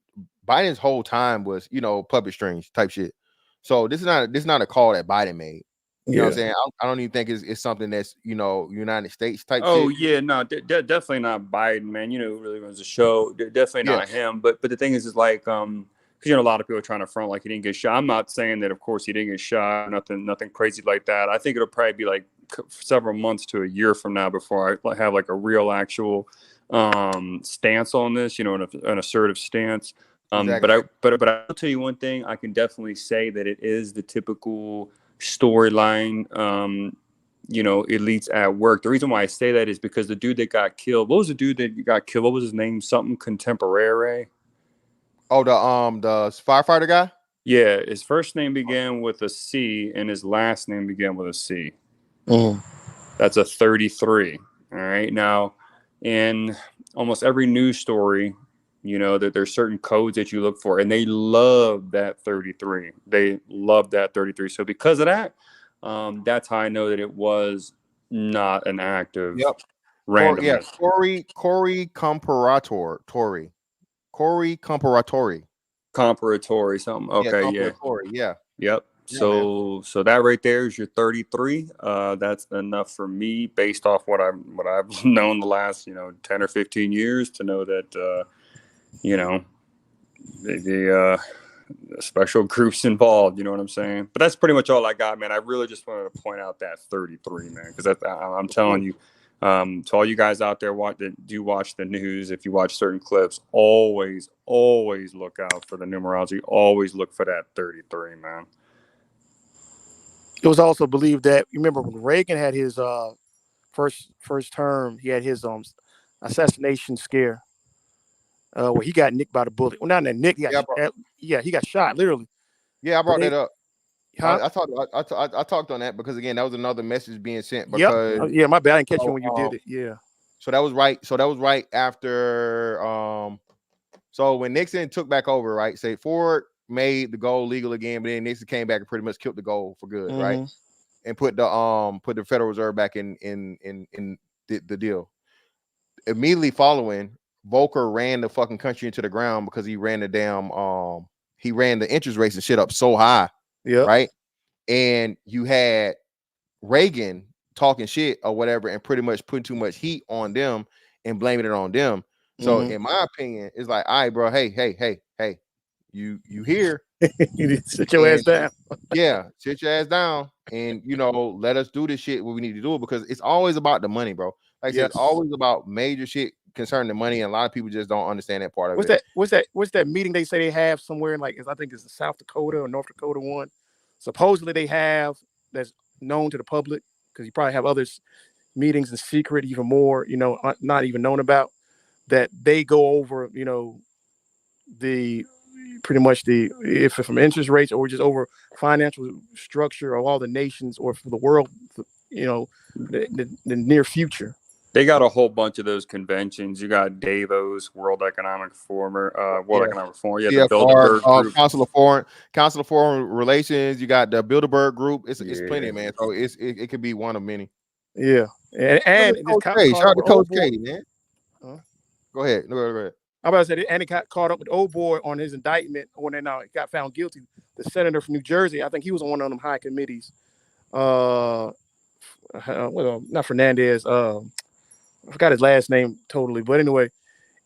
Biden's whole time was, puppet strings type shit. So this is not a call that Biden made. You know what I'm saying? I don't even think it's something that's, United States type shit. Oh, yeah, no, definitely not Biden, man. Really runs the show. Definitely not him. But the thing is like, because, a lot of people are trying to front like he didn't get shot. I'm not saying that, of course, he didn't get shot, nothing crazy like that. I think it'll probably be like several months to a year from now before I have like a real actual stance on this, an assertive stance. Exactly. But I'll tell you one thing. I can definitely say that it is the typical storyline, elites at work. The reason why I say that is because the dude that got killed, what was the dude that got killed? What was his name? Something Contemporary. Oh, the firefighter guy? Yeah, his first name began with a C and his last name began with a C. That's a 33. All right. Now, in almost every news story, that there's certain codes that you look for, and they love that 33. They love that 33. So because of that, that's how I know that it was not an active random. Yeah, Corey Comparatori. Corey Comparatori. Comparatori, something. Okay, yeah. Yep. So that right there is your 33. That's enough for me based off what I've known the last 10 or 15 years to know that the special groups involved. You know what I'm saying? But that's pretty much all I got, man. I really just wanted to point out that 33, man, because I'm telling you, To all you guys out there that do watch the news, if you watch certain clips, always look out for the numerology. Always look for that 33, man. It was also believed that, you remember when Reagan had his first term, he had his assassination scare, where he got nicked by the bullet. Well, not that Nick, he got shot literally. Yeah, I brought that up. Huh? I talked on that because again, that was another message being sent. Yep. Because Yeah, my bad. I didn't catch you when you did it. Yeah. So that was right after. So when Nixon took back over, right? Say Ford made the gold legal again, but then Nixon came back and pretty much killed the gold for good, right? And put the Federal Reserve back in the deal. Immediately following, Volcker ran the fucking country into the ground because he ran the interest rates and shit up so high. Yeah. Right. And you had Reagan talking shit or whatever and pretty much putting too much heat on them and blaming it on them. So in my opinion, it's like, all right, bro, hey, you here. Sit your ass down. Yeah, sit your ass down and let us do this shit what we need to do, because it's always about the money, bro. Like I said, it's always about major shit concerning the money, and a lot of people just don't understand that part of it. What's that meeting they say they have somewhere in, like, I think it's the South Dakota or North Dakota one. Supposedly they have, that's known to the public, because you probably have other meetings in secret, even more, not even known about, that they go over, the pretty much if from interest rates or just over financial structure of all the nations or for the world, the near future. They got a whole bunch of those conventions. You got Davos, World Economic Forum. Yeah, the Bilderberg Group, Council of Foreign Relations. You got the Bilderberg Group. It's plenty, man. So it could be one of many. Yeah, and shout out to Coach K, man. Go ahead. No, go ahead. I'm about to say, and he got caught up with old boy on his indictment when they now got found guilty. The senator from New Jersey, I think he was on one of them high committees. Well, not Fernandez. I forgot his last name totally, but anyway,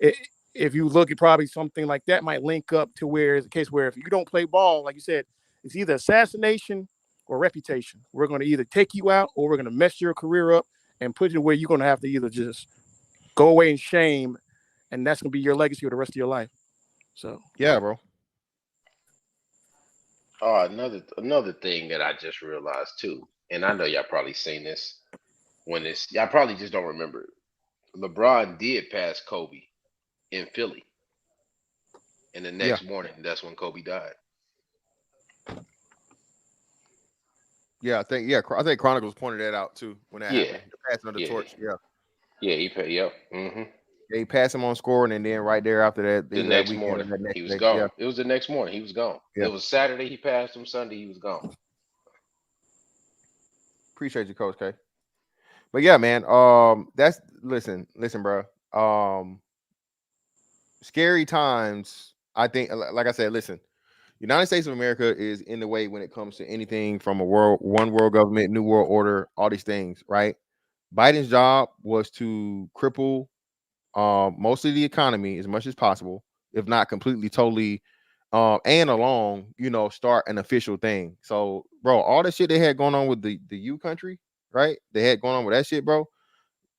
if you look at probably something like that might link up to where it's a case where if you don't play ball, like you said, it's either assassination or reputation. We're going to either take you out or we're going to mess your career up and put you where you're going to have to either just go away in shame, and that's going to be your legacy for the rest of your life. So yeah, bro. Another thing that I just realized too, and I know y'all probably seen this y'all probably just don't remember it. LeBron did pass Kobe in Philly, and the next morning, that's when Kobe died. Yeah, I think Chronicles pointed that out too when that happened. The passing of the torch. Yeah, he passed him on scoring, and then right there after that, the next morning he was gone. Yeah. It was the next morning he was gone. Yeah. It was Saturday he passed him. Sunday he was gone. Appreciate you, Coach K. But yeah, man. That's listen, bro. Scary times. I think, like I said, listen. United States of America is in the way when it comes to anything from one world government, new world order, all these things, right? Biden's job was to cripple most of the economy as much as possible, if not completely, totally, and along, start an official thing. So, bro, all the shit they had going on with the U country, right? They had going on with that shit, bro.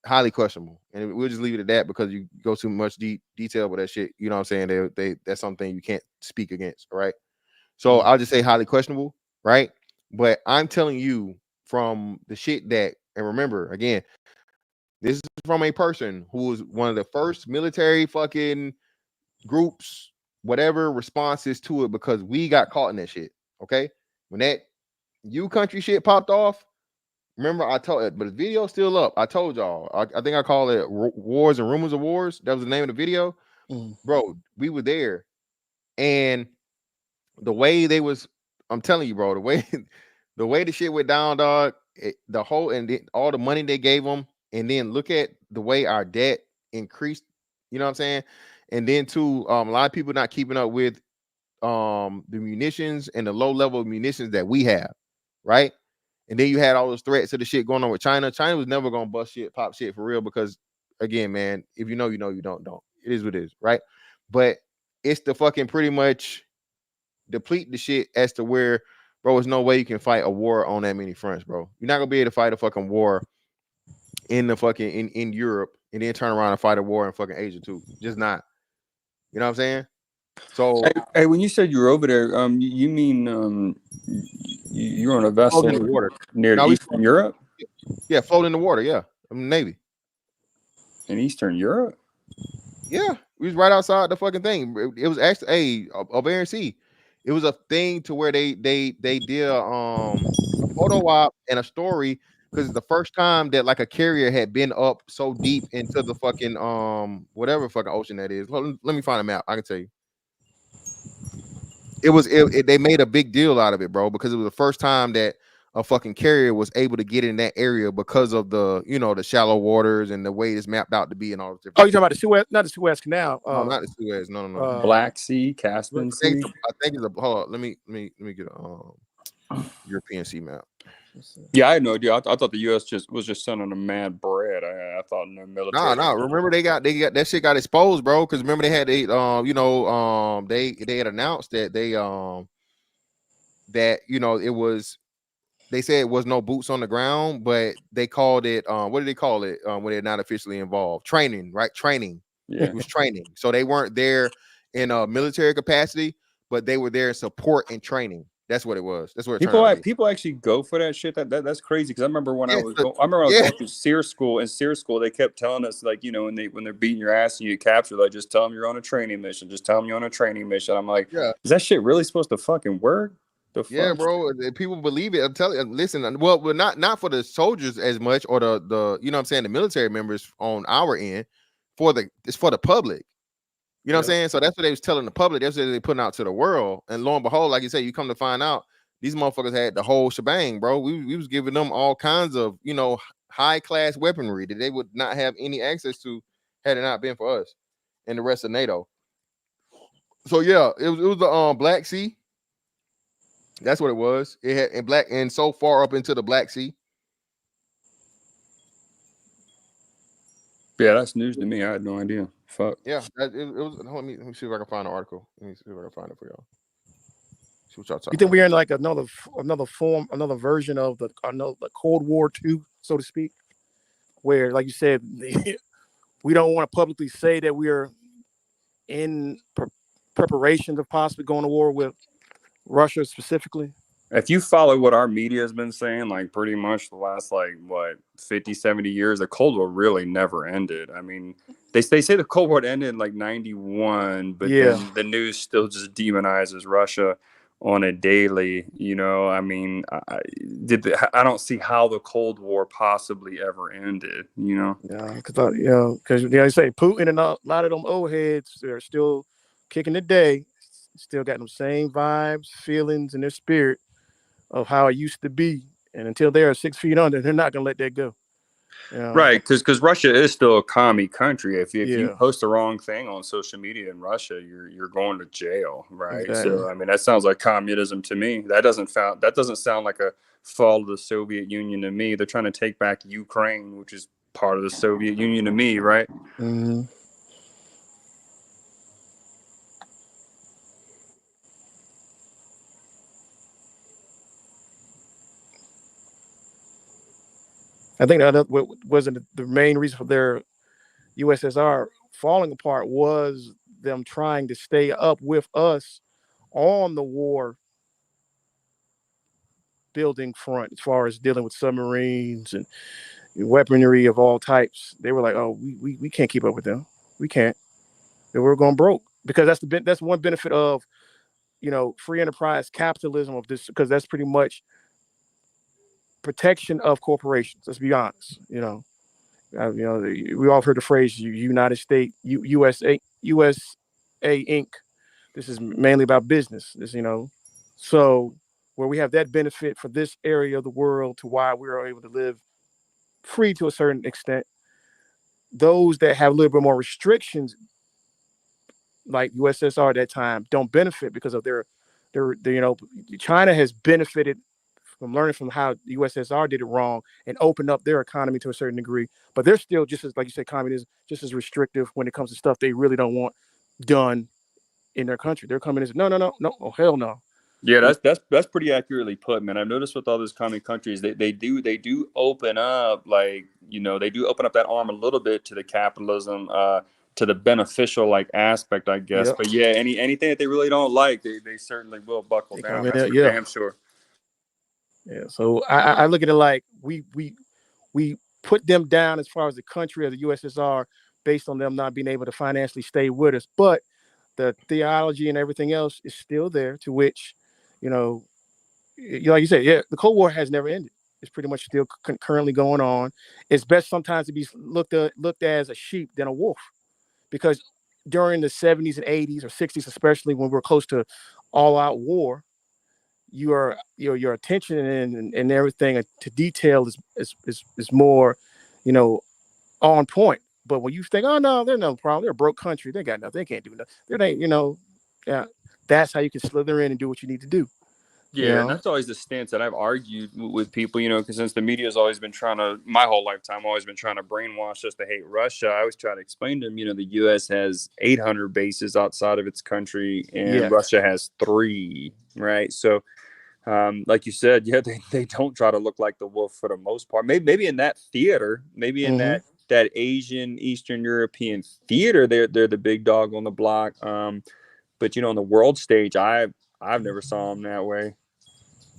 Highly questionable, and we'll just leave it at that because you go too much detail with that shit. You know what I'm saying? That's something you can't speak against, right? So I'll just say highly questionable, right? But I'm telling you from the shit that, and remember, again, this is from a person who was one of the first military fucking groups, whatever responses to it, because we got caught in that shit, okay? When that U country shit popped off, remember I told it, but the video's still up. I told y'all, I think I call it Wars and Rumors of Wars. That was the name of the video. Bro, we were there. And the way they was, I'm telling you, bro, the way the shit went down, dog, all the money they gave them, and then look at the way our debt increased, you know what I'm saying? And then too, a lot of people not keeping up with the munitions and the low level of munitions that we have, right? And then you had all those threats of the shit going on with China. China was never gonna bust shit, pop shit for real, because again, man, if you know, you don't. It is what it is, right? But it's the fucking pretty much deplete the shit as to where, bro, there's no way you can fight a war on that many fronts, bro. You're not gonna be able to fight a fucking war in the fucking in Europe and then turn around and fight a war in fucking Asia too. Just not. You know what I'm saying? So hey, when you said you were over there, you mean you're on a vessel in the water near Eastern Europe? Yeah, floating in the water. Yeah, Navy in Eastern Europe. Yeah, we was right outside the fucking thing. It was actually of ANC. It was a thing to where they did a photo op and a story because it's the first time that like a carrier had been up so deep into the fucking whatever fucking ocean that is. Let me find a map. I can tell you. They made a big deal out of it, bro, because it was the first time that a fucking carrier was able to get in that area because of the the shallow waters and the way it's mapped out to be and all the different. Oh, you're talking about the Suez, not the Suez Canal. No, not the Suez. No. Black Sea, Caspian Sea. I think it's a hold on. Let me get a European Sea map. Yeah, I had no idea. I thought the U.S. was just sending them mad bread. I thought no military. No. Remember they got that shit got exposed, bro. Because remember they had they had announced that it was. They said it was no boots on the ground, but they called it what did they call it when they're not officially involved? Training, right? Training. Yeah. It was training. So they weren't there in a military capacity, but they were there in support and training. That's what it was. That's what people actually go for that shit. That's crazy. Because I remember when I was going through SEER school. In SEER school, they kept telling us like, when they're beating your ass and you get captured, like just tell them you're on a training mission. Just tell them you're on a training mission. I'm like, is that shit really supposed to fucking work? Yeah, bro. People believe it. I'm telling you. Listen, well, not for the soldiers as much or the the military members on our end. It's for the public. You know what I'm saying? So that's what they was telling the public. That's what they putting out to the world. And lo and behold, like you say, you come to find out these motherfuckers had the whole shebang, bro. We was giving them all kinds of high class weaponry that they would not have any access to had it not been for us and the rest of NATO. So yeah, it was the Black Sea. That's what it was. It had in black and so far up into the Black Sea. Yeah, that's news to me. I had no idea. Fuck. Yeah, it was. Let me see if I can find an article. Let me see if I can find it for y'all. See what y'all talking. You think we're in like another form, another version of the Cold War II, so to speak, where, like you said, we don't want to publicly say that we are in preparations of possibly going to war with Russia specifically? If you follow what our media has been saying, like pretty much the last 50, 70 years, the Cold War really never ended. I mean, they say the Cold War ended in like 91, but then the news still just demonizes Russia on a daily. I mean, I don't see how the Cold War possibly ever ended. Yeah, because they say Putin and a lot of them old heads, they're still kicking the day, still got them same vibes, feelings in their spirit of how it used to be, and until they are 6 feet under, they're not gonna let that go. Right, because Russia is still a commie country. If you post the wrong thing on social media in Russia, you're going to jail, right? Exactly. So I mean, that sounds like communism to me. That doesn't sound like a fall of the Soviet Union to me. They're trying to take back Ukraine, which is part of the Soviet Union to me, right? Mm-hmm. I think that wasn't the main reason for their USSR falling apart was them trying to stay up with us on the war building front as far as dealing with submarines and weaponry of all types. They were like, oh, we can't keep up with them. We can't. And we're going broke, because that's one benefit of free enterprise capitalism of this, because that's pretty much protection of corporations. Let's be honest. We all heard the phrase United States, USA Inc. This is mainly about business. So where we have that benefit for this area of the world to why we are able to live free to a certain extent. Those that have a little bit more restrictions, like USSR at that time, don't benefit because of their China has benefited from learning from how the USSR did it wrong and opened up their economy to a certain degree, but they're still just as, like you said, communism, just as restrictive when it comes to stuff they really don't want done in their country. They're coming and say, no, oh hell no. Yeah, that's pretty accurately put, man. I've noticed with all those common countries, they do open up like you know, they do open up that arm a little bit to the capitalism, to the beneficial like aspect, I guess. Yep. But yeah, anything that they really don't like, they certainly will buckle down. That's for damn sure. Yeah. So I look at it like we put them down as far as the country, as the USSR, based on them not being able to financially stay with us. But the theology and everything else is still there, to which, you know, like you said, yeah, the Cold War has never ended. It's pretty much still currently going on. It's best sometimes to be looked at as a sheep than a wolf, because during the 70s and 80s or 60s, especially when we're close to all-out war, your attention and everything to detail is more, you know, on point. But when you think, oh no, there's no problem, they're a broke country, they got nothing, they can't do nothing, they ain't, you know, yeah, that's how you can slither in and do what you need to do. Yeah, you know? And that's always the stance that I've argued with people, you know, because since the media has always been trying to, my whole lifetime, always been trying to brainwash us to hate Russia. I always try to explain to them, you know, the U.S. has 800 bases outside of its country, and Russia has 3, right? So, like you said, yeah, they don't try to look like the wolf for the most part. Maybe in that theater, maybe in that Asian, Eastern European theater, they're the big dog on the block. But you know, on the world stage, I've never saw them that way.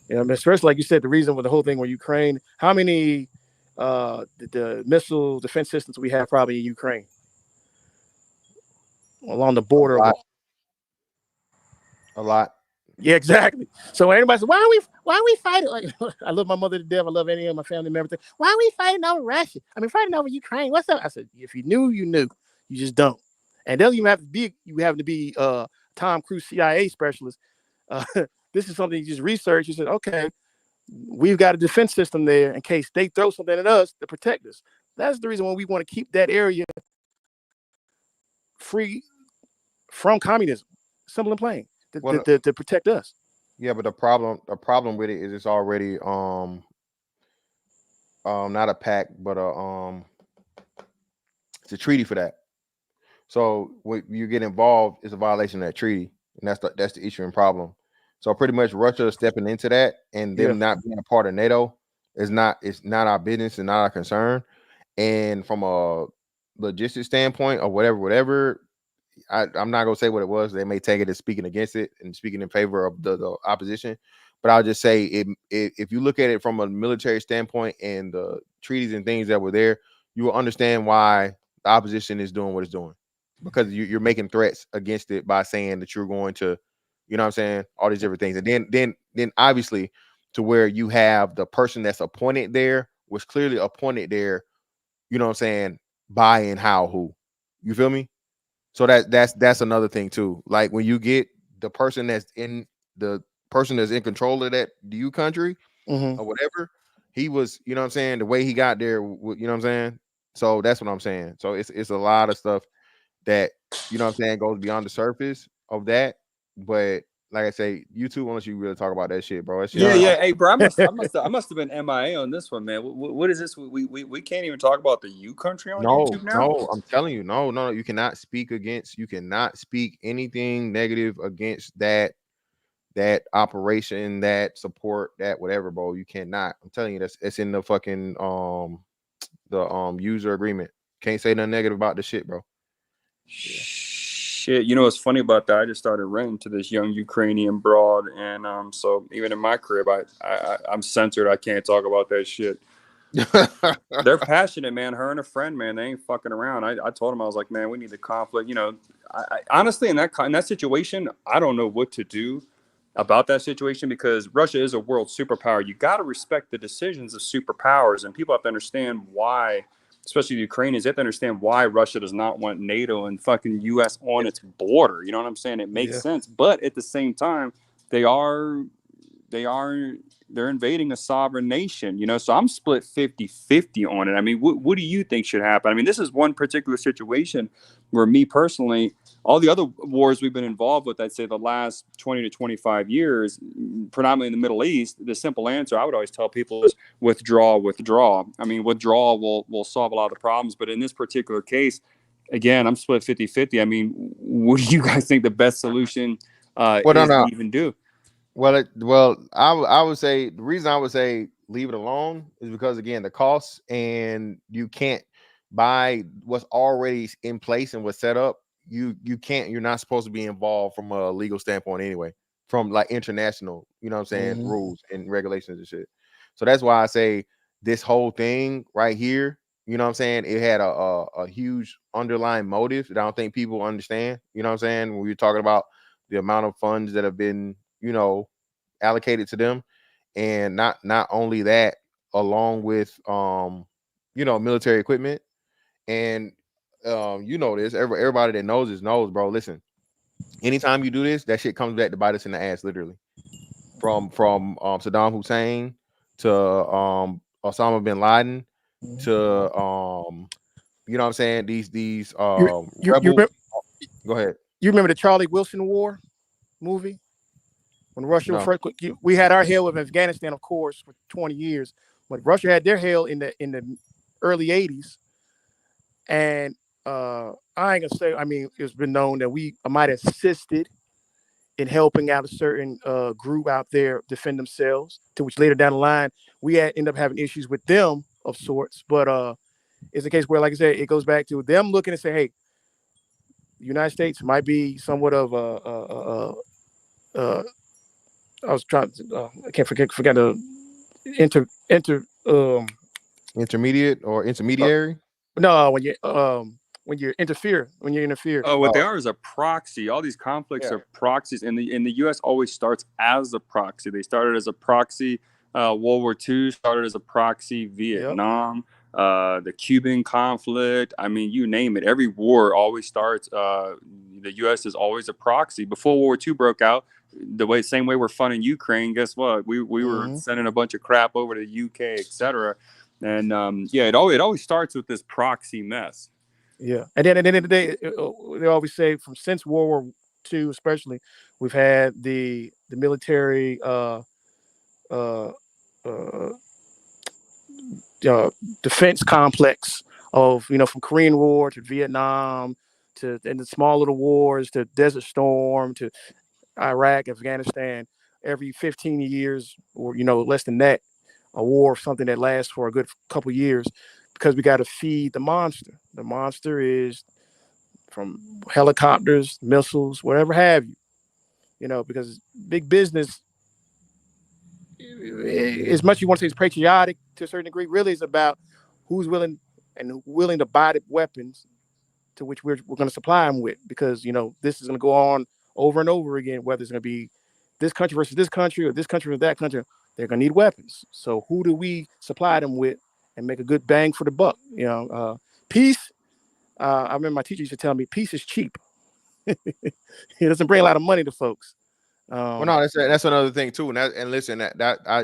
Yeah, especially like you said, the reason with the whole thing with Ukraine, how many the missile defense systems we have probably in Ukraine along the border? A lot. Yeah, exactly. So everybody said, why are we fighting? Like, I love my mother to death. I love any of my family members. Why are we fighting over Russia? I mean, fighting over Ukraine. What's up? I said, if you knew, you knew. You just don't. And then you have to be Tom Cruise CIA specialist. This is something you just research. You said, okay, we've got a defense system there in case they throw something at us to protect us. That's the reason why we want to keep that area free from communism. Simple and plain. To protect us. Yeah, but the problem with it is it's already not a pact, but it's a treaty for that. So when you get involved, it's a violation of that treaty, and that's the issue and problem. So pretty much Russia stepping into that and them not being a part of NATO it's not our business and not our concern. And from a logistics standpoint or whatever, I'm not gonna say what it was. They may take it as speaking against it and speaking in favor of the opposition. But I'll just say if you look at it from a military standpoint and the treaties and things that were there, you will understand why the opposition is doing what it's doing, because you're making threats against it by saying that you're going to, you know what I'm saying, all these different things. And then obviously to where you have the person that's appointed there was clearly appointed there, you know what I'm saying, by and how, who, you feel me? So that's another thing too. Like when you get the person that's in control of that country or whatever, he was, you know what I'm saying, the way he got there, you know what I'm saying? So that's what I'm saying. So it's a lot of stuff that, you know what I'm saying, goes beyond the surface of that. But like I say, YouTube won't let you really talk about that shit, bro. That shit, yeah. Hey, bro, I must have been MIA on this one, man. What is this? We can't even talk about the U country on YouTube now. No, I'm telling you, no. You cannot speak anything negative against that operation, that support, that whatever, bro. You cannot. I'm telling you, it's in the fucking user agreement. Can't say nothing negative about the shit, bro. Shit, you know what's funny about that? I just started renting to this young Ukrainian broad, and so even in my crib, I'm censored. I can't talk about that shit. They're passionate, man. Her and a friend, man, they ain't fucking around. I told him, I was like, man, we need the conflict. You know, I honestly in that situation, I don't know what to do about that situation, because Russia is a world superpower. You got to respect the decisions of superpowers, and people have to understand why. Especially the Ukrainians, they have to understand why Russia does not want NATO and fucking U.S. on its border. You know what I'm saying? It makes sense. But at the same time, they're invading a sovereign nation, you know? So I'm split 50-50 on it. I mean, what do you think should happen? I mean, this is one particular situation where me personally, all the other wars we've been involved with, I'd say the last 20 to 25 years, predominantly in the Middle East, the simple answer I would always tell people is withdraw. I mean, withdrawal will solve a lot of the problems. But in this particular case, again, I'm split 50-50. I mean, what do you guys think the best solution is to even do? Well, I would say the reason I would say leave it alone is because, again, the costs, and you can't buy what's already in place and what's set up. You're not supposed to be involved from a legal standpoint anyway, from like international, you know what I'm saying, rules and regulations and shit. So that's why I say this whole thing right here, you know what I'm saying, it had a huge underlying motive that I don't think people understand, you know what I'm saying, when we're talking about the amount of funds that have been, you know, allocated to them. And not only that, along with you know, military equipment. And you know this, everybody that knows this knows, bro. Listen, anytime you do this, that shit comes back to bite us in the ass, literally. From Saddam Hussein to Osama bin Laden to you know what I'm saying, these You rebel. Go ahead. You remember the Charlie Wilson War movie? When Russia No. first, we had our hell with Afghanistan, of course, for 20 years, but Russia had their hell in the early 80s. And I ain't gonna say, I mean, it's been known that we might have assisted in helping out a certain group out there defend themselves, to which later down the line, we end up having issues with them of sorts. But it's a case where, like I said, it goes back to them looking and say, hey, the United States might be somewhat of I was trying to, I can't forget the intermediate or intermediary. No, when you interfere. Oh, what they are is a proxy. All these conflicts are proxies, and the U.S. always starts as a proxy. They started as a proxy. World War II started as a proxy. Vietnam, the Cuban conflict. I mean, you name it. Every war always starts. The U.S. is always a proxy. Before World War II broke out, same way we're funding Ukraine. Guess what? We were sending a bunch of crap over to the UK, etc. And it always starts with this proxy mess. Yeah, and then at the end of the day, they always say since World War II, especially, we've had the military defense complex of, you know, from Korean War to Vietnam and the small little wars to Desert Storm to Iraq, Afghanistan. Every 15 years, or, you know, less than that, a war, something that lasts for a good couple years, because we got to feed the monster. The monster is from helicopters, missiles, whatever have you. You know, because big business, as much as you want to say it's patriotic to a certain degree, really is about who's willing to buy the weapons to which we're going to supply them with. Because, you know, this is going to go on over and over again, whether it's going to be this country versus this country or this country versus that country. They're going to need weapons. So who do we supply them with and make a good bang for the buck? You know, peace. I remember my teacher used to tell me, peace is cheap. It doesn't bring a lot of money to folks. Well, no, that's another thing too. And listen,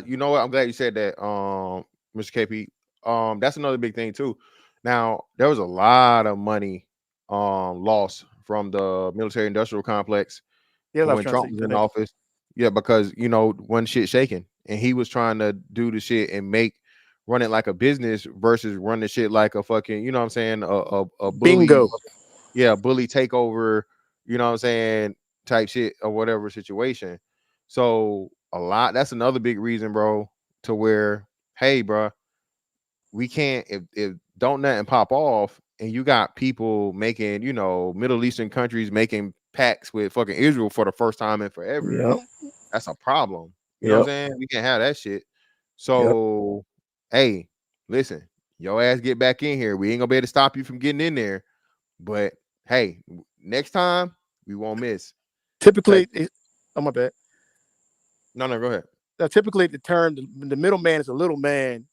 you know what? I'm glad you said that, Mr. KP. That's another big thing too. Now, there was a lot of money lost from the military-industrial complex when Trump was in office. Yeah, because, you know, one shit shaking, and he was trying to do the shit and run it like a business versus run the shit like a fucking, you know what I'm saying, a bully, bingo. Yeah, bully takeover, you know what I'm saying, type shit or whatever situation. So that's another big reason, bro, to where, hey, bro, we can't, if don't nothing pop off and you got people making, you know, Middle Eastern countries making pacts with fucking Israel for the first time in forever. That's a problem. You know what I'm saying? We can't have that shit. So hey, listen, your ass get back in here. We ain't gonna be able to stop you from getting in there. But hey, next time we won't miss. Typically, oh my bad. No, go ahead. Typically, the term the middleman is a little man,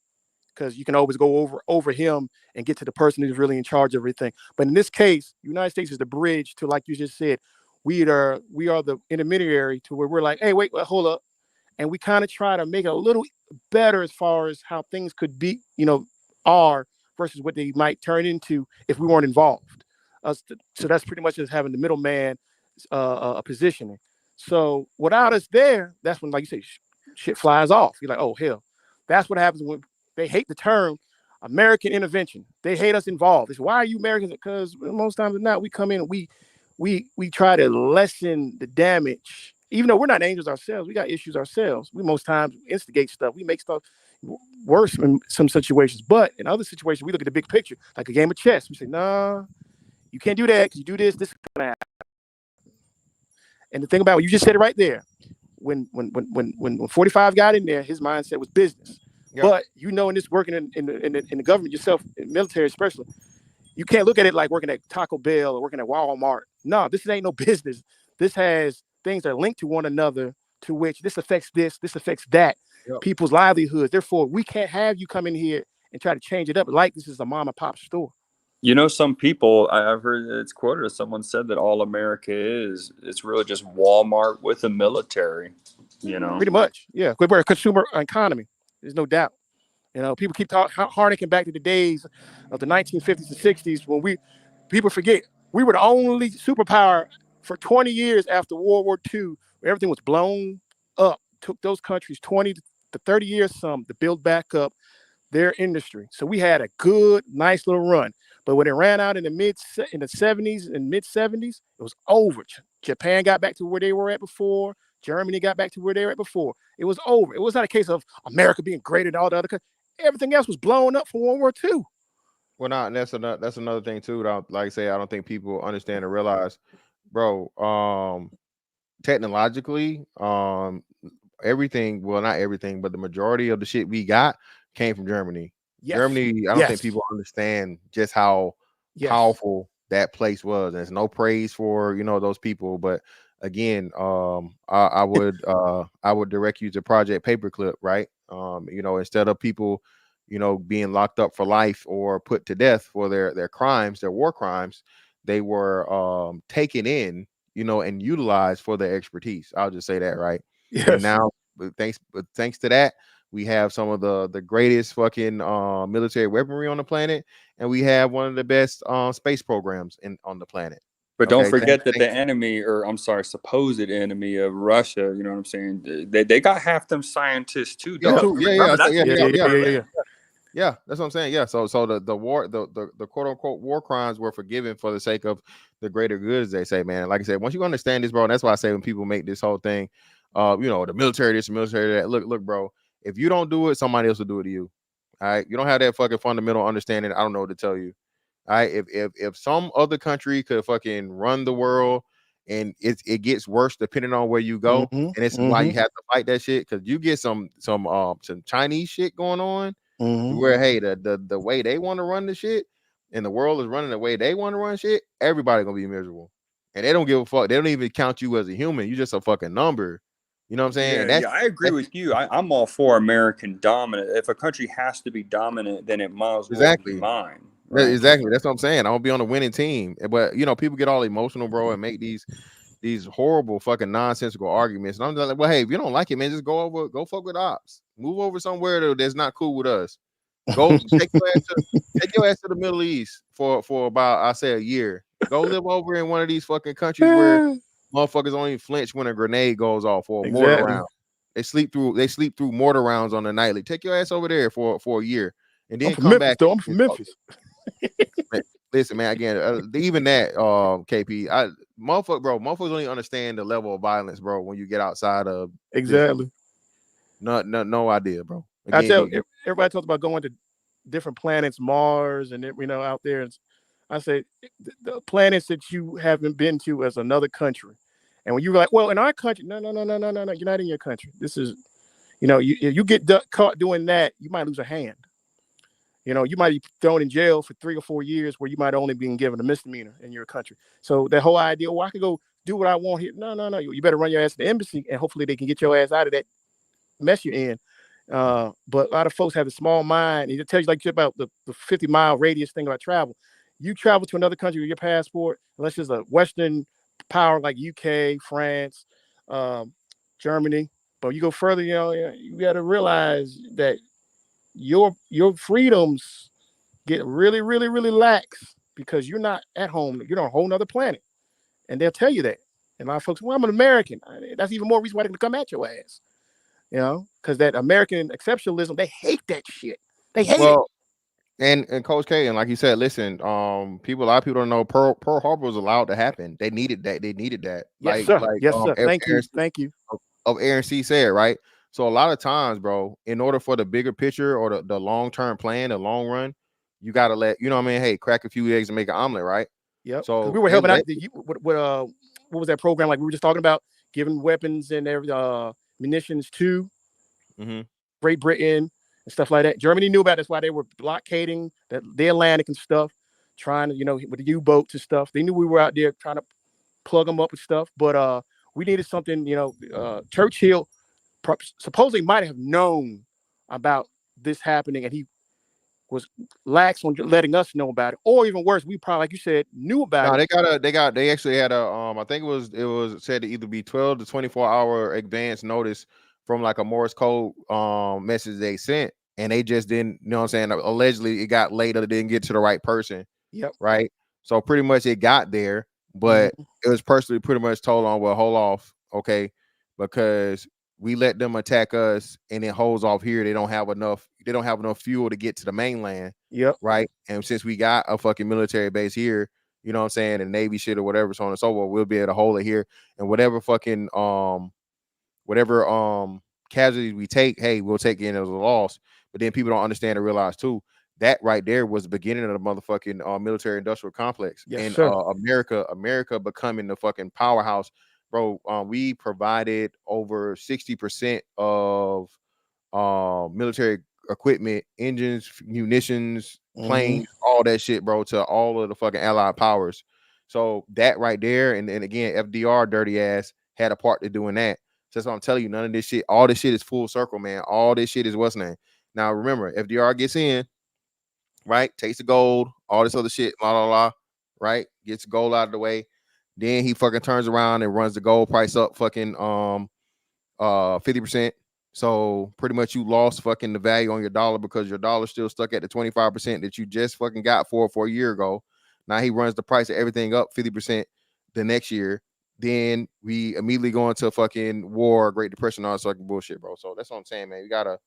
because you can always go over him and get to the person who's really in charge of everything. But in this case, the United States is the bridge to, like you just said, we are the intermediary to where we're like, hey, wait, hold up, and we kind of try to make it a little better as far as how things could be, you know, are versus what they might turn into if we weren't involved. So that's pretty much just having the middleman positioning. So without us there, that's when, like you say, shit flies off. You're like, oh hell, that's what happens when they hate the term American intervention. They hate us involved. It's, why are you Americans? Because most times than not, we come in and we try to lessen the damage. Even though we're not angels ourselves, we got issues ourselves. We most times instigate stuff. We make stuff, worse in some situations. But in other situations, we look at the big picture, like a game of chess. We say, nah, you can't do that because you do this, this is gonna happen. And the thing about it, you just said it right there. When 45 got in there, his mindset was business. Yep. But you know, in this working in the government yourself, in military especially, you can't look at it like working at Taco Bell or working at Walmart. No, this ain't no business. This has things that are linked to one another, to which this affects this affects that, people's livelihoods. Therefore, we can't have you come in here and try to change it up like this is a mom and pop store. You know, some people, I've heard it's quoted as someone said that all America it's really just Walmart with the military, you know. Pretty much, yeah. We're a consumer economy. There's no doubt. You know, people keep harking back to the days of the 1950s and 60s when people forget we were the only superpower for 20 years after World War II, where everything was blown up. Took those countries 20 to 30 years to build back up their industry. So we had a good, nice little run. But when it ran out in the mid 70s and mid 70s, it was over. Japan got back to where they were at before. Germany got back to where they were at before. It was over. It was not a case of America being greater than all the other countries. Everything else was blown up from World War II. Well, and that's another thing too. Like I say, I don't think people understand or realize, bro. Technologically, everything. Well, not everything, but the majority of the shit we got came from Germany. Yes. Germany. I don't think people understand just how powerful that place was. There's no praise for those people, but again, I would direct you to Project Paperclip, right? Instead of people, being locked up for life or put to death for their crimes, their war crimes, they were taken in, and utilized for their expertise. I'll just say that, right? Yes. And now, thanks to that, we have some of the greatest fucking military weaponry on the planet, and we have one of the best space programs on the planet. But don't forget that the enemy, or I'm sorry, supposed enemy of Russia, you know what I'm saying? They got half them scientists too. Yeah, that's what I'm saying. Yeah, so the war, the quote unquote war crimes were forgiven for the sake of the greater good, as they say, man. Like I said, once you understand this, bro, and that's why I say when people make this whole thing, the military this, the military that. Look, bro, if you don't do it, somebody else will do it to you. All right, you don't have that fucking fundamental understanding. I don't know what to tell you. All right, if some other country could fucking run the world, and it gets worse depending on where you go, and this is why you have to fight that shit, because you get some Chinese shit going on, where hey, the way they want to run the shit, and the world is running the way they want to run shit, everybody gonna be miserable, and they don't give a fuck. They don't even count you as a human. You just a fucking number. You know what I'm saying? Yeah, I agree with you. I'm all for American dominant. If a country has to be dominant, then it might as well be mine. Right? Exactly. That's what I'm saying. I want to be on a winning team. But people get all emotional, bro, and make these horrible fucking nonsensical arguments. And I'm just like, well, hey, if you don't like it, man, just go fuck with ops. Move over somewhere that's not cool with us. Go take your ass to the Middle East for about, I say, a year. Go live over in one of these fucking countries where motherfuckers only flinch when a grenade goes off or a mortar round. They sleep through mortar rounds on the nightly. Take your ass over there for a year and then come back. I'm from Memphis. Listen, man. Again, even that, KP, motherfuckers don't even understand the level of violence, bro. When you get outside of no idea, bro. Again, I tell everybody talks about going to different planets, Mars, and out there. I say the planets that you haven't been to as another country, and when you're like, well, in our country, no, you're not in your country. This is, you get caught doing that, you might lose a hand. You might be thrown in jail for 3 or 4 years where you might only be given a misdemeanor in your country. So that whole idea, I could go do what I want here. No. You better run your ass to the embassy, and hopefully they can get your ass out of that mess you're in. But a lot of folks have a small mind. And it tells you about the 50-mile radius thing about travel. You travel to another country with your passport, unless it's a Western power like UK, France, Germany. But you go further, you got to realize that your freedoms get really, really, really lax because you're not at home. You're on a whole nother planet. And they'll tell you that. And a lot of folks, well, I'm an American. That's even more reason why they can come at your ass. Because that American exceptionalism, they hate that shit. They hate it. And Coach K, and like you said, listen, a lot of people don't know Pearl Harbor was allowed to happen. They needed that. Yes, sir. Yes, sir. Thank you. Of Aaron C said, right? So a lot of times, bro, in order for the bigger picture or the long-term plan, the long run, you got to let, you know what I mean? Hey, crack a few eggs and make an omelet, right? Yep. So We were helping out what was that program like we were just talking about, giving weapons and munitions to Great Britain and stuff like that. Germany knew about it. That's why they were blockading the Atlantic and stuff, trying to, with the U-boats and stuff. They knew we were out there trying to plug them up with stuff. But we needed something, Churchill supposedly might have known about this happening, and he was lax on letting us know about it. Or even worse, we probably, like you said, knew about it. They actually had a I think it was said to either be 12 to 24-hour advance notice from like a Morse code message they sent, and they just didn't, you know what I'm saying? Allegedly it got late or didn't get to the right person. Yep. Right. So pretty much it got there, but it was personally pretty much told on, well, hold off, okay, because we let them attack us and it holds off here. They don't have enough fuel to get to the mainland. Yep. Right. And since we got a fucking military base here, you know what I'm saying, and Navy shit or whatever, so on and so forth, we'll be able to hold it here. And whatever fucking casualties we take, hey, we'll take it as a loss. But then people don't understand and realize too, that right there was the beginning of the motherfucking military industrial complex. Yes, and sir. America becoming the fucking powerhouse. Bro, we provided over 60% of military equipment, engines, munitions, planes, all that shit, bro, to all of the fucking allied powers. So that right there, and again, FDR dirty ass had a part to doing that. So that's what I'm telling you. None of this shit, all this shit is full circle, man. All this shit is what's name. Now remember, FDR gets in, right? Takes the gold, all this other shit, right? Gets gold out of the way. Then he fucking turns around and runs the gold price up fucking 50%. So pretty much you lost fucking the value on your dollar because your dollar's still stuck at the 25% that you just fucking got for a year ago. Now he runs the price of everything up 50% the next year. Then we immediately go into fucking war, Great Depression, all that fucking bullshit, bro. So that's what I'm saying, man. You gotta,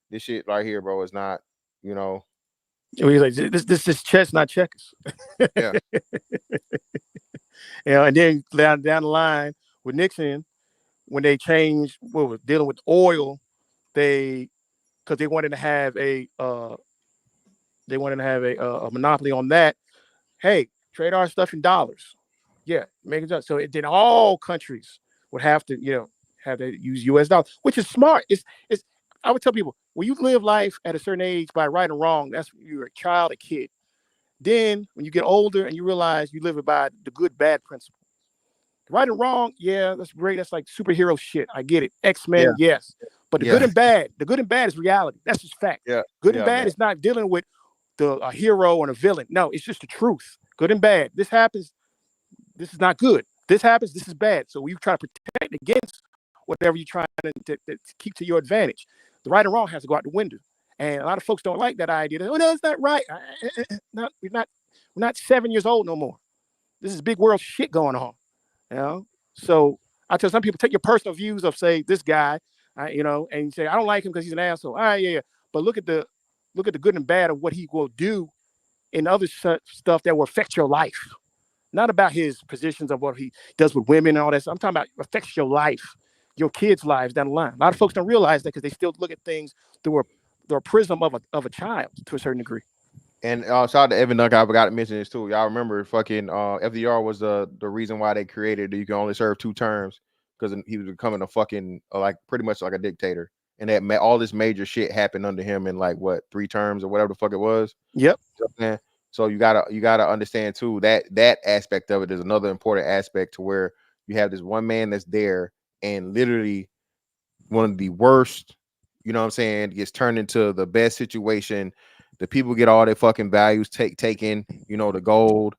this shit right here, bro, is not, Like, this is chess, not checkers. Yeah. And then down the line with Nixon, when they changed what was dealing with oil, because they wanted to have a monopoly on that. Hey, trade our stuff in dollars. Yeah, make it up. So then all countries would have to, have to use U.S. dollars, which is smart. It's. I would tell people, when you live life at a certain age by right or wrong, that's when you're a child, a kid. Then when you get older and you realize you live it by the good, bad principle. Right and wrong, yeah, that's great. That's like superhero shit. I get it. X-Men, yes. But the good and bad is reality. That's just fact. Yeah. Good and bad is not dealing with a hero and a villain. No, it's just the truth. Good and bad. This happens. This is not good. This happens. This is bad. So you try to protect against whatever you're trying to keep to your advantage. The right and wrong has to go out the window. And a lot of folks don't like that idea. Oh, no, it's not right. We're not 7 years old no more. This is big world shit going on. So I tell some people, take your personal views of, say, this guy, and you say, I don't like him because he's an asshole. All right, yeah. But look at the good and bad of what he will do in other stuff that will affect your life. Not about his positions of what he does with women and all that stuff. I'm talking about affects your life, your kids' lives down the line. A lot of folks don't realize that because they still look at things through a prism of a child to a certain degree. And shout out to Evan Dunk. I forgot to mention this too. Y'all remember fucking FDR was the reason why they created you can only serve 2 terms, because he was becoming a fucking like pretty much like a dictator. And that all this major shit happened under him in like what 3 terms or whatever the fuck it was. Yep. So you gotta understand too that aspect of it is another important aspect to where you have this one man that's there and literally one of the worst, you know what I'm saying, gets turned into the best situation. The people get all their fucking values taken, the gold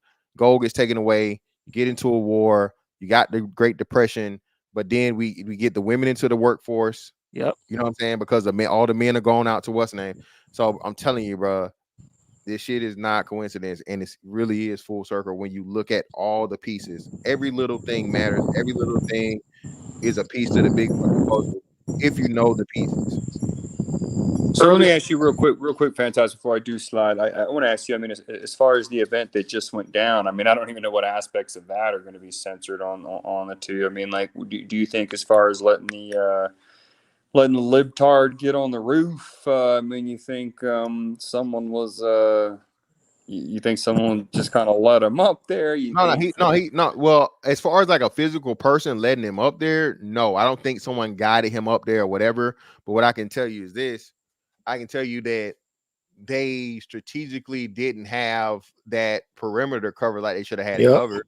gets taken away. You get into a war, you got the Great Depression, but then we get the women into the workforce. Yep. You know what I'm saying? Because all the men are going out to what's name. So I'm telling you, bro, this shit is not coincidence, and it really is full circle when you look at all the pieces. Every little thing matters. Every little thing is a piece to the big fucking puzzle if you know the pieces. So let me ask you real quick, Fantastic, before I do slide. I want to ask you, I mean, as far as the event that just went down, I mean, I don't even know what aspects of that are going to be censored on the two. I mean, like, do you think as far as letting letting the libtard get on the roof. I mean, you think someone was you think someone just kind of let him up there? No. Well, as far as like a physical person letting him up there, no, I don't think someone guided him up there or whatever. But what I can tell you is this: I can tell you that they strategically didn't have that perimeter covered like they should have had it covered.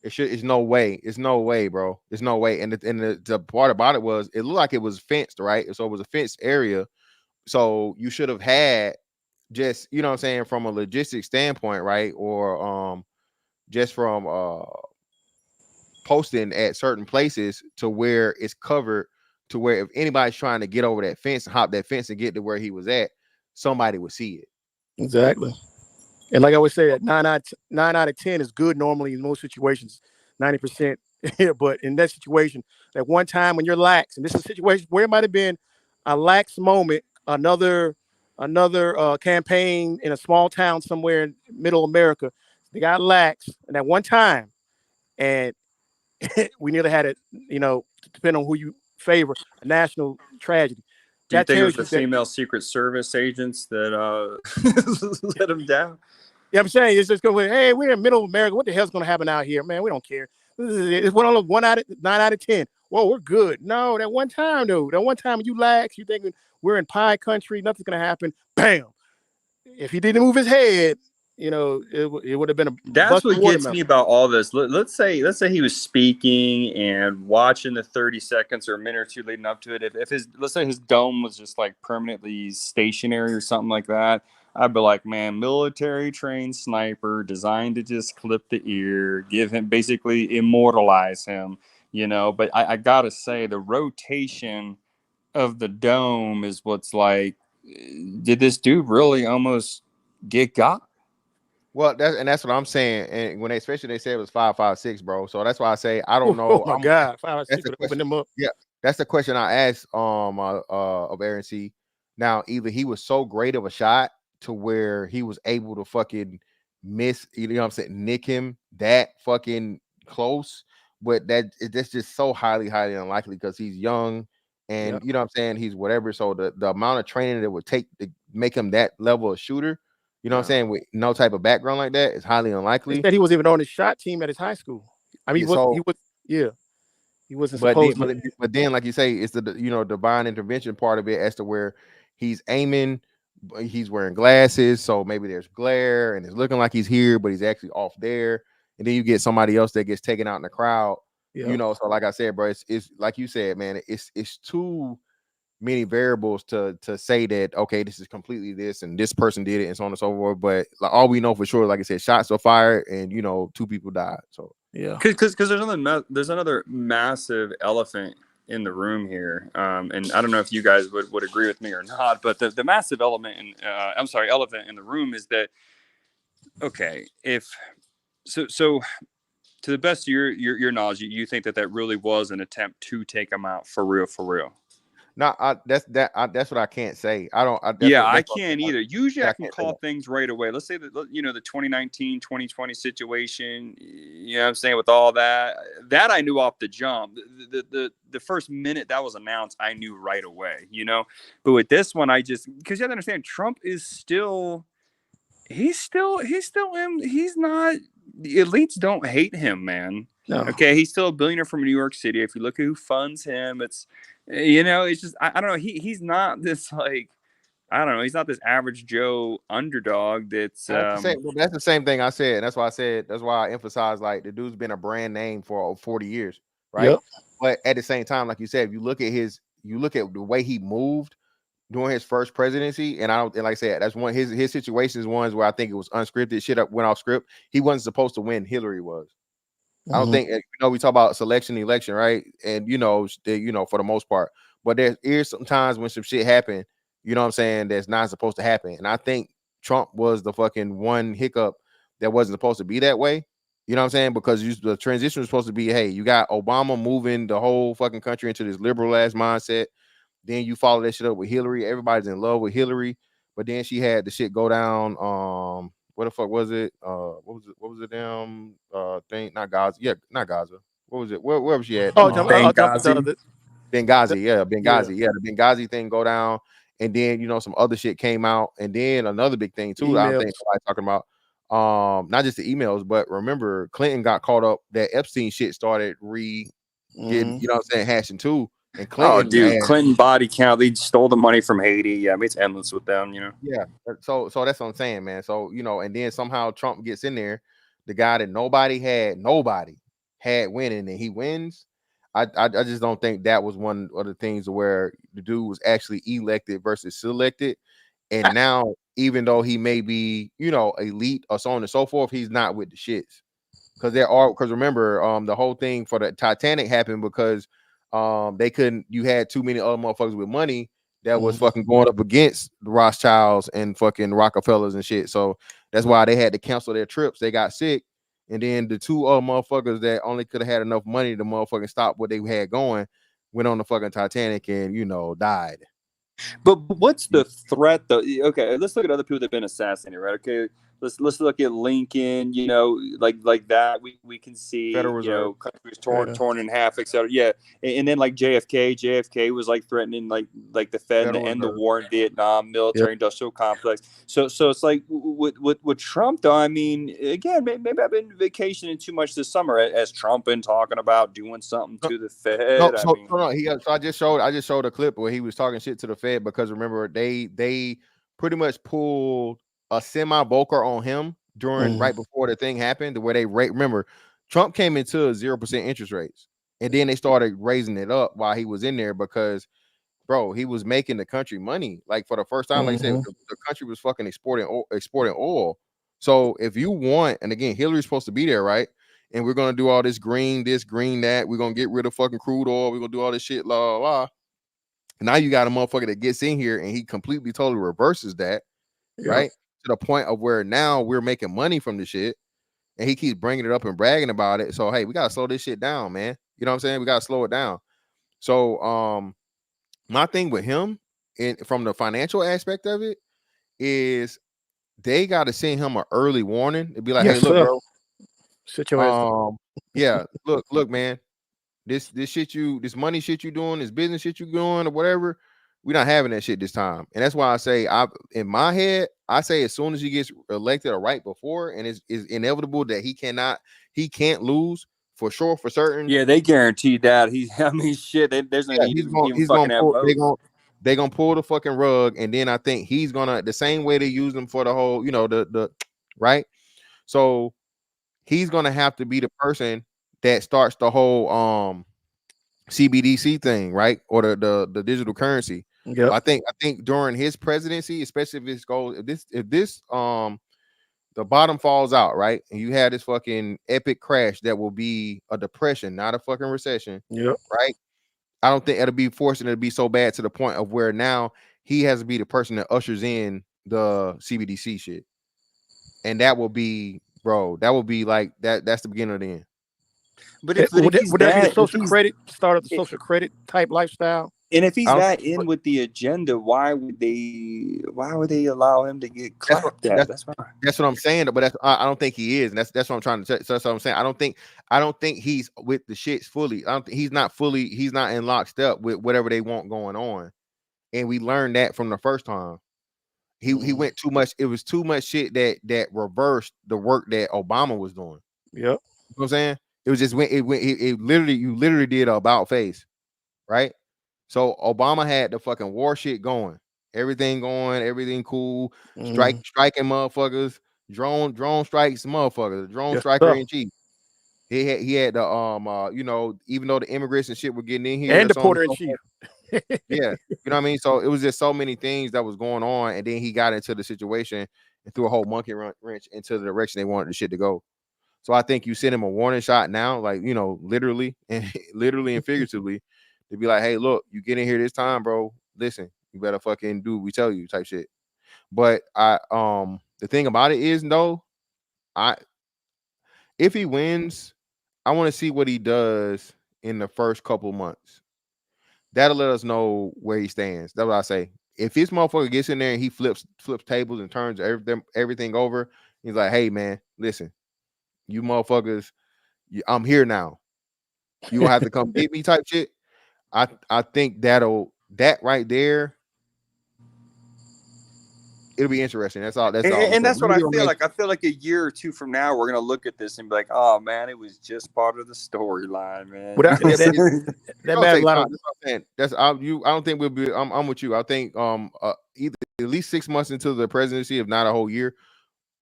It's no way. It's no way, bro. It's no way. And the part about it was it looked like it was fenced, right? So it was a fenced area. So you should have had just, you know what I'm saying, from a logistics standpoint, right? Or just from posting at certain places to where it's covered, to where if anybody's trying to get over that fence and hop that fence and get to where he was at, somebody would see it. Exactly. And like I always say, that 9 out of 10 is good normally in most situations, 90%. But in that situation, at one time when you're lax, and this is a situation where it might have been a lax moment, another campaign in a small town somewhere in middle America, they got lax, and at one time, and we nearly had it, depending on who you favor, a national tragedy. Do you That think it was tells the you that. female Secret Service agents that let him down? Yeah, I'm saying it's just going. Hey, we're in middle America. What the hell's going to happen out here, man? We don't care. It's 1 out of 9 out of 10. Whoa, we're good. No, that one time though. That one time you lax, you thinking we're in pie country, nothing's going to happen. Bam! If he didn't move his head, it would have been a. That's what gets me about all this. Let's say he was speaking and watching the 30 seconds or a minute or two leading up to it. If let's say his dome was just like permanently stationary or something like that, I'd be like, man, military trained sniper designed to just clip the ear, give him, basically immortalize him, But I gotta say, the rotation of the dome is what's like, did this dude really almost get got? Well, that's what I'm saying. And when especially they say it was 5.56, bro. So that's why I say I don't know. Oh my God, 5.56 would open them up. Yeah, that's the question I asked of Aaron C. Now, either he was so great of a shot to where he was able to fucking miss, you know what I'm saying, nick him that fucking close, but that's just so highly unlikely because he's young and you know what I'm saying, he's whatever. So the amount of training it would take to make him that level of shooter, you know what I'm saying, with no type of background like that is highly unlikely. He said he was even on his shot team at his high school. I mean, he wasn't supposed to. But then, like you say, it's the divine intervention part of it as to where he's aiming, he's wearing glasses, so maybe there's glare and it's looking like he's here, but he's actually off there. And then you get somebody else that gets taken out in the crowd. So like I said, bro, it's like you said, man, it's too many variables to say that okay, this is completely this and this person did it and so on and so forth. But like all we know for sure, like I said, shots were fired and 2 people died. So because there's another massive elephant in the room here, and I don't know if you guys would agree with me or not, but the massive elephant in the room is that okay, if so to the best of your knowledge, you think that really was an attempt to take him out for real. No, that's what I can't say. I can't either. Usually I can call things right away. Let's say that, the 2019, 2020 situation, you know what I'm saying, with all that I knew off the jump. The first minute that was announced, I knew right away, But with this one, because you have to understand, Trump is still, he's not, the elites don't hate him, man. No. Okay, he's still a billionaire from New York City. If you look at who funds him, it's just I don't know. He's not this like, I don't know. He's not this average Joe underdog. That's the same thing I said. That's why I said. That's why I emphasize like the dude's been a brand name for 40 years, right? Yep. But at the same time, like you said, if you look at the way he moved during his first presidency, and like I said, that's one his situations ones where I think it was unscripted. Shit went off script. He wasn't supposed to win. Hillary was. I don't think we talk about election, right? And for the most part, but there's sometimes when some shit happen, you know what I'm saying, that's not supposed to happen. And I think Trump was the fucking one hiccup that wasn't supposed to be that way. You know what I'm saying? Because the transition was supposed to be, hey, you got Obama moving the whole fucking country into this liberal ass mindset. Then you follow that shit up with Hillary. Everybody's in love with Hillary, but then she had the shit go down. What the fuck was it? What was it? Damn thing? Not Gaza. Yeah, not Gaza. What was it? Where was she at? Benghazi. Benghazi, the Benghazi thing go down, and then some other shit came out, and then another big thing too. I don't think nobody's talking about. Not just the emails, but remember Clinton got caught up. That Epstein shit started getting, hashing too. And Clinton, Clinton body count. They stole the money from Haiti. Yeah, I mean, it's endless with them. Yeah. So that's what I'm saying, man. So and then somehow Trump gets in there, the guy that nobody had winning, and he wins. I just don't think that was one of the things where the dude was actually elected versus selected. And now, even though he may be, elite or so on and so forth, he's not with the shits. Because remember, the whole thing for the Titanic happened because you had too many other motherfuckers with money that was fucking going up against the Rothschilds and fucking Rockefellers and shit. So that's why they had to cancel their trips. They got sick. And then the two other motherfuckers that only could have had enough money to motherfucking stop what they had going went on the fucking Titanic and, died. But what's the threat though? Okay, let's look at other people that have been assassinated, right? Okay, let's look at Lincoln, like that. We can see, countries torn in half, etc. Yeah, and then like JFK was like threatening like the Fed and end the war in Vietnam, military industrial complex. So it's like with Trump though. I mean, again, maybe I've been vacationing too much this summer as Trump been talking about doing something to the Fed. So I just showed a clip where he was talking shit to the Fed because remember they pretty much pulled a semi-Volcker on him during right before the thing happened, where they remember Trump came into 0% interest rates, and then they started raising it up while he was in there because, bro, he was making the country money like for the first time. Like I said, the country was fucking exporting oil. So if you want, and again, Hillary's supposed to be there, right? And we're gonna do all this, green that. We're gonna get rid of fucking crude oil. We're gonna do all this shit, la la la. Now you got a motherfucker that gets in here and he completely totally reverses that, right? To the point of where now we're making money from the shit, and he keeps bringing it up and bragging about it. So hey, we gotta slow this shit down, man. You know what I'm saying? We gotta slow it down. So my thing with him, from the financial aspect of it, is they got to send him an early warning. It'd be like, hey, look, bro, sit your ass. Yeah, look, man, this money shit you doing, this business shit you doing, or whatever, we're not having that shit this time. And that's why I say, in my head, I say as soon as he gets elected or right before, and it's inevitable that he can't lose for sure, for certain. Yeah, they guaranteed that. There's no need to even fucking have votes. They're gonna pull the fucking rug, and then I think he's gonna, the same way they use them for the whole, the right. So he's gonna have to be the person that starts the whole CBDC thing, right? Or the digital currency. Yeah, I think during his presidency, especially if this the bottom falls out, right, and you have this fucking epic crash that will be a depression, not a fucking recession. Yeah, right. I don't think it'll be forcing it to be so bad to the point of where now he has to be the person that ushers in the CBDC shit, and that will be, bro, that will be like that. That's the beginning of the end. Would that be the social credit, start of the social credit type lifestyle? And if he's that in with the agenda, why would they allow him to get clapped at? That's what I'm saying. But I don't think he is, and that's what I'm trying to say. So that's what I'm saying. I don't think he's with the shits fully. I don't think he's not in lockstep with whatever they want going on. And we learned that from the first time. He went too much. It was too much shit that reversed the work that Obama was doing. Yep. You know what I'm saying? It was just it literally did a about face, right? So Obama had the fucking war shit going, everything cool, striking motherfuckers, drone strikes motherfuckers, drone striker in chief. He had the even though the immigrants and shit were getting in here, and the porter in chief. Yeah, you know what I mean? So it was just so many things that was going on, and then he got into the situation and threw a whole monkey wrench into the direction they wanted the shit to go. So I think you send him a warning shot now, like, literally and figuratively, to be like, hey, look, you get in here this time, bro. Listen, you better fucking do what we tell you, type shit. But the thing about it is, though, if he wins, I want to see what he does in the first couple months. That'll let us know where he stands. That's what I say. If this motherfucker gets in there and he flips tables and turns everything over, he's like, hey, man, listen, you motherfuckers, I'm here now. You don't have to come get me, type shit. I think that right there, it'll be interesting. That's all. That's all. And that's what I feel like. I feel like a year or two from now, we're gonna look at this and be like, "Oh man, it was just part of the storyline, man." Well, that matters a lot. That's what I'm saying. I don't think we'll be. I'm with you. I think either at least 6 months into the presidency, if not a whole year,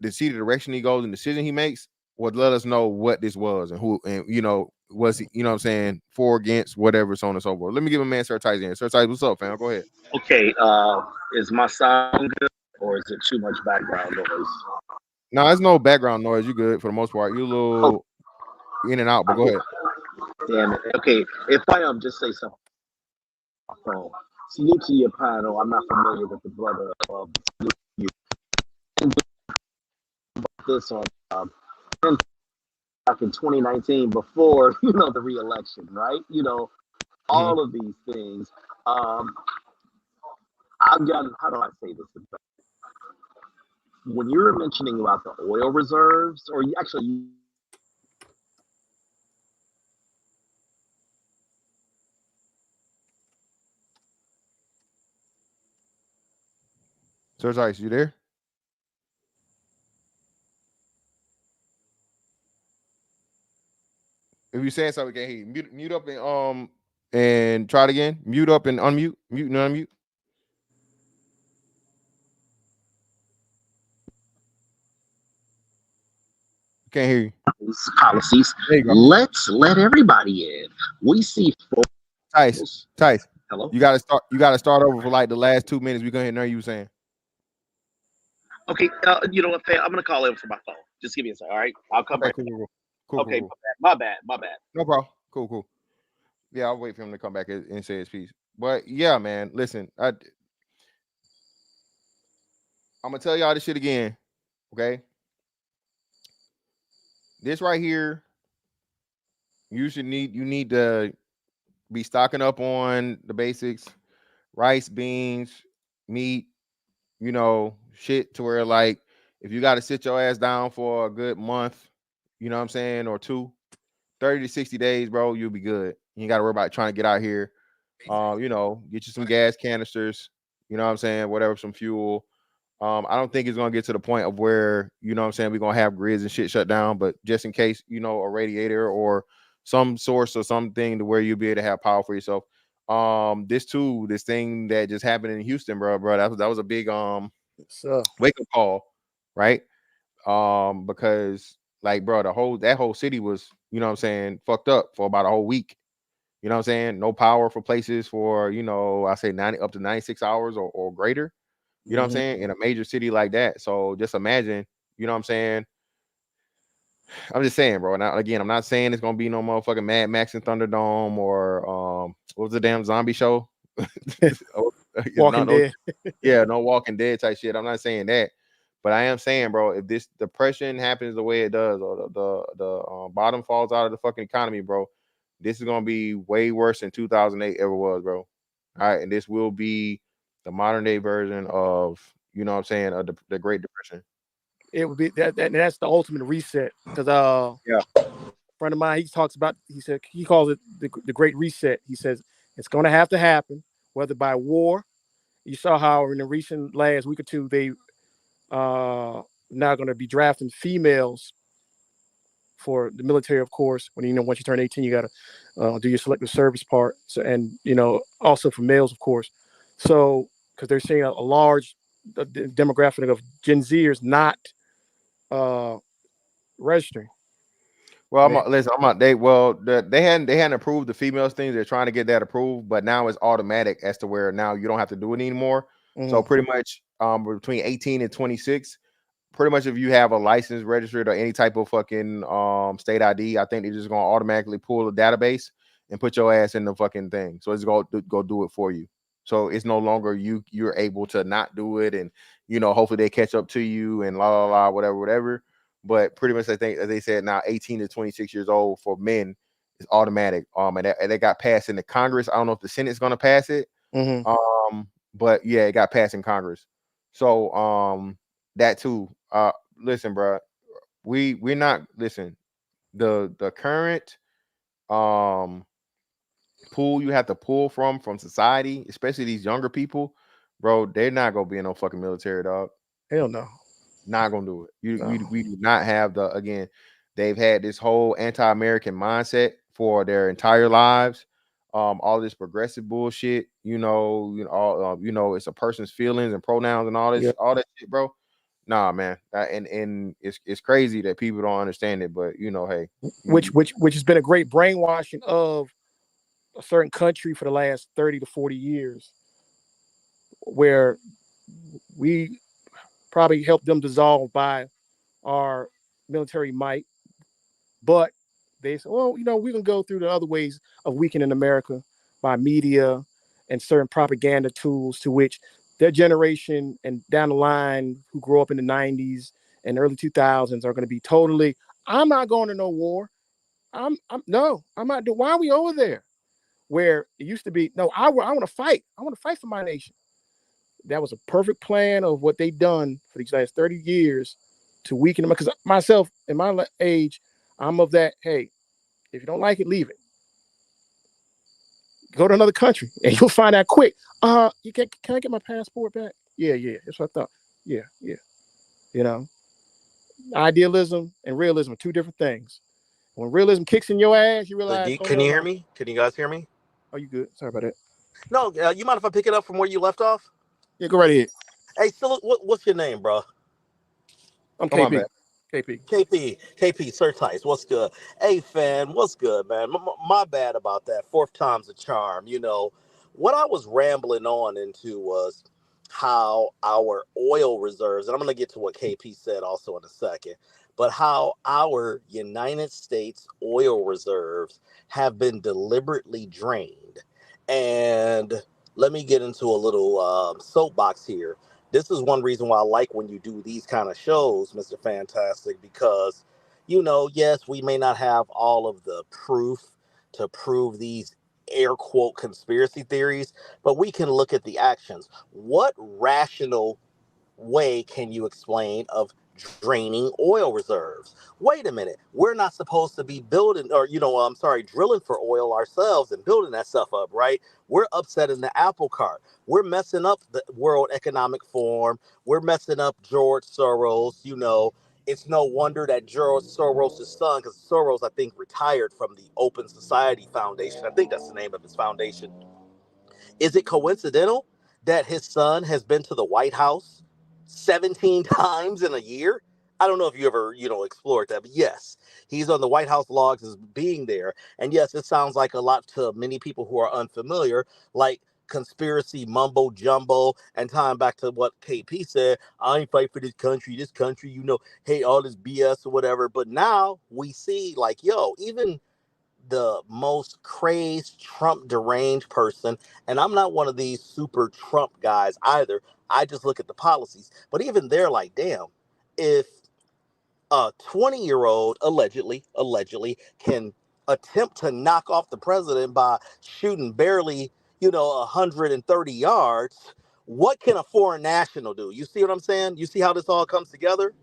to see the direction he goes and decision he makes would let us know what this was and who, and was he, what I'm saying, for, against, whatever, so on and so forth. Let me give a man Sir Tice in. Sir Tice, what's up, fam? Go ahead. Okay, is my sound good or is it too much background noise? No, there's no background noise. You good for the most part. You a little in and out, but go ahead. Damn it. Okay, if I just say something. Salute to your panel. I'm not familiar with the brother of you. This on back in 2019 before the re-election, right? All of these things. I've gotten, how do I say this? When you were mentioning about the oil reserves, or actually Sir Tice, you there? If you saying something, we can't hear you. Mute up and try it again. Mute up and unmute. Mute and unmute. Can't hear you. Policies. Let's let everybody in. We see Tice. Hello. You gotta start over for like the last 2 minutes. We're gonna hear you saying. Okay, you know what, fam? I'm gonna call in for my phone. Just give me a second, all right? I'll come back. Cool. Okay, my bad. No problem. Cool. Yeah, I'll wait for him to come back and say his piece. But yeah, man, listen, I'm gonna tell y'all this shit again, okay? This right here, you need to be stocking up on the basics: rice, beans, meat, shit, to where, like, if you got to sit your ass down for a good month, you know what I'm saying, or 30 to 60 days, bro, you'll be good. You ain't got to worry about trying to get out here. Get you some gas canisters, you know what I'm saying, whatever, some fuel. I don't think it's gonna get to the point of where, you know what I'm saying, we're gonna have grids and shit shut down, but just in case, a radiator or some source or something to where you'll be able to have power for yourself. This thing that just happened in Houston, bro, that was a big wake up call, right? Because, like, bro, that whole city was, you know what I'm saying, fucked up for about a whole week. You know what I'm saying? No power for places for, I say 90 up to 96 hours or greater. You know what I'm saying? In a major city like that. So just imagine, you know what I'm saying? I'm just saying, bro. Now, again, I'm not saying it's gonna be no motherfucking Mad Max and Thunderdome or what was the damn zombie show? Walking Dead. Yeah, no Walking Dead type shit. I'm not saying that, but I am saying, bro, if this depression happens the way it does, or the bottom falls out of the fucking economy, bro, this is gonna be way worse than 2008 ever was, bro. All right, and this will be the modern day version of, you know what I'm saying, of the Great Depression. It would be that's the ultimate reset. Because yeah, a friend of mine, he said he calls it the Great Reset. He says it's going to have to happen, whether by war. You saw how in the recent last week or two they now going to be drafting females for the military, of course. When once you turn 18, you got to do your selective service part. So, and also for males, of course. So because they're seeing a large demographic of Gen Zers not registering. Well, they hadn't approved the females things. They're trying to get that approved, but now it's automatic as to where now you don't have to do it anymore. So pretty much between 18 and 26, pretty much if you have a license registered or any type of fucking state ID, I think they're just gonna automatically pull the database and put your ass in the fucking thing. So it's gonna go do it for you. So it's no longer you're able to not do it, and hopefully they catch up to you and whatever. But pretty much I think, as they said, now 18 to 26 years old for men is automatic. And that got passed in the Congress. I don't know if the Senate's gonna pass it. But yeah, it got passed in Congress. So that too. Listen, bro, we're not, listen, the current pool you have to pull from society, especially these younger people, bro, they're not gonna be in no fucking military, dog. Hell no. Not gonna do it. No. We do not have the again. They've had this whole anti-American mindset for their entire lives. All this progressive bullshit, all it's a person's feelings and pronouns and all Yeah. all that shit, bro. Nah, man, and it's crazy that people don't understand it, but hey, which has been a great brainwashing of a certain country for the last 30 to 40 years, where we probably helped them dissolve by our military might, but they said, well, we can go through the other ways of weakening America by media and certain propaganda tools, to which their generation and down the line who grew up in the 90s and early 2000s are going to be totally, I'm not going to no war. I'm not doing. Why are we over there? Where it used to be, no, I want to fight. I want to fight for my nation. That was a perfect plan of what they've done for these last 30 years to weaken them. Because myself, in my age, I'm of that, hey, if you don't like it, leave it. Go to another country and you'll find out quick. Can I get my passport back? Yeah. That's what I thought. Yeah. Idealism and realism are two different things. When realism kicks in your ass, you realize. Can you hear me? Can you guys hear me? Oh, you good? Sorry about that. No, you mind if I pick it up from where you left off? Yeah, go right ahead. Hey, so what's your name, bro? I'm KP. KP, Sir Tice, what's good? Hey, fan, what's good, man? My bad about that. Fourth time's a charm. What I was rambling on into was how our oil reserves, and I'm going to get to what KP said also in a second, but how our United States oil reserves have been deliberately drained. And let me get into a little soapbox here. This is one reason why I like when you do these kind of shows, Mr. Fantastic, because, yes, we may not have all of the proof to prove these air quote conspiracy theories, but we can look at the actions. What rational way can you explain of draining oil reserves? Wait a minute, we're not supposed to be building drilling for oil ourselves and building that stuff up, right? We're upsetting the apple cart. We're messing up the World Economic Forum. We're messing up George Soros. It's no wonder that George Soros' son, because Soros, I think, retired from the Open Society Foundation. I think that's the name of his foundation. Is it coincidental that his son has been to the White House 17 times in a year? I don't know if you ever, explored that, but yes, he's on the White House logs as being there. And yes, it sounds like a lot to many people who are unfamiliar, like conspiracy mumbo jumbo, and tying back to what KP said, I ain't fight for this country, hate all this BS or whatever. But now we see like, even the most crazed Trump deranged person, and I'm not one of these super Trump guys either. I just look at the policies. But even they're like, damn, if a 20-year-old allegedly can attempt to knock off the president by shooting barely, 130 yards, what can a foreign national do? You see what I'm saying? You see how this all comes together?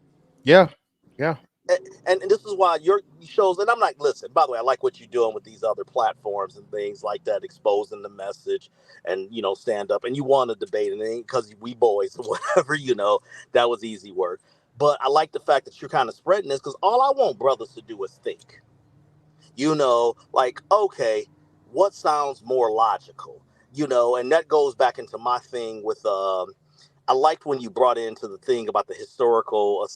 Yeah. And this is why your shows, and I'm like, listen, by the way, I like what you're doing with these other platforms and things like that, exposing the message and, stand up. And you want to debate, and because we boys or whatever, that was easy work. But I like the fact that you're kind of spreading this, because all I want brothers to do is think, like, okay, what sounds more logical, and that goes back into my thing with, I liked when you brought into the thing about the historical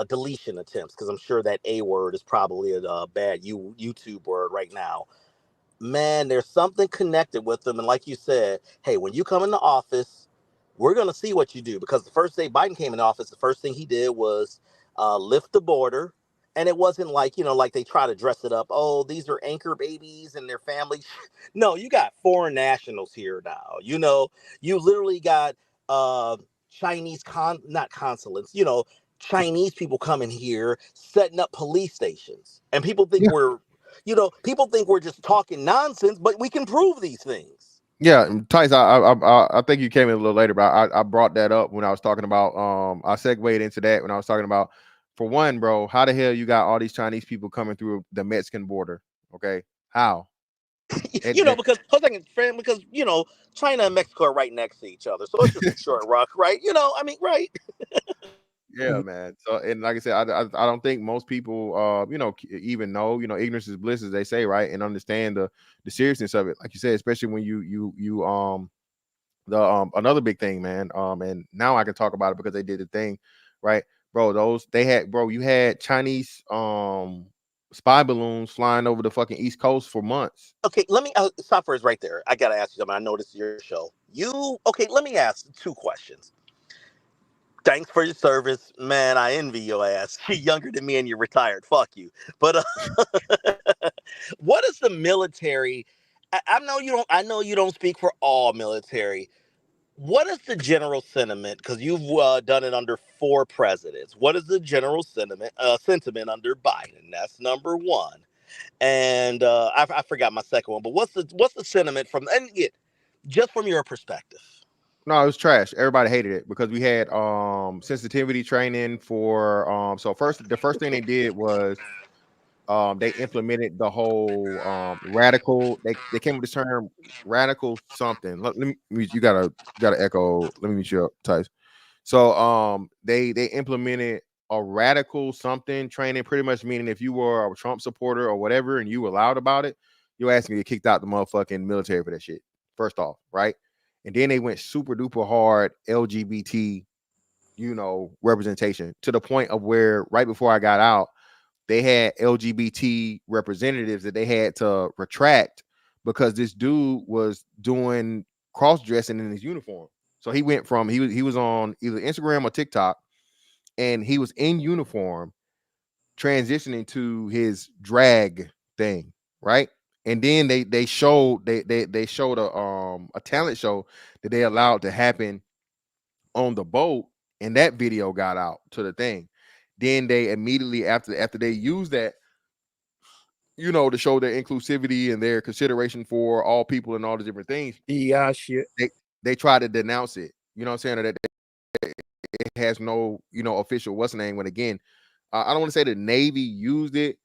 deletion attempts, because I'm sure that A word is probably a bad YouTube word right now. Man, there's something connected with them. And like you said, hey, when you come into office, we're going to see what you do. Because the first day Biden came in office, the first thing he did was lift the border. And it wasn't like, like they try to dress it up. Oh, these are anchor babies and their families. No, you got foreign nationals here now. You literally got Chinese not consulates, Chinese people coming here setting up police stations. And people think people think we're just talking nonsense, but we can prove these things. Yeah, Tice, I think you came in a little later, but I brought that up when I was talking about I segued into that when I was talking about, for one, bro, how the hell you got all these Chinese people coming through the Mexican border? Okay, how? Because because China and Mexico are right next to each other, so it's just a short rock, right? Right? Yeah, man. So, and like I said, I don't think most people, even know, ignorance is bliss, as they say, right, and understand the seriousness of it. Like you said, especially when another big thing, man. And now I can talk about it because they did the thing, right, bro. You had Chinese spy balloons flying over the fucking East Coast for months. Okay, let me stop for us right there. I gotta ask you something. I know this is your show. Let me ask 2 questions. Thanks for your service, man. I envy your ass. You're younger than me and you're retired. Fuck you. But what is the military? I know you don't. I know you don't speak for all military. What is the general sentiment? Because you've done it under 4 presidents. What is the general sentiment under Biden? That's number 1. And I forgot my second one. But what's the sentiment just from your perspective? No, it was trash. Everybody hated it because we had sensitivity training for the first thing they did was they implemented the whole radical. They came with this term radical something. Let me you gotta echo. Let me meet you up, Tice. So they implemented a radical something training, pretty much meaning if you were a Trump supporter or whatever and you were loud about it, you're asking to get kicked out the motherfucking military for that shit. First off, right? And then they went super duper hard LGBT, representation to the point of where right before I got out, they had LGBT representatives that they had to retract because this dude was doing cross dressing in his uniform. So he went from he was on either Instagram or TikTok, and he was in uniform transitioning to his drag thing, right? And then they showed a talent show that they allowed to happen on the boat, and that video got out to the thing. Then they immediately after they used that, to show their inclusivity and their consideration for all people and all the different things. Yeah, shit. They try to denounce it. You know what I'm saying? That it has no, official what's the name. When again, I don't want to say the Navy used it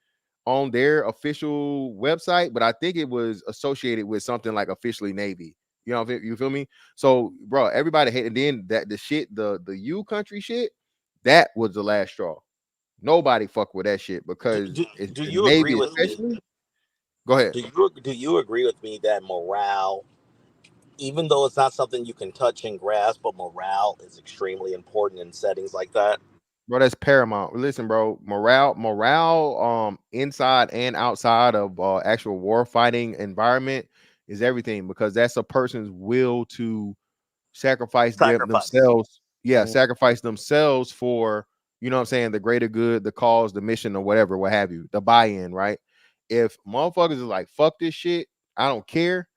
on their official website, but I think it was associated with something like officially Navy. You feel me? So, bro, everybody hated. Then the U country shit, that was the last straw. Nobody fuck with that shit because do the you Navy agree with especially. me? Go ahead. Do you agree with me that morale, even though it's not something you can touch and grasp, but morale is extremely important in settings like that? Bro, that's paramount. Listen, bro, morale, inside and outside of actual war fighting environment is everything because that's a person's will to sacrifice themselves. Yeah, sacrifice themselves for, what I'm saying, the greater good, the cause, the mission, or whatever, what have you, the buy-in, right? If motherfuckers is like, fuck this shit, I don't care,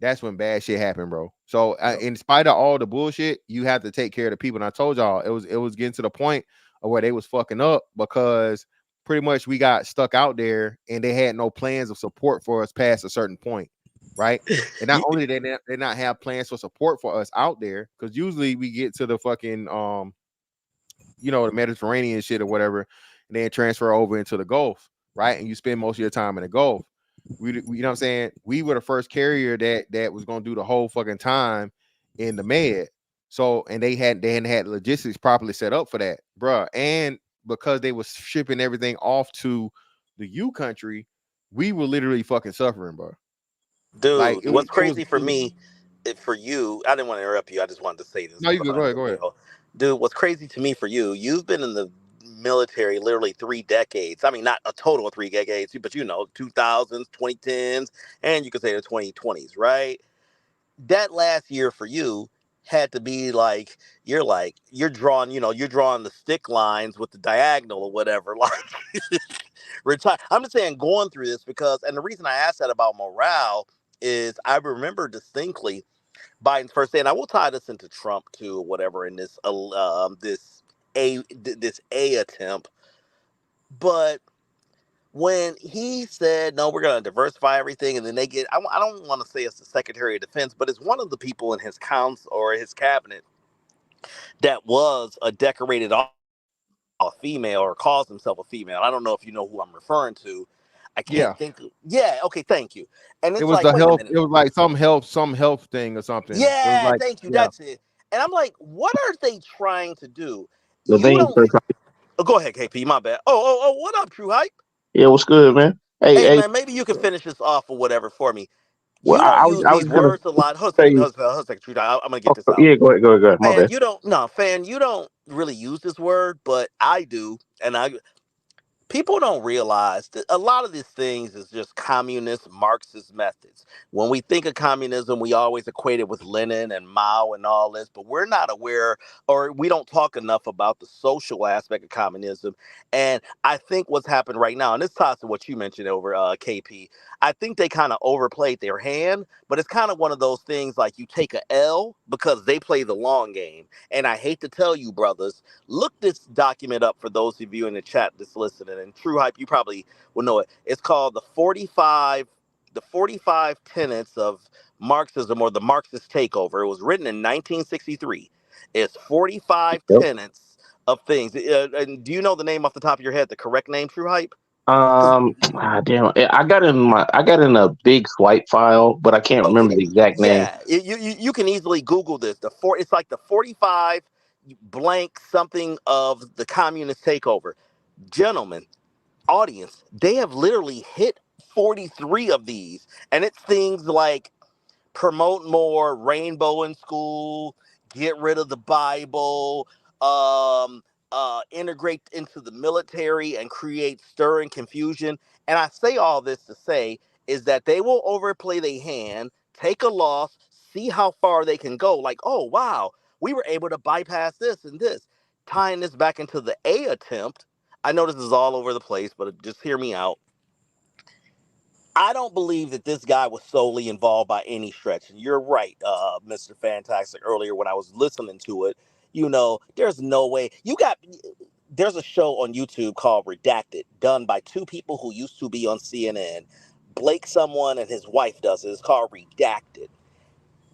that's when bad shit happen, bro. So in spite of all the bullshit, you have to take care of the people. And I told y'all it was getting to the point of where they was fucking up because pretty much we got stuck out there and they had no plans of support for us past a certain point, right? And not only did they not have plans for support for us out there, because usually we get to the fucking the Mediterranean shit or whatever, and then transfer over into the Gulf, right? And you spend most of your time in the Gulf. We you know what I'm saying? We were the first carrier that was gonna do the whole fucking time in the Med. So, and they hadn't had logistics properly set up for that, bruh. And because they was shipping everything off to the U country, we were literally fucking suffering, bro. Dude, Like what's crazy for me, for you, I didn't want to interrupt you. I just wanted to say this. No, you go ahead. Dude, what's crazy to me for you, you've been in the military literally 3 decades. I mean, not a total of 3 decades, but 2000s, 2010s, and you could say the 2020s, right? That last year for you had to be like you're drawing the stick lines with the diagonal or whatever, like retire. I'm just saying, going through this because, and the reason I asked that about morale is I remember distinctly Biden's first day, and I will tie this into Trump too, or whatever, in this A attempt, but when he said, no, we're going to diversify everything, and then they get, I don't want to say it's the Secretary of Defense, but it's one of the people in his council or his cabinet that was a decorated female or calls himself a female. I don't know if you know who I'm referring to. I can't think. Yeah, okay, thank you. And it's It was like, the wait a health. minute. It was like some health thing or something. It was Yeah, like, thank you. yeah. That's it. And I'm like, what are they trying to do? The You vein don't. Oh, go ahead, KP. My bad. Oh, what up, True Hype? Yeah, what's good, man? Hey, Hey, man, maybe you can finish this off or whatever for me. well, You don't use I was these gonna words a lot. Hold say, a second, True Hype. I'm gonna get this out. yeah, go ahead. My Fan, bad. you don't. No, fan, you don't really use this word, but I do, and people don't realize that a lot of these things is just communist Marxist methods. When we think of communism, we always equate it with Lenin and Mao and all this, but we're not aware, or we don't talk enough about the social aspect of communism. And I think what's happened right now, and this ties to what you mentioned over KP, I think they kind of overplayed their hand, but it's kind of one of those things like you take a L because they play the long game. And I hate to tell you, brothers, look this document up for those of you in the chat that's listening. And True Hype, you probably will know it. It's called the 45 tenets of Marxism, or the Marxist takeover. It was written in 1963. It's 45 tenets of things. And do you know the name off the top of your head? The correct name, True Hype? Damn, I got in a big swipe file, but I can't remember the exact name. Yeah, you can easily Google this. It's like the 45 blank something of the communist takeover. Gentlemen, audience, they have literally hit 43 of these, and it's things like promote more rainbow in school, get rid of the Bible, integrate into the military and create stir and confusion. And I say all this to say is that they will overplay their hand, take a loss, see how far they can go. Like, oh wow, we were able to bypass this and this. Tying this back into the A attempt, I know this is all over the place, but just hear me out. I don't believe that this guy was solely involved by any stretch. And you're right, Mr. Fantastic, earlier when I was listening to it. There's no way. There's a show on YouTube called Redacted, done by two people who used to be on CNN. Blake someone and his wife does it. It's called Redacted.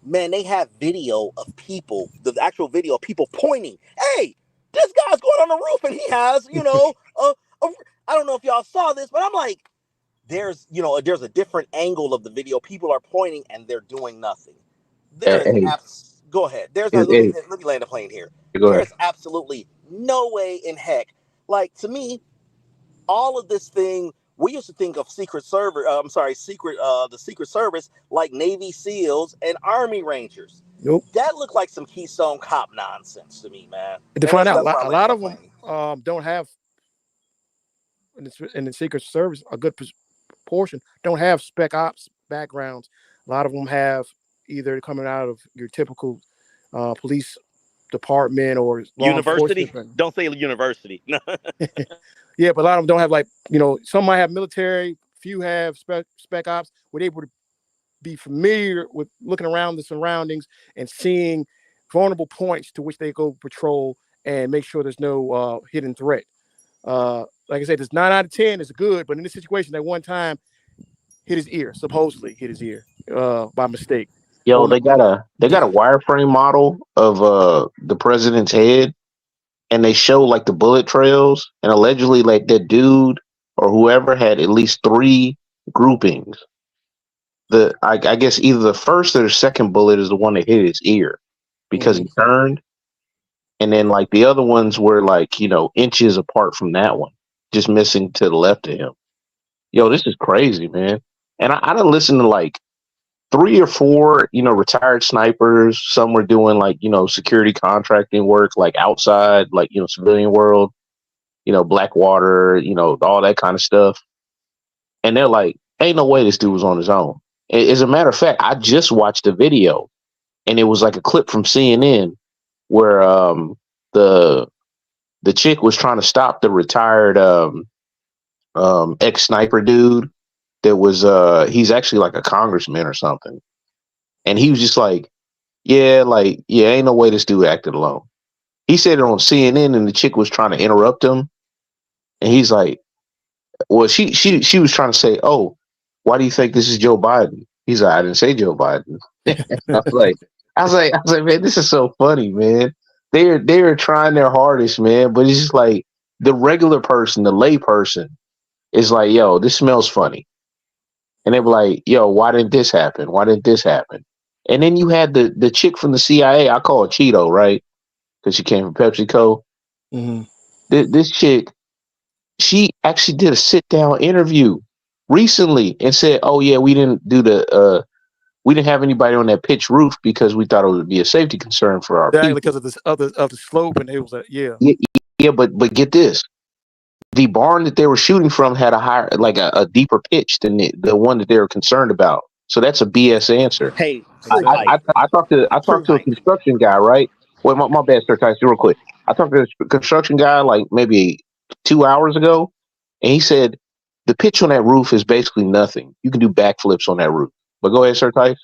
Man, they have video of people, the actual video of people pointing. Hey, this guy's going on the roof and he has, I don't know if y'all saw this, but I'm like, there's a different angle of the video. People are pointing and they're doing nothing. Go ahead. Let me land a plane here. There's absolutely no way in heck. Like, to me, all of this thing, we used to think of the Secret Service like Navy SEALs and Army Rangers. Nope. That looked like some Keystone Cop nonsense to me, man. To find out, a lot of them don't have in the Secret Service, a good portion don't have spec ops backgrounds. A lot of them have either coming out of your typical police department or university. Don't say university. Yeah, but a lot of them don't have some might have military, few have spec ops. We're able to be familiar with looking around the surroundings and seeing vulnerable points to which they go patrol and make sure there's no hidden threat. Like I said, it's 9 out of 10 is good, but in this situation, at one time, supposedly hit his ear by mistake. Yo, they got a wireframe model of the president's head, and they show like the bullet trails, and allegedly like that dude or whoever had at least 3 groupings. I guess either the first or the second bullet is the one that hit his ear because he turned, and then like the other ones were like inches apart from that one, just missing to the left of him. Yo, this is crazy, man. And I done listened to like 3 or 4, retired snipers. Some were doing like, security contracting work, like outside, like, civilian world, Blackwater, all that kind of stuff. And they're like, ain't no way this dude was on his own. As a matter of fact, I just watched a video and it was like a clip from CNN where the chick was trying to stop the retired ex-sniper dude that was he's actually like a congressman or something. And he was just like, yeah, ain't no way this dude acted alone. He said it on CNN and the chick was trying to interrupt him. And he's like, well, she was trying to say, oh, why do you think this is Joe Biden? He's like, I didn't say Joe Biden. I was like, man, this is so funny, man. They're trying their hardest, man, but it's just like the regular person, the lay person, is like, yo, this smells funny. And they were like, yo, why didn't this happen? Why didn't this happen? And then you had the chick from the CIA, I call her Cheeto, right? Because she came from PepsiCo. Mm-hmm. This chick, she actually did a sit down interview recently and said, "Oh yeah, we didn't have anybody on that pitch roof because we thought it would be a safety concern for our Exactly, people." because of this other of the slope, and it was like, yeah. Yeah, but get this: the barn that they were shooting from had a higher, like a deeper pitch than the one that they were concerned about. So that's a BS answer. Hey, Sir Exactly. Mike. I talked to a construction guy, right? Wait, my bad, Sir Tyson, real quick. I talked to a construction guy like maybe 2 hours ago, and he said the pitch on that roof is basically nothing. You can do backflips on that roof. But go ahead, Sir Tyson.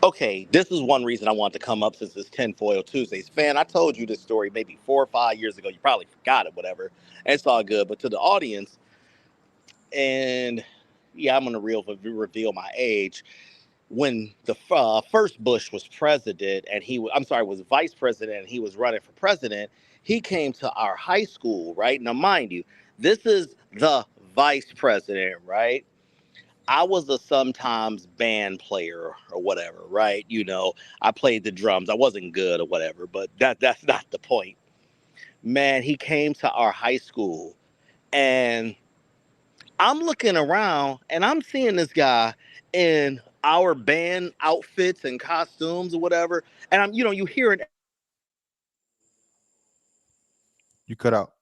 Okay, this is one reason I wanted to come up since it's Tinfoil Tuesdays. Fan, I told you this story maybe 4 or 5 years ago. You probably forgot it, whatever. It's all good. But to the audience, and yeah, I'm going to reveal my age. When the first Bush was president and was vice president and he was running for president, he came to our high school, right? Now, mind you, this is the vice president, right? I was a sometimes band player or whatever, right? You know, I played the drums. I wasn't good or whatever, but that's not the point. Man, he came to our high school and I'm looking around and I'm seeing this guy in our band outfits and costumes or whatever. And you hear it. You cut out.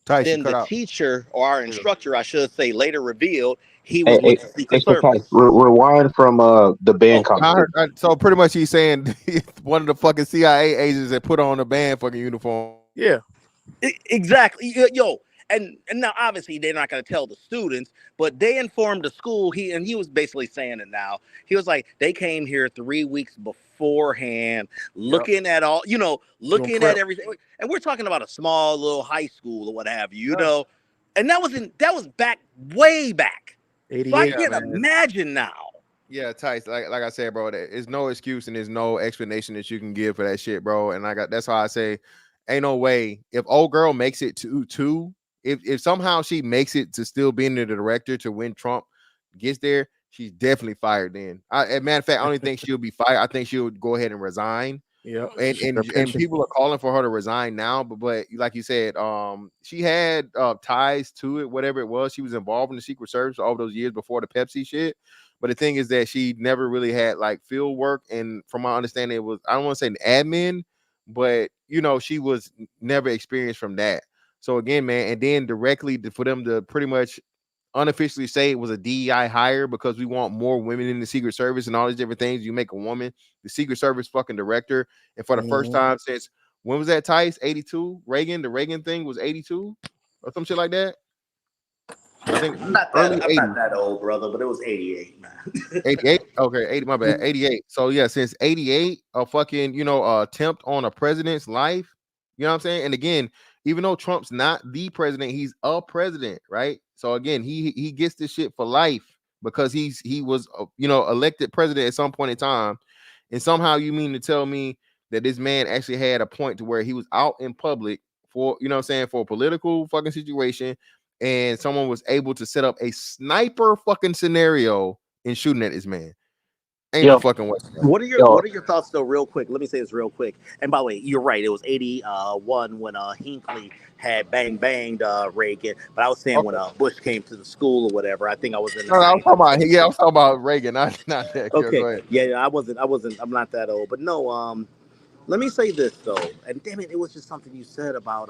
Tice, you Then cut the out. teacher or our instructor, I should say, later revealed he was Hey, with the Secret Sir Tyson, Service. rewind from the band concert. So pretty much he's saying one of the fucking CIA agents that put on a band fucking uniform. Yeah. Exactly. Yo. And now obviously they're not going to tell the students, but they informed the school. He was basically saying it now. He was like, they came here 3 weeks beforehand, looking at all, looking at everything. And we're talking about a small little high school or what have you, know. And that was back way back. 88, so I can't imagine now. Yeah, Tice, like I said, bro, there's no excuse and there's no explanation that you can give for that shit, bro. And that's how I say, ain't no way. If old girl makes it to two, if somehow she makes it to still being the director to when Trump gets there, she's definitely fired then. As a matter of fact, I don't think she'll be fired. I think she'll go ahead and resign. Yeah. And people are calling for her to resign now, but like you said, she had ties to it, whatever it was. She was involved in the Secret Service all those years before the Pepsi shit. But the thing is that she never really had like field work, and from my understanding, it was, I don't want to say an admin, but she was never experienced from that. So again, man, and then directly for them to pretty much unofficially say it was a DEI hire because we want more women in the Secret Service and all these different things. You make a woman the Secret Service fucking director, and for the first time since, when was that, Tice? 82? The Reagan thing was 82 or some shit like that. I think I'm not that old, brother, but it was 88, man. 88. Okay, 80. My bad. 88. So yeah, since 88, a fucking attempt on a president's life. You know what I'm saying? And again, even though Trump's not the president, he's a president, right? So again, he gets this shit for life because he was elected president at some point in time. And somehow you mean to tell me that this man actually had a point to where he was out in public for for a political fucking situation, and someone was able to set up a sniper fucking scenario in shooting at this man. Ain't no fucking way. What are your thoughts though, real quick? Let me say this real quick. And by the way, you're right. It was 81 when Hinckley had banged Reagan. But I was saying when Bush came to the school or whatever. I think I was in. I was talking about Reagan, not that. Okay. Go ahead. Yeah, I wasn't. I'm not that old. But no. Let me say this though. And damn it, it was just something you said about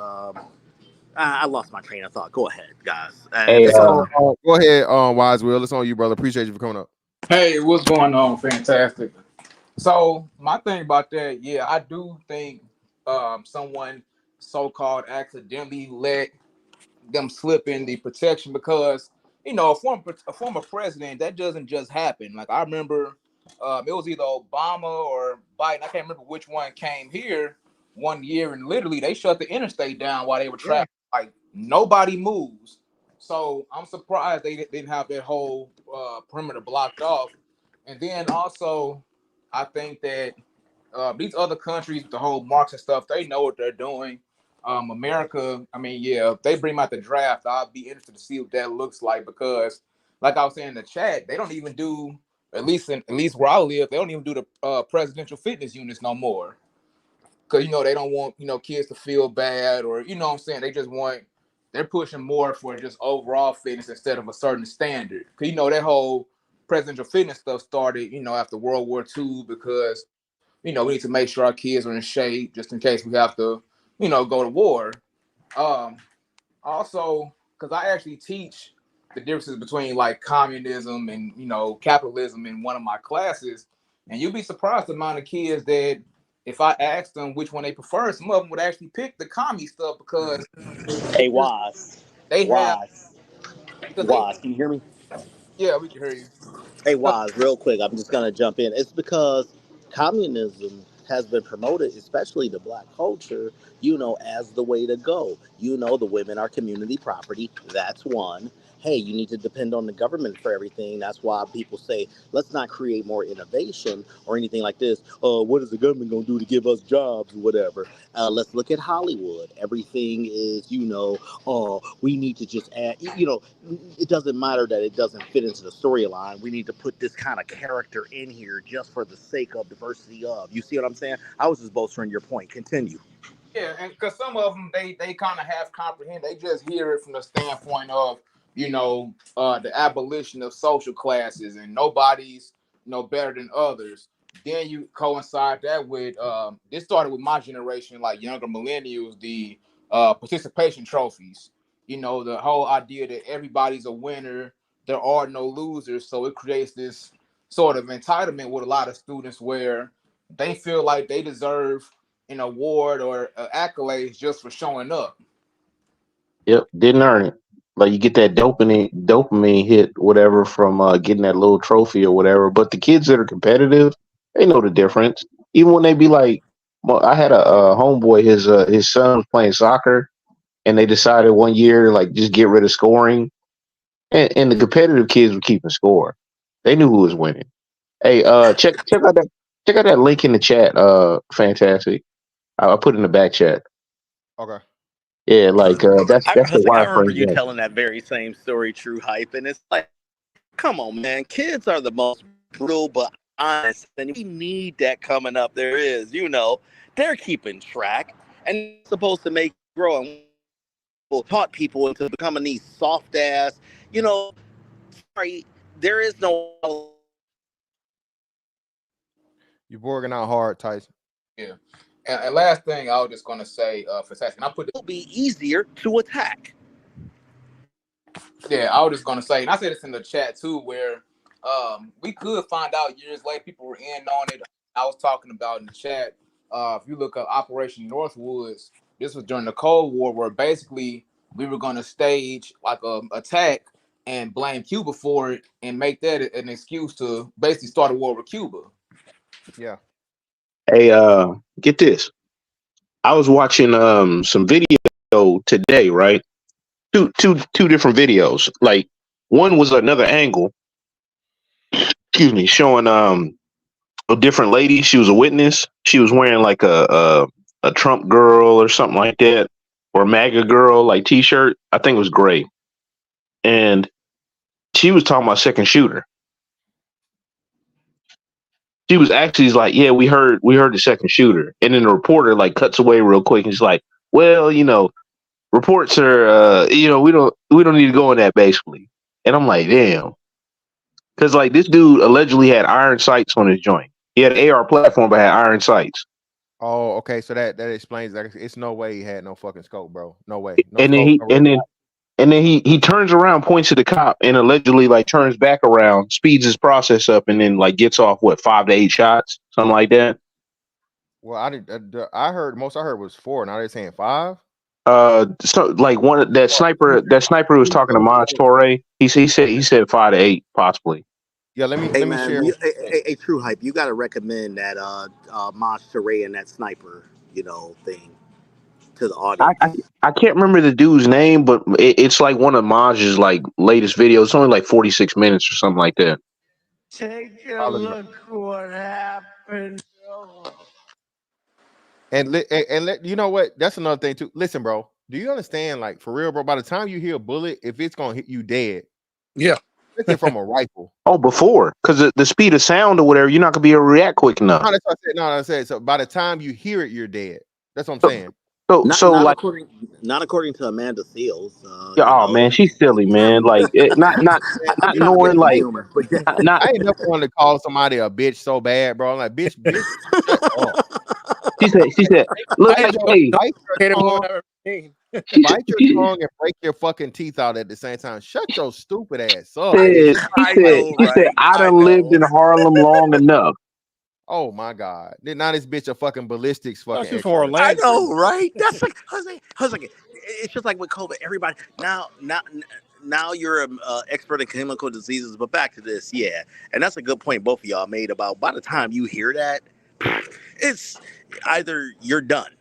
I lost my train of thought. Go ahead, guys. Go ahead, Wise Will. It's on you, brother. Appreciate you for coming up. Hey, what's going on? Fantastic. So my thing about that, yeah, I do think someone so-called accidentally let them slip in the protection because a former president, that doesn't just happen. Like I remember, it was either Obama or Biden. I can't remember which one came here one year, and literally they shut the interstate down while they were traveling. Like nobody moves. So I'm surprised they didn't have that whole perimeter blocked off. And then also, I think that these other countries, the whole Marxist stuff, they know what they're doing. America, I mean, yeah, if they bring out the draft, I'll be interested to see what that looks like because, like I was saying in the chat, they don't even do at least where I live, they don't even do the presidential fitness units no more. Because they don't want kids to feel bad or what I'm saying. They just they're pushing more for just overall fitness instead of a certain standard. Because that whole presidential fitness stuff started after World War II because we need to make sure our kids are in shape just in case we have to go to war. Also, because I actually teach the differences between like communism and capitalism in one of my classes, and you'd be surprised the amount of kids that if I asked them which one they prefer, some of them would actually pick the commie stuff because Hey, Waz. they have. Waz, can you hear me? Yeah, we can hear you. Hey, Waz, real quick, I'm just going to jump in. It's because communism has been promoted, especially the black culture, as the way to go. The women are community property. That's one. Hey, you need to depend on the government for everything. That's why people say, let's not create more innovation or anything like this. What is the government going to do to give us jobs or whatever? Let's look at Hollywood. Everything is, we need to just add, it doesn't matter that it doesn't fit into the storyline. We need to put this kind of character in here just for the sake of diversity of. You see what I'm saying? I was just bolstering your point. Continue. Yeah, and because some of them they kind of have comprehend. They just hear it from the standpoint of the abolition of social classes and nobody's better than others. Then you coincide that with this started with my generation, like younger millennials, the participation trophies. The whole idea that everybody's a winner, there are no losers. So it creates this sort of entitlement with a lot of students where they feel like they deserve an award or accolades just for showing up. Yep, didn't earn it. Like you get that dopamine hit, whatever, from getting that little trophy or whatever. But the kids that are competitive, they know the difference. Even when they be like, well, I had a homeboy, his son was playing soccer, and they decided one year like just get rid of scoring, and the competitive kids were keeping score. They knew who was winning. Hey, check out that link in the chat. Fantastic. I put it in the back chat. Okay. Yeah, like that's I the remember wireframe you joint. telling that very same story, True Hype, and it's like, come on, man. Kids are the most brutal but honest, and we need that coming up. There is, they're keeping track, and it's supposed to make you grow. And taught people into becoming these soft ass, sorry, there is no. You're working out hard, Tyson. Yeah. And last thing I was just gonna say for second, It'll be easier to attack. Yeah, I was just gonna say, and I said this in the chat too, where we could find out years later people were in on it. I was talking about in the chat. If you look at Operation Northwoods, this was during the Cold War, where basically we were gonna stage like a attack and blame Cuba for it and make that an excuse to basically start a war with Cuba. Yeah. Hey, get this. I was watching some video today, right? Two different videos. Like one was another angle, excuse me, showing a different lady. She was a witness. She was wearing like a Trump girl or something like that, or MAGA girl like t-shirt. I think it was gray. And she was talking about second shooter. She was actually like, yeah, we heard the second shooter. And then the reporter like cuts away real quick and she's like, well, reports are we don't need to go in that basically. And I'm like, damn. Cause like this dude allegedly had iron sights on his joint. He had an AR platform but had iron sights. Oh, okay. So that explains that. It's no way he had no fucking scope, bro. No way. No And scope, then he turns around, points to the cop, and allegedly like turns back around, speeds his process up, and then like gets off 5 to 8 shots, something like that. Well, I heard most I heard was 4. Now they're saying 5. So like that sniper who was talking to Maj Torre, he said 5 to 8 possibly. Yeah, let me share. Hey, True Hype, you got to recommend that Maj Torre and that sniper, thing to the audience. I can't remember the dude's name, but it's like one of Maj's like latest videos. It's only like 46 minutes or something like that. Take a look what happened. You know what? That's another thing too. Listen, bro. Do you understand? Like for real, bro. By the time you hear a bullet, if it's gonna hit you dead, yeah, especially from a rifle. Oh, before, because the speed of sound or whatever, you're not gonna be able to react quick enough. No, that's what I said. No, I said. So by the time you hear it, you're dead. That's what I'm saying. Not Like, according to Amanda Seals. yeah, oh man, she's silly, man. Like, not I'm trying to knowing, get like, humor, but not. I ain't never wanted to call somebody a bitch so bad, bro. I'm like, bitch, shut up. She said, look, Bite your tongue and break your fucking teeth out at the same time. Shut your stupid ass up. She said, I done lived in Harlem long enough. Oh my God! Now this bitch a fucking ballistics fucking. She's for Orlando. I know, right? That's like I was like, it's just like with COVID. Everybody now you're an expert in chemical diseases, but back to this, yeah, and that's a good point both of y'all made about by the time you hear that, it's either you're done,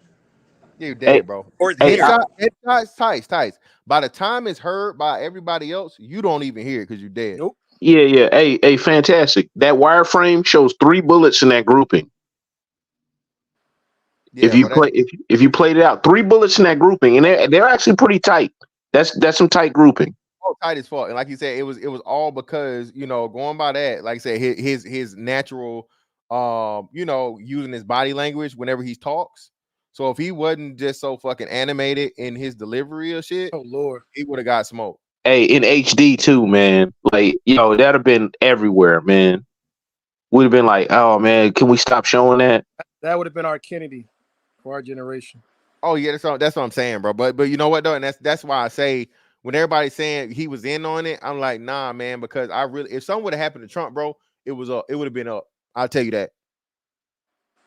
you're dead, bro. Or it's headshots, tights. By the time it's heard by everybody else, you don't even hear it because you're dead. Nope. Yeah. Hey, fantastic. That wireframe shows 3 bullets in that grouping. Yeah, if you played it out, 3 bullets in that grouping, and they're actually pretty tight. That's some tight grouping. Oh, tight as fuck. And like you said, it was all because going by that, like I said, his natural, using his body language whenever he talks. So if he wasn't just so fucking animated in his delivery of shit, oh Lord, he would have got smoked. Hey, in HD too, man. Like, that'd have been everywhere, man. Would have been like, oh man, can we stop showing that? That would have been our Kennedy for our generation. Oh yeah, that's what I'm saying, bro. But you know what though, and that's why I say when everybody's saying he was in on it, I'm like, nah, man, because if something would have happened to Trump, bro, it would have been up. I'll tell you that.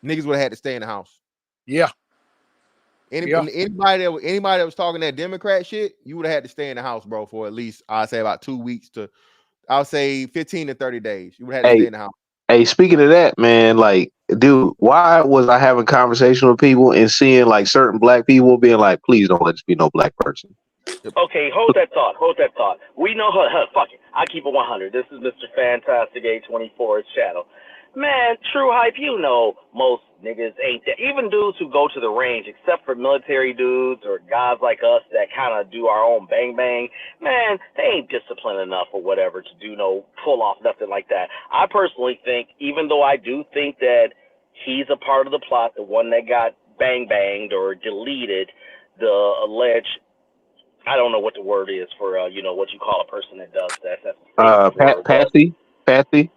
Niggas would have had to stay in the house. Yeah. Anybody that was talking that Democrat shit, you would have had to stay in the house, bro, for at least I'd say about 2 weeks to, I'll say 15 to 30 days. You would have had to stay in the house. Hey, speaking of that, man, like, dude, why was I having conversation with people and seeing like certain black people being like, please don't let this be no black person? Okay, hold that thought. We know her. Fuck it. I keep it 100. This is Mr. Fantastic A24's channel. Man, true hype, most niggas ain't that. Even dudes who go to the range, except for military dudes or guys like us that kind of do our own bang bang, man, they ain't disciplined enough or whatever to do pull off nothing like that. I personally think, even though I do think that he's a part of the plot, the one that got bang banged or deleted, the alleged, I don't know what the word is for, what you call a person that does that. Patsy.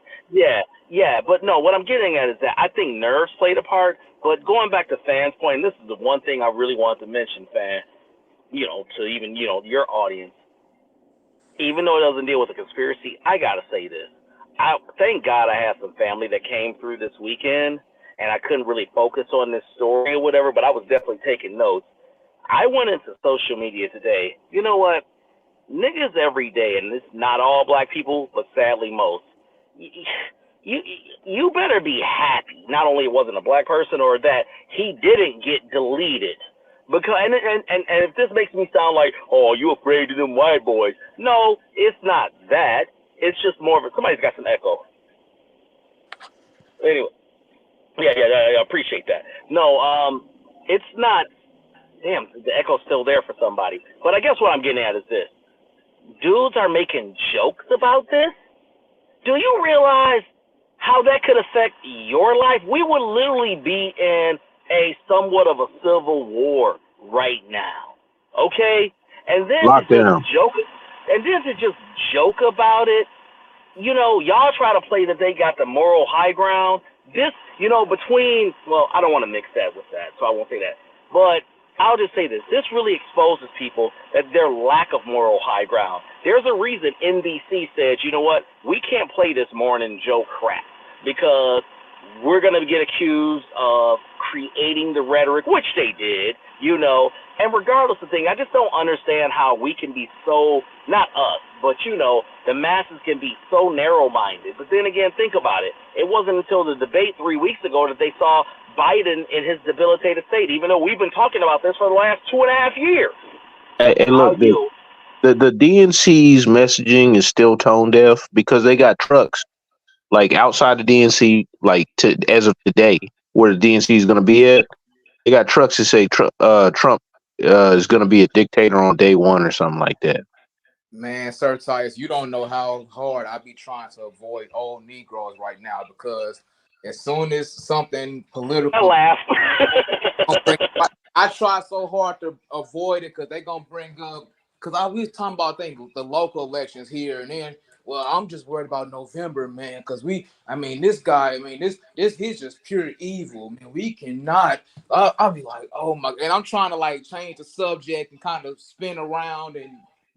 Yeah, but no, what I'm getting at is that I think nerves played a part, but going back to Fan's point, and this is the one thing I really wanted to mention, Fan, to even, your audience, even though it doesn't deal with a conspiracy, I gotta say this. Thank God I had some family that came through this weekend, and I couldn't really focus on this story or whatever, but I was definitely taking notes. I went into social media today. You know what? Niggas every day, and it's not all black people, but sadly most, you better be happy. Not only it wasn't a black person or that he didn't get deleted. Because and if this makes me sound like, oh, you afraid of them white boys. No, it's not that. It's just more of a, somebody's got some echo. Anyway. Yeah, I appreciate that. No, it's not. Damn, the echo's still there for somebody. But I guess what I'm getting at is this. Dudes are making jokes about this? Do you realize how that could affect your life? We would literally be in a somewhat of a civil war right now. Okay? And then to just joke about it, y'all try to play that they got the moral high ground. This, between, well, I don't want to mix that with that, so I won't say that. But I'll just say this. This really exposes people that their lack of moral high ground. There's a reason NBC said, you know what, we can't play this morning Joe crap because we're going to get accused of creating the rhetoric, which they did, And regardless of things, I just don't understand how we can be so, not us, but the masses can be so narrow-minded. But then again, think about it. It wasn't until the debate 3 weeks ago that they saw Biden in his debilitated state, even though we've been talking about this for the last 2.5 years. Hey, look, the DNC's messaging is still tone deaf because they got trucks like outside the DNC, like as of today, where the DNC is going to be at. They got trucks that say Trump is going to be a dictator on day one or something like that. Man, Sir Tice, you don't know how hard I be trying to avoid old Negroes right now, because as soon as something I political, laugh. I try so hard to avoid it because they gonna bring up. Because I was talking about the local elections here, and then, well, I'm just worried about November, man. Because this guy, he's just pure evil, man. We cannot. I'll be like, oh my, and I'm trying to like change the subject and kind of spin around and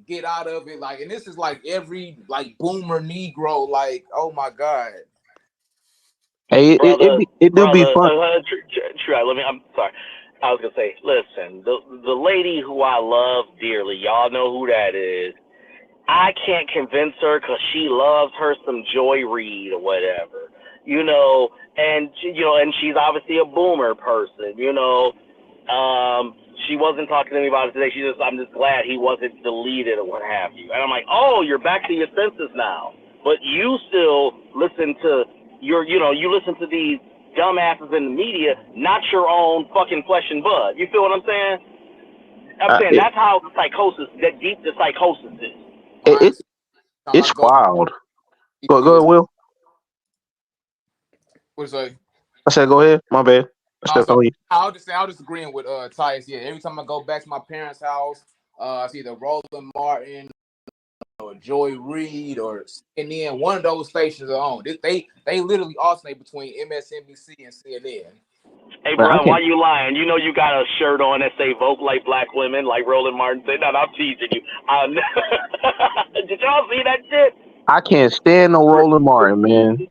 get out of it, like, and this is like every like boomer Negro, like, oh my God. Hey, it do be fun. Try. I'm sorry. I was gonna say, listen, the lady who I love dearly, y'all know who that is. I can't convince her because she loves her some Joy Reid or whatever, and she's obviously a boomer person, She wasn't talking to me about it today. I'm just glad he wasn't deleted or what have you. And I'm like, oh, you're back to your senses now, but you still listen to you listen to these dumbasses in the media, not your own fucking flesh and blood. You feel what I'm saying? I'm saying that's how that deep the psychosis is. It's wild. Go ahead, Will. What's that? I said, go ahead. My bad. I was just agreeing with Tice. Yeah, every time I go back to my parents' house, I see the Roland Martin or Joy Reid or CNN. One of those stations are on. They literally alternate between MSNBC and CNN. Hey, bro, why you lying? You know you got a shirt on that say "Vote like Black women," like Roland Martin said. No, I'm teasing you. Did y'all see that shit? I can't stand no Roland Martin, man.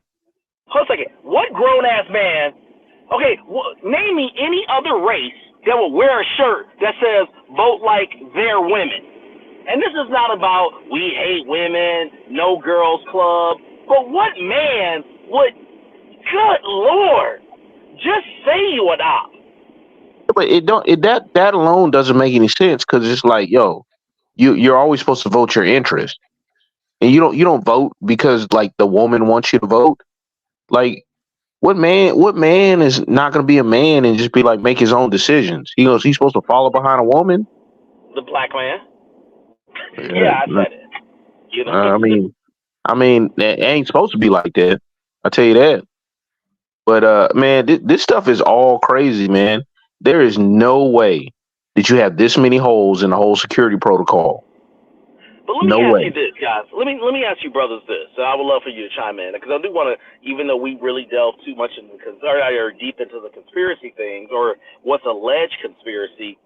Hold a second. What grown ass man? Okay, name me any other race that will wear a shirt that says "Vote like their women." And this is not about we hate women, no girls club. But what man would? Good Lord. Just say you adopt. But that alone doesn't make any sense, because it's like, yo, you're always supposed to vote your interest, and you don't vote because like the woman wants you to vote. Like, what man is not going to be a man and just be like make his own decisions? He's supposed to follow behind a woman. The black man. Yeah, I said it. I mean, it ain't supposed to be like that. I tell you that. But man, this stuff is all crazy, man. There is no way that you have this many holes in the whole security protocol. But let me ask you this, guys. Let me ask you brothers this, and I would love for you to chime in, because I do want to, even though we really delve too much into or deep into the conspiracy things or what's alleged conspiracy.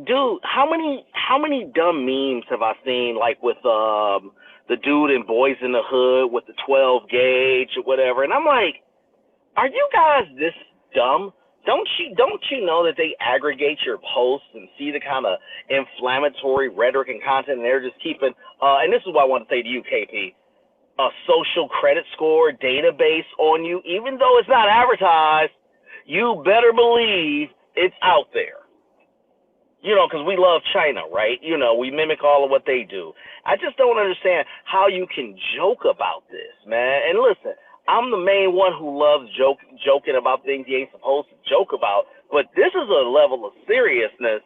Dude, how many dumb memes have I seen, like with the dude in Boys in the Hood with the 12 gauge or whatever? And I'm like, are you guys this dumb? Don't you know that they aggregate your posts and see the kind of inflammatory rhetoric and content, and they're just keeping and this is what I want to say to you, KP, a social credit score database on you, even though it's not advertised. You better believe it's out there. Because we love China, right? We mimic all of what they do. I just don't understand how you can joke about this, man. And listen, I'm the main one who loves joking about things you ain't supposed to joke about, but this is a level of seriousness.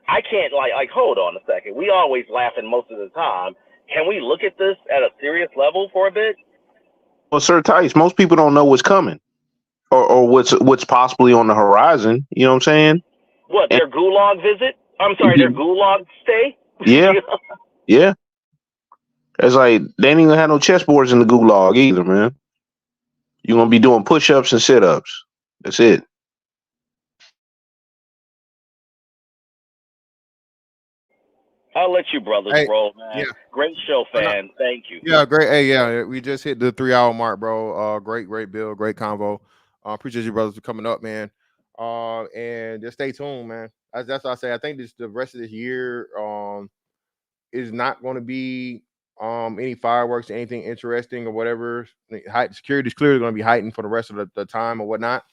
I can't, hold on a second. We always laughing most of the time. Can we look at this at a serious level for a bit? Well, Sir Tice, most people don't know what's coming or what's possibly on the horizon. You know what I'm saying? What, their gulag visit? I'm sorry, their gulag stay? Yeah. Yeah. It's like they ain't even have no chessboards in the gulag either, man. You're gonna be doing push-ups and sit-ups. That's it. I'll let you brothers roll, man. Yeah. Great show, fan. Thank you. Yeah, great. Hey, yeah, we just hit the 3-hour mark, bro. Great bill, great convo. Appreciate you brothers for coming up, man. And just stay tuned, man. That's what I say. I think the rest of this year is not going to be any fireworks, anything interesting or whatever. Security is clearly going to be heightened for the rest of the time or whatnot.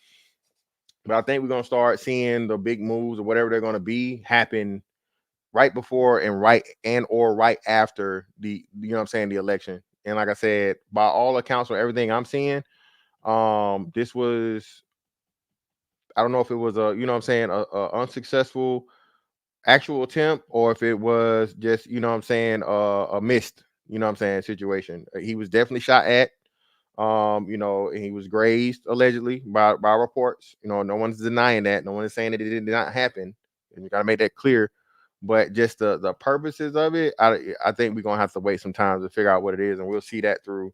But I think we're going to start seeing the big moves or whatever they're going to be happen right before and right after the election. And like I said, by all accounts or everything I'm seeing, this was, I don't know if it was a, you know what I'm saying, a unsuccessful actual attempt, or if it was just, you know what I'm saying, a missed, you know what I'm saying, situation. He was definitely shot at. You know, and he was grazed allegedly by reports. You know, no one's denying that. No one is saying that it did not happen. And you gotta make that clear. But just the purposes of it, I think we're gonna have to wait some time to figure out what it is, and we'll see that through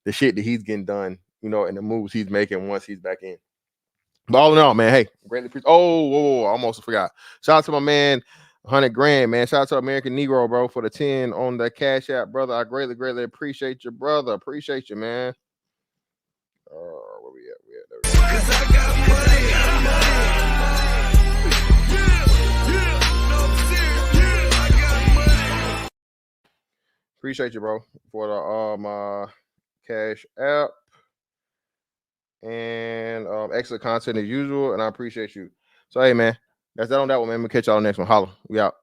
the shit that he's getting done, you know, and the moves he's making once he's back in. But all in all, man, hey, greatly appreciate. Oh, I almost forgot. Shout out to my man, 100 grand, man. Shout out to American Negro, bro, for the 10 on the Cash App, brother. I greatly appreciate you, brother. Appreciate you, man. Where we at? Appreciate you, bro, for the my Cash App and excellent content as usual, and I appreciate you. So hey, man, that's that on that one, man. We'll catch y'all next one. Holla, we out.